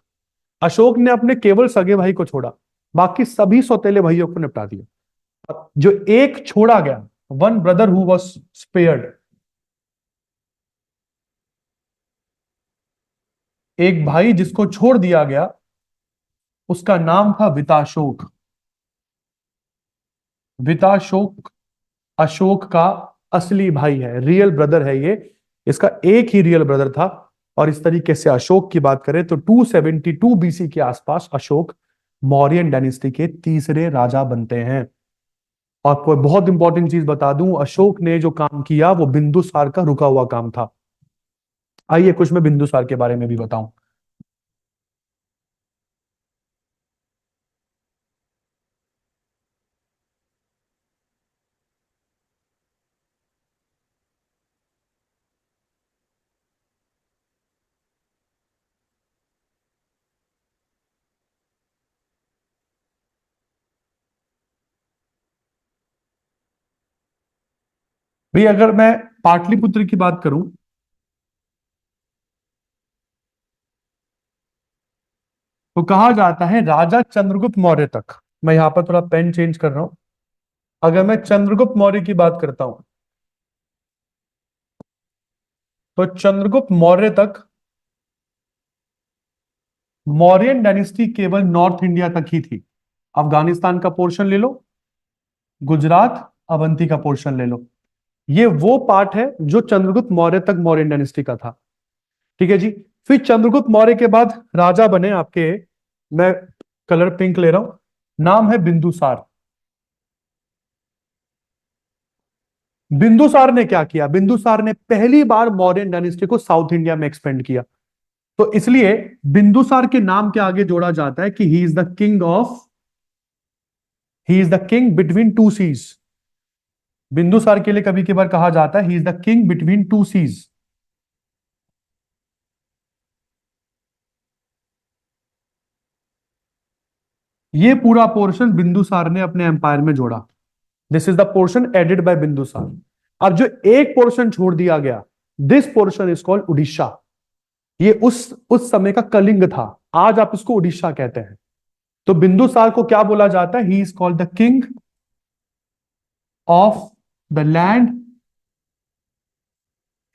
अशोक ने अपने केवल सगे भाई को छोड़ा, बाकी सभी सौतेले भाइयों को निपटा दिया। जो एक छोड़ा गया, one brother who was spared, एक भाई जिसको छोड़ दिया गया, उसका नाम था विताशोक। विताशोक अशोक का असली भाई है, रियल ब्रदर है ये, इसका एक ही रियल ब्रदर था। और इस तरीके से अशोक की बात करें तो 272 बीसी के आसपास अशोक मौर्यन डायनेस्टी के तीसरे राजा बनते हैं। आपको बहुत इंपॉर्टेंट चीज बता दूं, अशोक ने जो काम किया वो बिंदुसार का रुका हुआ काम था। आइए कुछ मैं बिंदुसार के बारे में भी बताऊं। भाई अगर मैं पाटलिपुत्र की बात करूं तो कहा जाता है राजा चंद्रगुप्त मौर्य तक, मैं यहां पर थोड़ा पेन चेंज कर रहा हूं। अगर मैं चंद्रगुप्त मौर्य की बात करता हूं तो चंद्रगुप्त मौर्य तक मौर्यन डायनेस्टी केवल नॉर्थ इंडिया तक ही थी। अफगानिस्तान का पोर्शन ले लो, गुजरात, अवंती का पोर्शन ले लो, ये वो पार्ट है जो चंद्रगुप्त मौर्य तक मौर्यन डायनेस्टी का था। ठीक है जी। फिर चंद्रगुप्त मौर्य के बाद राजा बने आपके, मैं कलर पिंक ले रहा हूं, नाम है बिंदुसार। बिंदुसार ने क्या किया? बिंदुसार ने पहली बार मौर्यन डायनेस्टी को साउथ इंडिया में एक्सपेंड किया। तो इसलिए बिंदुसार के नाम के आगे जोड़ा जाता है कि he is the king of, he is the king between two seas. Bindusara के लिए कभी कभार कहा जाता है he is the king between two seas. ये पूरा पोर्शन बिंदुसार ने अपने एम्पायर में जोड़ा। This is the portion added by Bindusara. अब जो एक पोर्शन छोड़ दिया गया, this portion is called Orissa. ये उस समय का कलिंग था, आज आप इसको उड़ीसा कहते हैं। तो बिंदुसार को क्या बोला जाता है? He is called the king of the land,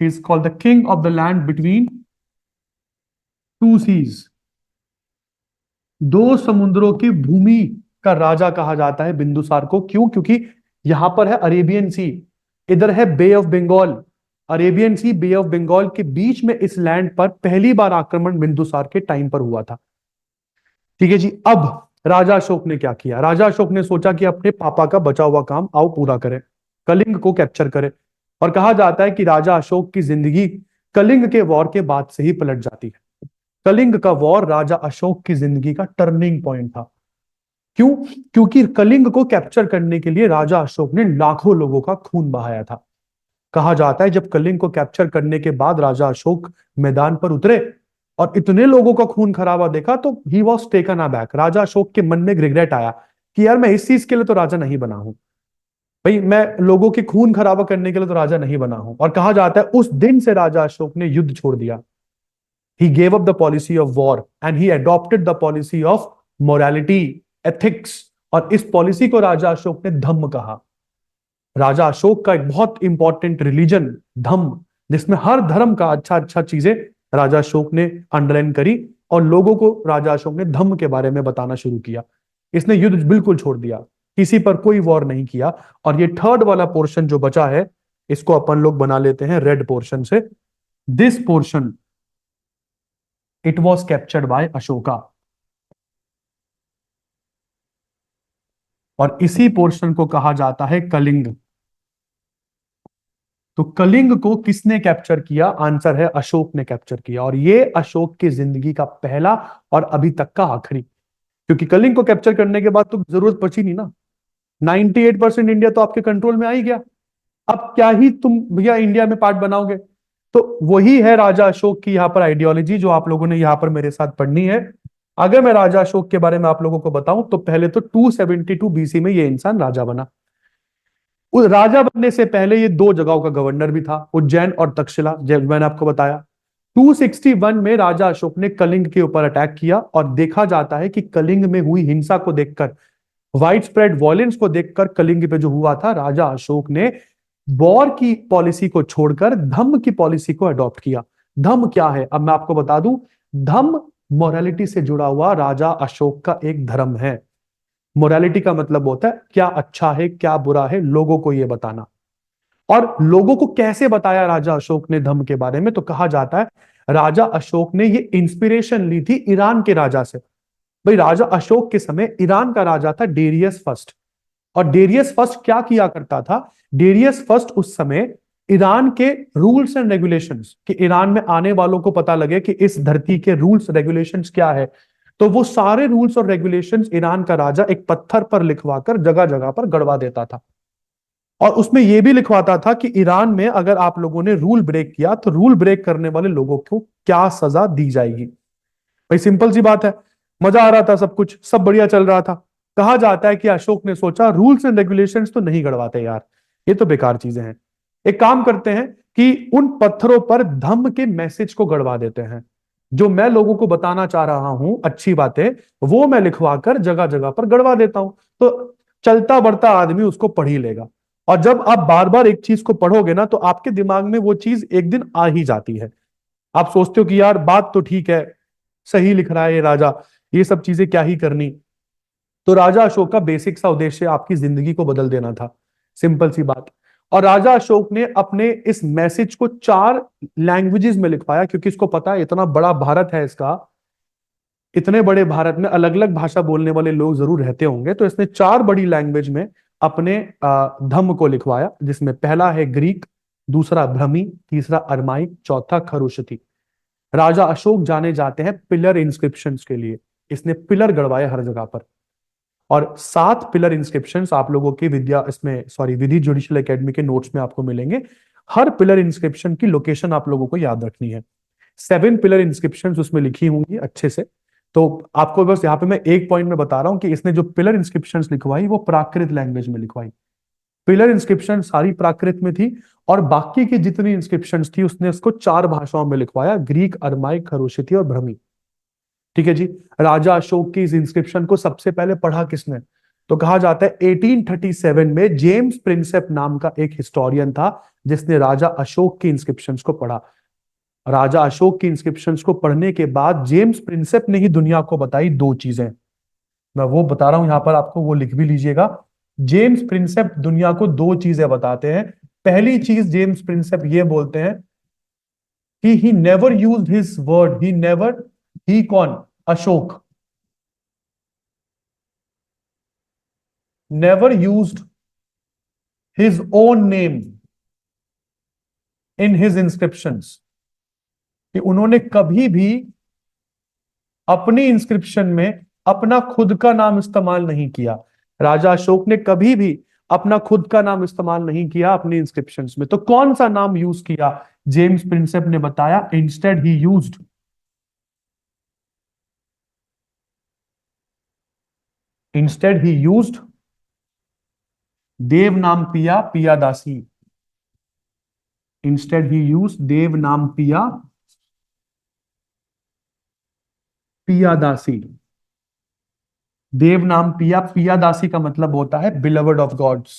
he is called the king of the land between two seas. दो समुद्रों की भूमि का राजा कहा जाता है बिंदुसार को। क्यों? क्योंकि यहां पर है अरेबियन सी, इधर है bay of Bengal. Arabian sea, bay of Bengal के बीच में इस लैंड पर पहली बार आक्रमण बिंदुसार के टाइम पर हुआ था। ठीक है जी। अब राजा अशोक ने क्या किया? राजा अशोक ने सोचा कि अपने पापा का बचा हुआ काम आओ पूरा करें, कलिंग को कैप्चर करें। और कहा जाता है कि राजा अशोक की जिंदगी कलिंग के वॉर के बाद से ही पलट जाती है। कलिंग का वॉर राजा अशोक की जिंदगी का टर्निंग पॉइंट था। क्यों? क्योंकि कलिंग को कैप्चर करने के लिए राजा अशोक ने लाखों लोगों का खून बहाया था। कहा जाता है जब कलिंग को कैप्चर करने के बाद राजा अशोक मैदान पर उतरे और इतने लोगों का खून खराबा देखा तो ही वॉज टेकन अबैक। राजा अशोक के मन में रिग्रेट आया कि यार मैं इस चीज के लिए तो राजा नहीं बना हूं, भाई मैं लोगों के खून खराबा करने के लिए तो राजा नहीं बना हूं। और कहा जाता है उस दिन से राजा अशोक ने युद्ध छोड़ दिया। He gave up the policy of war and he adopted the policy of morality, ethics। और इस पॉलिसी को राजा अशोक ने धम्म कहा। राजा अशोक का एक बहुत इंपॉर्टेंट रिलीजन धम्म, जिसमें हर धर्म का अच्छा अच्छा चीजें राजा अशोक ने अंडरलाइन करी और लोगों को राजा अशोक ने धम्म के बारे में बताना शुरू किया। इसने युद्ध बिल्कुल छोड़ दिया, किसी पर कोई वॉर नहीं किया। और ये थर्ड वाला पोर्शन जो बचा है, इसको अपन लोग बना लेते हैं रेड पोर्शन से। This portion it was captured by Ashoka. और इसी पोर्शन को कहा जाता है कलिंग। तो कलिंग को किसने कैप्चर किया? आंसर है अशोक ने कैप्चर किया। और ये अशोक की जिंदगी का पहला और अभी तक का आखिरी, क्योंकि कलिंग को कैप्चर करने के बाद तो जरूरत बची नहीं ना। 98% इंडिया तो आपके कंट्रोल में आ ही गया। अब क्या ही तुम भैया इंडिया में पार्ट बनाओगे? तो वही है राजा अशोक की यहाँ पर आइडियोलॉजी जो आप लोगों ने यहाँ पर मेरे साथ पढ़नी है। अगर मैं राजा अशोक के बारे में आप लोगों को बताऊं तो पहले तो 272 बीसी में ये इंसान राजा बना। उस राजा बनने से पहले ये दो जगहों का गवर्नर भी था, उज्जैन और तक्षशिला, जब मैंने आपको बताया। 261 में राजा अशोक ने कलिंग के ऊपर अटैक किया और देखा जाता है कि कलिंग में हुई हिंसा को देखकर, वाइड स्प्रेड वॉयलेंस को देखकर, कलिंग पे जो हुआ था, राजा अशोक ने वॉर की पॉलिसी को छोड़कर धम्म की पॉलिसी को अडॉप्ट किया। धम्म क्या है अब मैं आपको बता दूं। धम्म मोरालिटी से जुड़ा हुआ राजा अशोक का एक धर्म है। मोरालिटी का मतलब होता है क्या अच्छा है क्या बुरा है लोगों को यह बताना। और लोगों को कैसे बताया राजा अशोक ने धम्म के बारे में? तो कहा जाता है राजा अशोक ने ये इंस्पिरेशन ली थी ईरान के राजा से। भाई राजा अशोक के समय ईरान का राजा था डेरियस फर्स्ट। और डेरियस फर्स्ट क्या किया करता था? डेरियस फर्स्ट उस समय ईरान के रूल्स एंड रेगुलेशंस, कि ईरान में आने वालों को पता लगे कि इस धरती के रूल्स रेगुलेशंस क्या है, तो वो सारे रूल्स और रेगुलेशंस ईरान का राजा एक पत्थर पर लिखवाकर जगह जगह पर गड़वा देता था। और उसमें यह भी लिखवाता था कि ईरान में अगर आप लोगों ने रूल ब्रेक किया तो रूल ब्रेक करने वाले लोगों को क्या सजा दी जाएगी। भाई सिंपल सी बात है, मजा आ रहा था, सब कुछ सब बढ़िया चल रहा था। कहा जाता है कि अशोक ने सोचा रूल्स एंड रेगुलेशंस तो नहीं गड़वाते यार, ये तो बेकार चीजें हैं। एक काम करते हैं कि उन पत्थरों पर धम्म के मैसेज को गड़वा देते हैं। जो मैं लोगों को बताना चाह रहा हूं अच्छी बातें, वो मैं लिखवाकर जगह जगह पर गड़वा देता हूं, तो चलता बढ़ता आदमी उसको पढ़ ही लेगा। और जब आप बार बार एक चीज को पढ़ोगे ना तो आपके दिमाग में वो चीज एक दिन आ ही जाती है। आप सोचते हो कि यार बात तो ठीक है, सही लिख रहा है ये राजा, ये सब चीजें क्या ही करनी। तो राजा अशोक का बेसिक सा उद्देश्य आपकी जिंदगी को बदल देना था, सिंपल सी बात। और राजा अशोक ने अपने इस मैसेज को 4 लैंग्वेजेस में लिखवाया, क्योंकि इसको पता है इतना बड़ा भारत है इसका, इतने बड़े भारत में अलग अलग भाषा बोलने वाले लोग जरूर रहते होंगे, तो इसने 4 बड़ी लैंग्वेज में अपने धम्म को लिखवाया, जिसमें पहला है ग्रीक, दूसरा ब्रह्मी, तीसरा अरमाइक, चौथा खरुष्टी। राजा अशोक जाने जाते हैं पिलर इंस्क्रिप्शंस के लिए, इसने पिलर गड़वाए हर जगह पर। और 7 पिलर इंस्क्रिप्शंस आप लोगों की विधि जुडिशियल एकेडमी के नोट्स में आपको मिलेंगे। हर पिलर इंस्क्रिप्शन की लोकेशन आप लोगों को याद रखनी है। 7 पिलर इंस्क्रिप्शंस उसमें लिखी होंगी अच्छे से। तो आपको बस यहाँ पे मैं एक पॉइंट में बता रहा हूं कि इसने जो पिलर इंस्क्रिप्शंस लिखवाई वो प्राकृत लैंग्वेज में लिखवाई। पिलर इंस्क्रिप्शन सारी प्राकृत में थी, और बाकी की जितनी इंस्क्रिप्शंस थी उसने उसको 4 भाषाओं में लिखवाया, ग्रीक, अरमाइक, खरोशिथी और ब्रह्मी। ठीक है जी। राजा अशोक की इस इंस्क्रिप्शन को सबसे पहले पढ़ा किसने? तो कहा जाता है 1837 में जेम्स प्रिंसेप नाम का एक हिस्टोरियन था जिसने राजा अशोक की इंस्क्रिप्शंस को पढ़ा। राजा अशोक की इंस्क्रिप्शंस को पढ़ने के बाद जेम्स प्रिंसेप ने ही दुनिया को बताई 2 चीजें। मैं वो बता रहा हूं यहां पर आपको, वो लिख भी लीजिएगा। जेम्स प्रिंसेप दुनिया को 2 चीजें बताते हैं। पहली चीज जेम्स प्रिंसेप ये बोलते हैं कि he never used his word, he कौन? Ashoka never used his own name in his inscriptions, कि उन्होंने कभी भी अपनी इंस्क्रिप्शन में अपना खुद का नाम इस्तेमाल नहीं किया। राजा अशोक ने कभी भी अपना खुद का नाम इस्तेमाल नहीं किया अपनी इंस्क्रिप्शंस में। तो कौन सा नाम यूज किया? जेम्स प्रिंसेप ने बताया इंस्टेड ही यूज्ड देव नाम पिया पियादासी। इंस्टेड ही यूज्ड देव नाम पिया पियादासी। देव नाम पिया पियादासी का मतलब होता है बिलवर्ड ऑफ गॉड्स,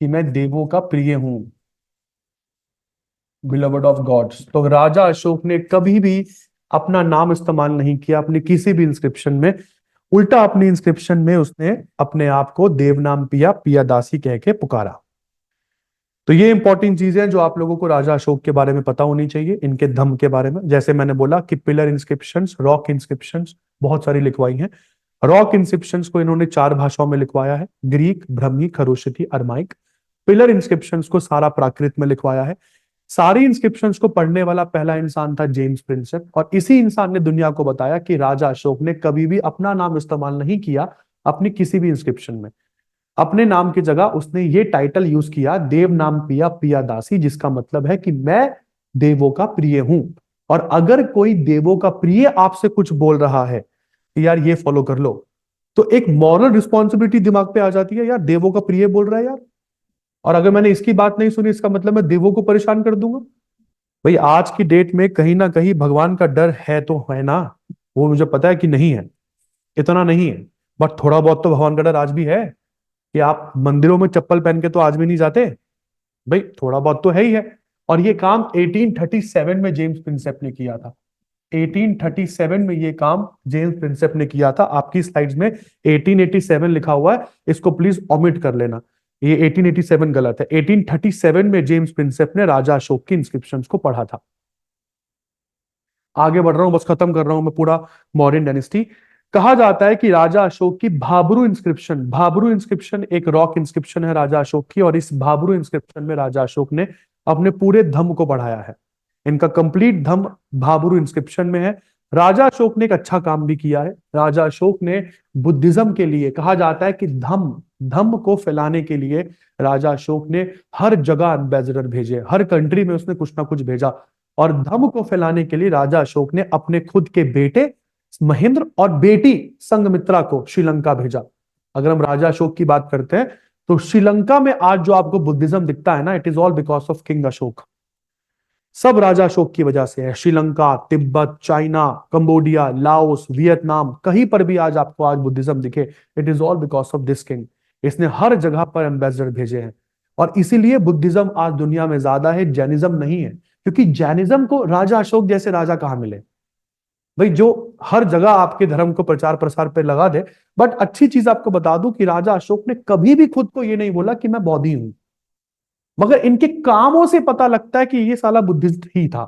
कि मैं देवों का प्रिय हूं, बिलवर्ड ऑफ गॉड्स। तो राजा अशोक ने कभी भी अपना नाम इस्तेमाल नहीं किया अपनी किसी भी इंस्क्रिप्शन में। उल्टा अपनी इंस्क्रिप्शन में उसने अपने आप को देव नाम पिया पियादासी कह के पुकारा। तो ये इंपॉर्टेंट चीजें जो आप लोगों को राजा अशोक के बारे में पता होनी चाहिए, इनके धम्म के बारे में। जैसे मैंने बोला कि पिलर इंस्क्रिप्शंस, रॉक इंस्क्रिप्शंस बहुत सारी लिखवाई हैं। रॉक इंस्क्रिप्शंस को इन्होंने 4 भाषाओं में लिखवाया है, ग्रीक, ब्रह्मी, खरोशिथी, अरमाइक। पिलर इंस्क्रिप्शंस को सारा प्राकृत में लिखवाया है। सारी इंस्क्रिप्शंस को पढ़ने वाला पहला इंसान था जेम्स प्रिंसेप, और इसी इंसान ने दुनिया को बताया कि राजा अशोक ने कभी भी अपना नाम इस्तेमाल नहीं किया अपनी किसी भी इंस्क्रिप्शन में। अपने नाम की जगह उसने ये टाइटल यूज किया, देव नाम पिया पियादासी, जिसका मतलब है कि मैं देवों का प्रिय हूं। और अगर कोई देवों का प्रिय आपसे कुछ बोल रहा है कि यार ये फॉलो कर लो, तो एक मॉरल रिस्पॉन्सिबिलिटी दिमाग पे आ जाती है, यार देवों का प्रिय बोल रहा है यार, और अगर मैंने इसकी बात नहीं सुनी इसका मतलब मैं देवों को परेशान कर दूंगा। भाई आज की डेट में कहीं ना कहीं भगवान का डर है तो है ना, वो मुझे पता है कि नहीं है, इतना नहीं है, बट थोड़ा बहुत तो भगवान का डर आज भी है। कि आप मंदिरों में चप्पल पहन के तो आज भी नहीं जाते, भाई थोड़ा बहुत तो है ही है। और ये काम 1837 में जेम्स प्रिंसेप ने किया था। 1837 में ये काम जेम्स प्रिंसेप ने किया था। आपकी स्लाइड्स में 1887 लिखा हुआ है, इसको प्लीज ऑमिट कर लेना, ये 1887 गलत है। 1837 में जेम्स प्रिंसेप ने राजा अशोक की इंस्क्रिप्शंस को पढ़ा था। आगे बढ़ रहा हूं, बस खत्म कर रहा हूं मैं पूरा मौर्यन डायनेस्टी। कहा जाता है कि राजा अशोक की भाबरू इंस्क्रिप्शन एक रॉक इंस्क्रिप्शन है राजा अशोक की, और इस भाबरू इंस्क्रिप्शन में राजा अशोक ने अपने पूरे धम्म को बढ़ाया है। इनका कंप्लीट धम्म भाबरू इंस्क्रिप्शन में है। राजा अशोक ने एक अच्छा काम भी किया है। राजा अशोक ने बुद्धिज्म के लिए, कहा जाता है कि धम्म को फैलाने के लिए राजा अशोक ने हर जगह एम्बेसडर भेजे, हर कंट्री में उसने कुछ ना कुछ भेजा। और धम्म को फैलाने के लिए राजा अशोक ने अपने खुद के बेटे महेंद्र और बेटी संघमित्रा को श्रीलंका भेजा। अगर हम राजा अशोक की बात करते हैं तो श्रीलंका में आज जो आपको बुद्धिज्म दिखता है ना, it is all because of king Ashok. सब राजा अशोक की वजह से है। Sri Lanka, Tibet, China, Cambodia, Laos, Vietnam, कहीं पर भी आज आपको आज बुद्धिज्म दिखे, it is all because of this king. इसने हर जगह पर एम्बेसडर भेजे हैं, और इसीलिए बुद्धिज्म आज दुनिया में ज्यादा है, जैनिज्म नहीं है। क्योंकि जैनिज्म को राजा अशोक जैसे राजा कहां मिले भाई, जो हर जगह आपके धर्म को प्रचार प्रसार पे लगा दे। बट अच्छी चीज आपको बता दूं कि राजा अशोक ने कभी भी खुद को ये नहीं बोला कि मैं बौद्धि हूं, मगर इनके कामों से पता लगता है कि ये साला बुद्धिस्ट ही था।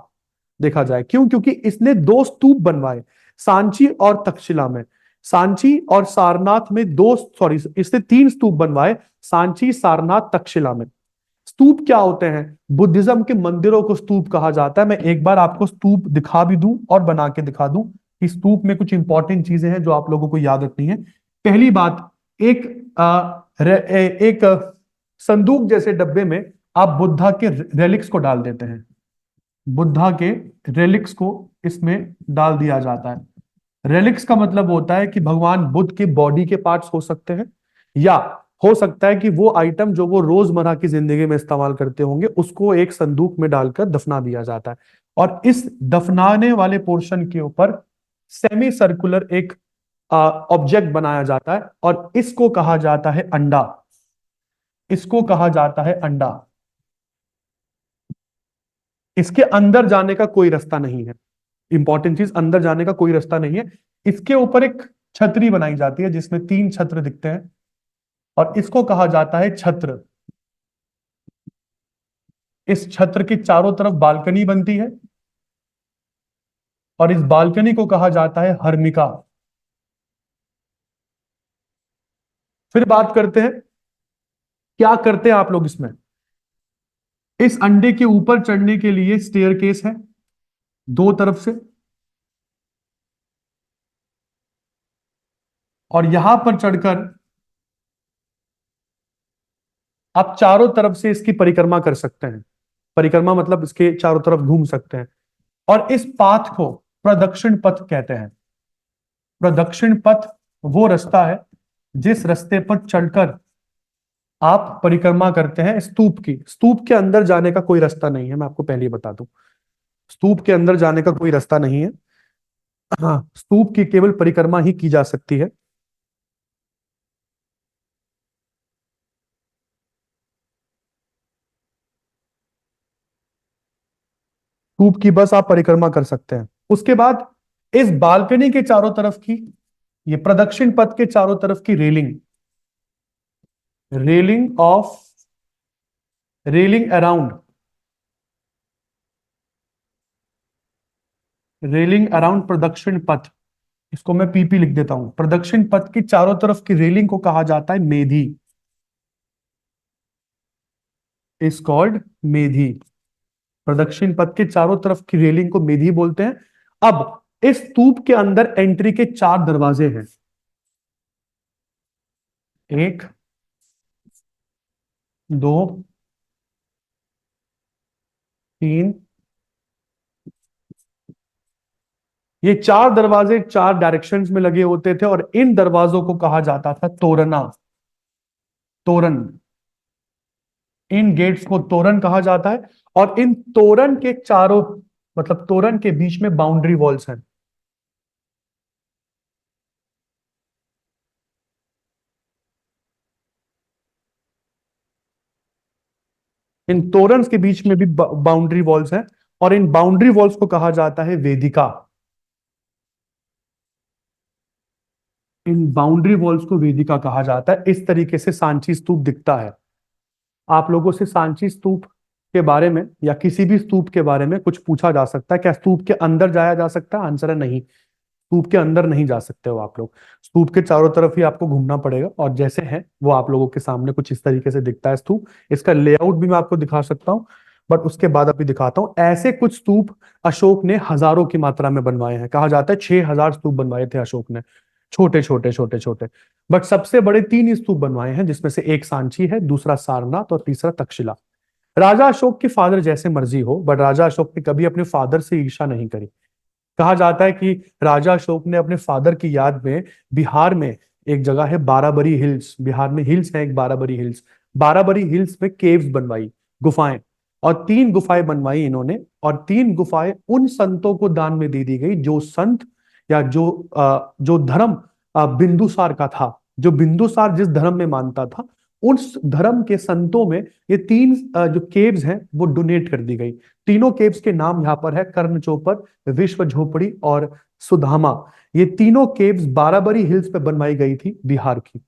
देखा जाए क्यों, क्योंकि इसने 2 स्तूप बनवाए सांची और तक्षशिला में। सांची और सारनाथ में इसने 3 स्तूप बनवाए, सांची, सारनाथ, तक्षशिला में। स्तूप क्या होते हैं? बुद्धिज्म के मंदिरों को स्तूप कहा जाता है। मैं एक बार आपको स्तूप दिखा भी दूं और बना के दिखा दूं कि स्तूप में कुछ इंपॉर्टेंट चीजें हैं जो आप लोगों को याद रखनी है। पहली बात, एक एक संदूक जैसे डब्बे में आप बुद्धा के रेलिक्स को डाल देते हैं। बुद्धा के रेलिक्स को इसमें डाल दिया जाता है। रेलिक्स का मतलब होता है कि भगवान बुद्ध के बॉडी के पार्ट्स हो सकते हैं, या हो सकता है कि वो आइटम जो वो रोजमर्रा की जिंदगी में इस्तेमाल करते होंगे उसको एक संदूक में डालकर दफना दिया जाता है। और इस दफनाने वाले पोर्शन के ऊपर सेमी सर्कुलर एक ऑब्जेक्ट बनाया जाता है, और इसको कहा जाता है अंडा। इसको कहा जाता है अंडा। इसके अंदर जाने का कोई रास्ता नहीं है। इंपॉर्टेंट चीज, अंदर जाने का कोई रास्ता नहीं है। इसके ऊपर एक छतरी बनाई जाती है जिसमें तीन छत्र दिखते हैं, और इसको कहा जाता है छत्र। इस छत्र के चारों तरफ बालकनी बनती है, और इस बालकनी को कहा जाता है हर्मिका। फिर बात करते हैं क्या करते हैं आप लोग इसमें। इस अंडे के ऊपर चढ़ने के लिए स्टेयरकेस है दो तरफ से, और यहां पर चढ़कर आप चारों तरफ से इसकी परिक्रमा कर सकते हैं। परिक्रमा मतलब इसके चारों तरफ घूम सकते हैं। और इस पाथ को प्रदक्षिण पथ कहते हैं। प्रदक्षिण पथ वो रास्ता है जिस रास्ते पर चढ़कर आप परिक्रमा करते हैं स्तूप की। स्तूप के अंदर जाने का कोई रास्ता नहीं है, मैं आपको पहले ही बता दूं। स्तूप के अंदर जाने का कोई रास्ता नहीं है। हाँ, स्तूप की केवल परिक्रमा ही की जा सकती है। स्तूप की बस आप परिक्रमा कर सकते हैं। उसके बाद इस बालकनी के चारों तरफ की, ये प्रदक्षिण पथ के चारों तरफ की railing, railing of, railing around, railing around प्रदक्षिण पथ, इसको मैं पीपी लिख देता हूं। प्रदक्षिण पथ की चारों तरफ की रेलिंग को कहा जाता है मेधी। Is called Medhi. प्रदक्षिण पथ के चारों तरफ की रेलिंग को मेधी बोलते हैं। अब इस स्तूप के अंदर एंट्री के चार दरवाजे हैं। एक, दो, तीन। ये चार दरवाजे चार डायरेक्शंस में लगे होते थे, और इन दरवाजों को कहा जाता था तोरना। तोरन। इन गेट्स को तोरन कहा जाता है। और इन तोरन के चारों, मतलब तोरन के बीच में बाउंड्री वॉल्स हैं। इन तोरन के बीच में भी बाउंड्री वॉल्स हैं, और इन बाउंड्री वॉल्स को कहा जाता है वेदिका। इन बाउंड्री वॉल्स को वेदिका कहा जाता है। इस तरीके से सांची स्तूप दिखता है। आप लोगों से सांची स्तूप के बारे में या किसी भी स्तूप के बारे में कुछ पूछा जा सकता है, क्या स्तूप के अंदर जाया जा सकता है? आंसर है नहीं। स्तूप के अंदर नहीं जा सकते हो आप लोग। स्तूप के चारों तरफ ही आपको घूमना पड़ेगा, और जैसे है वो आप लोगों के सामने कुछ इस तरीके से दिखता है स्तूप। इसका लेआउट भी मैं आपको दिखा सकता हूँ, बट उसके बाद अभी दिखाता हूँ। ऐसे कुछ स्तूप अशोक ने हजारों की मात्रा में बनवाए हैं। कहा जाता है 6,000 स्तूप बनवाए थे अशोक ने, छोटे छोटे छोटे छोटे। बट सबसे बड़े तीन ही स्तूप बनवाए हैं, जिसमें से एक सांची है, दूसरा सारनाथ, और तीसरा तक्षशिला। राजा अशोक के फादर जैसे मर्जी हो, बट राजा अशोक ने कभी अपने फादर से ईर्ष्या नहीं करी। कहा जाता है कि राजा अशोक ने अपने फादर की याद में बिहार में एक जगह है बाराबरी हिल्स, बिहार में हिल्स है एक बाराबरी हिल्स, बाराबरी हिल्स में केव्स बनवाई, गुफाएं। और तीन गुफाएं बनवाई इन्होंने, और तीन गुफाएं उन संतों को दान में दे दी गई जो संत, या जो धर्म बिंदुसार का था, जो बिंदुसार जिस धर्म में मानता था, उस धर्म के संतों में ये तीन जो केव्स हैं वो डोनेट कर दी गई। तीनों केव्स के नाम यहाँ पर है, कर्ण चोपर, विश्व झोपड़ी और सुधामा। ये तीनों केव्स बाराबरी हिल्स पे बनवाई गई थी बिहार की।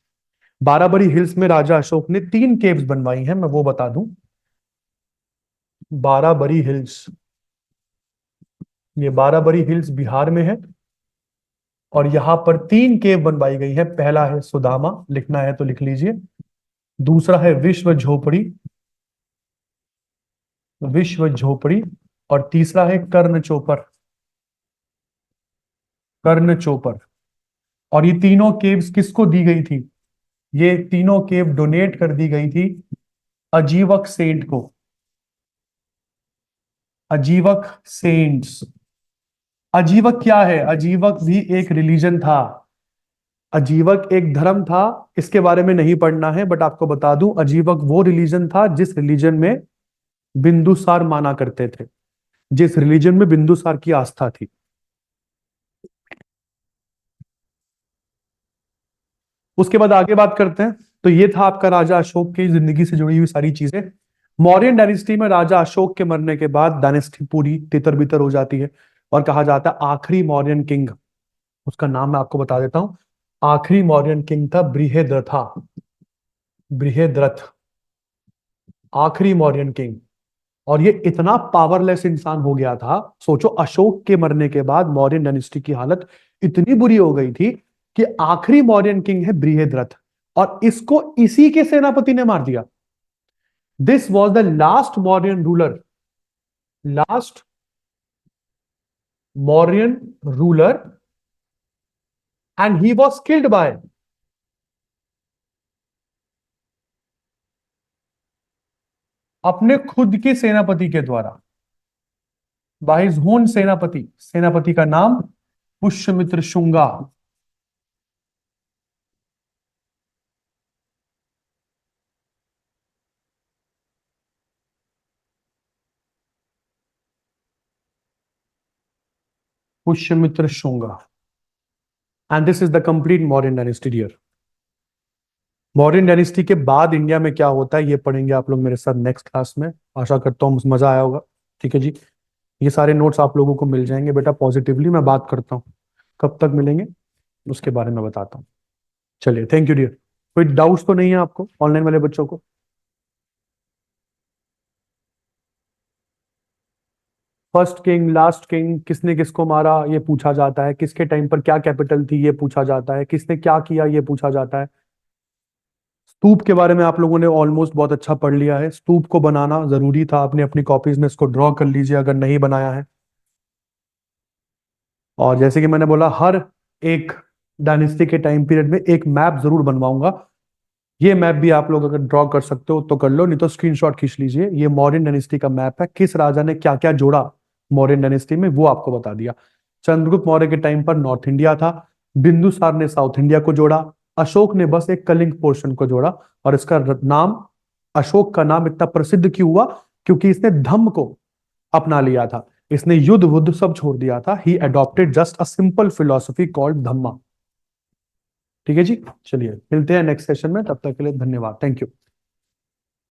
बाराबरी हिल्स में राजा अशोक ने तीन केव्स बनवाई हैं, मैं वो बता दूं। बाराबरी हिल्स, ये बाराबरी हिल्स बिहार में है, और यहां पर तीन केव बनवाई गई है। पहला है सुदामा, लिखना है तो लिख लीजिए। दूसरा है विश्व झोपड़ी, विश्व झोपड़ी। और तीसरा है कर्ण चोपर, कर्ण चोपर। और ये तीनों केव्स किसको दी गई थी? ये तीनों केव डोनेट कर दी गई थी अजीवक सेंट को। अजीवक सेंट्स। अजीवक क्या है? अजीवक भी एक रिलीजन था। अजीवक एक धर्म था। इसके बारे में नहीं पढ़ना है, बट आपको बता दूं, अजीवक वो रिलीजन था जिस रिलीजन में बिंदुसार माना करते थे, जिस रिलीजन में बिंदुसार की आस्था थी। उसके बाद आगे बात करते हैं। तो ये था आपका राजा अशोक की जिंदगी से जुड़ी हुई सारी चीजें। मौर्यन डायनेस्टी में राजा अशोक के मरने के बाद डायनेस्टी पूरी तितर बितर हो जाती है, और कहा जाता है आखिरी मौर्यन किंग, उसका नाम मैं आपको बता देता हूं। आखिरी मौर्यन किंग था बृहद्रथा। बृहद्रथ आखिरी मौर्यन किंग। और ये इतना पावरलेस इंसान हो गया था, सोचो अशोक के मरने के बाद मौर्यन डायनेस्टी की हालत इतनी बुरी हो गई थी कि आखिरी मौर्यन किंग है बृहद्रथ, और इसको इसी के सेनापति ने मार दिया। This was the last Mauryan ruler, last Mauryan ruler, and he was killed by अपने खुद के सेनापति के द्वारा, बाय हिज ओन सेनापति। सेनापति का नाम Pushyamitra Shunga. Pushyamitra Shunga. And this is the complete Mauryan dynasty dear. Mauryan dynasty के बाद इंडिया में क्या होता है ये पढ़ेंगे आप लोग मेरे साथ नेक्स्ट क्लास में। आशा करता हूँ मजा आया होगा। ठीक है जी। ये सारे नोट्स आप लोगों को मिल जाएंगे बेटा। पॉजिटिवली मैं बात करता हूँ, कब तक मिलेंगे उसके बारे में बताता हूँ। चलिए, थैंक यू डियर। कोई डाउट्स तो नहीं है आपको ऑनलाइन वाले बच्चों को? फर्स्ट किंग, लास्ट किंग, किसने किसको मारा ये पूछा जाता है, किसके टाइम पर क्या कैपिटल थी ये पूछा जाता है, किसने क्या किया ये पूछा जाता है। स्तूप के बारे में आप लोगों ने ऑलमोस्ट बहुत अच्छा पढ़ लिया है। स्तूप को बनाना जरूरी था, आपने अपनी कॉपीज में इसको ड्रॉ कर लीजिए अगर नहीं बनाया है। और जैसे कि मैंने बोला, हर एक डायनेस्टी के टाइम पीरियड में एक मैप जरूर बनवाऊंगा। ये मैप भी आप लोग अगर ड्रॉ कर सकते हो तो कर लो, नहीं तो स्क्रीनशॉट खींच लीजिए। ये मौर्यन डायनेस्टी का मैप है, किस राजा ने क्या क्या जोड़ा मौर्यन डायनेस्टी में वो आपको बता दिया। चंद्रगुप्त मौर्य के टाइम पर नॉर्थ इंडिया था, बिंदुसार ने साउथ इंडिया को जोड़ा, अशोक ने बस एक कलिंग पोर्शन को जोड़ा। और इसका नाम, अशोक का नाम इतना प्रसिद्ध क्यों हुआ? क्योंकि इसने धम्म को अपना लिया था। इसने युद्ध वुद्ध सब छोड़ दिया था। He adopted just a simple philosophy called dhamma. ठीक है जी। चलिए मिलते हैं नेक्स्ट सेशन में, तब तक के लिए धन्यवाद। Thank you.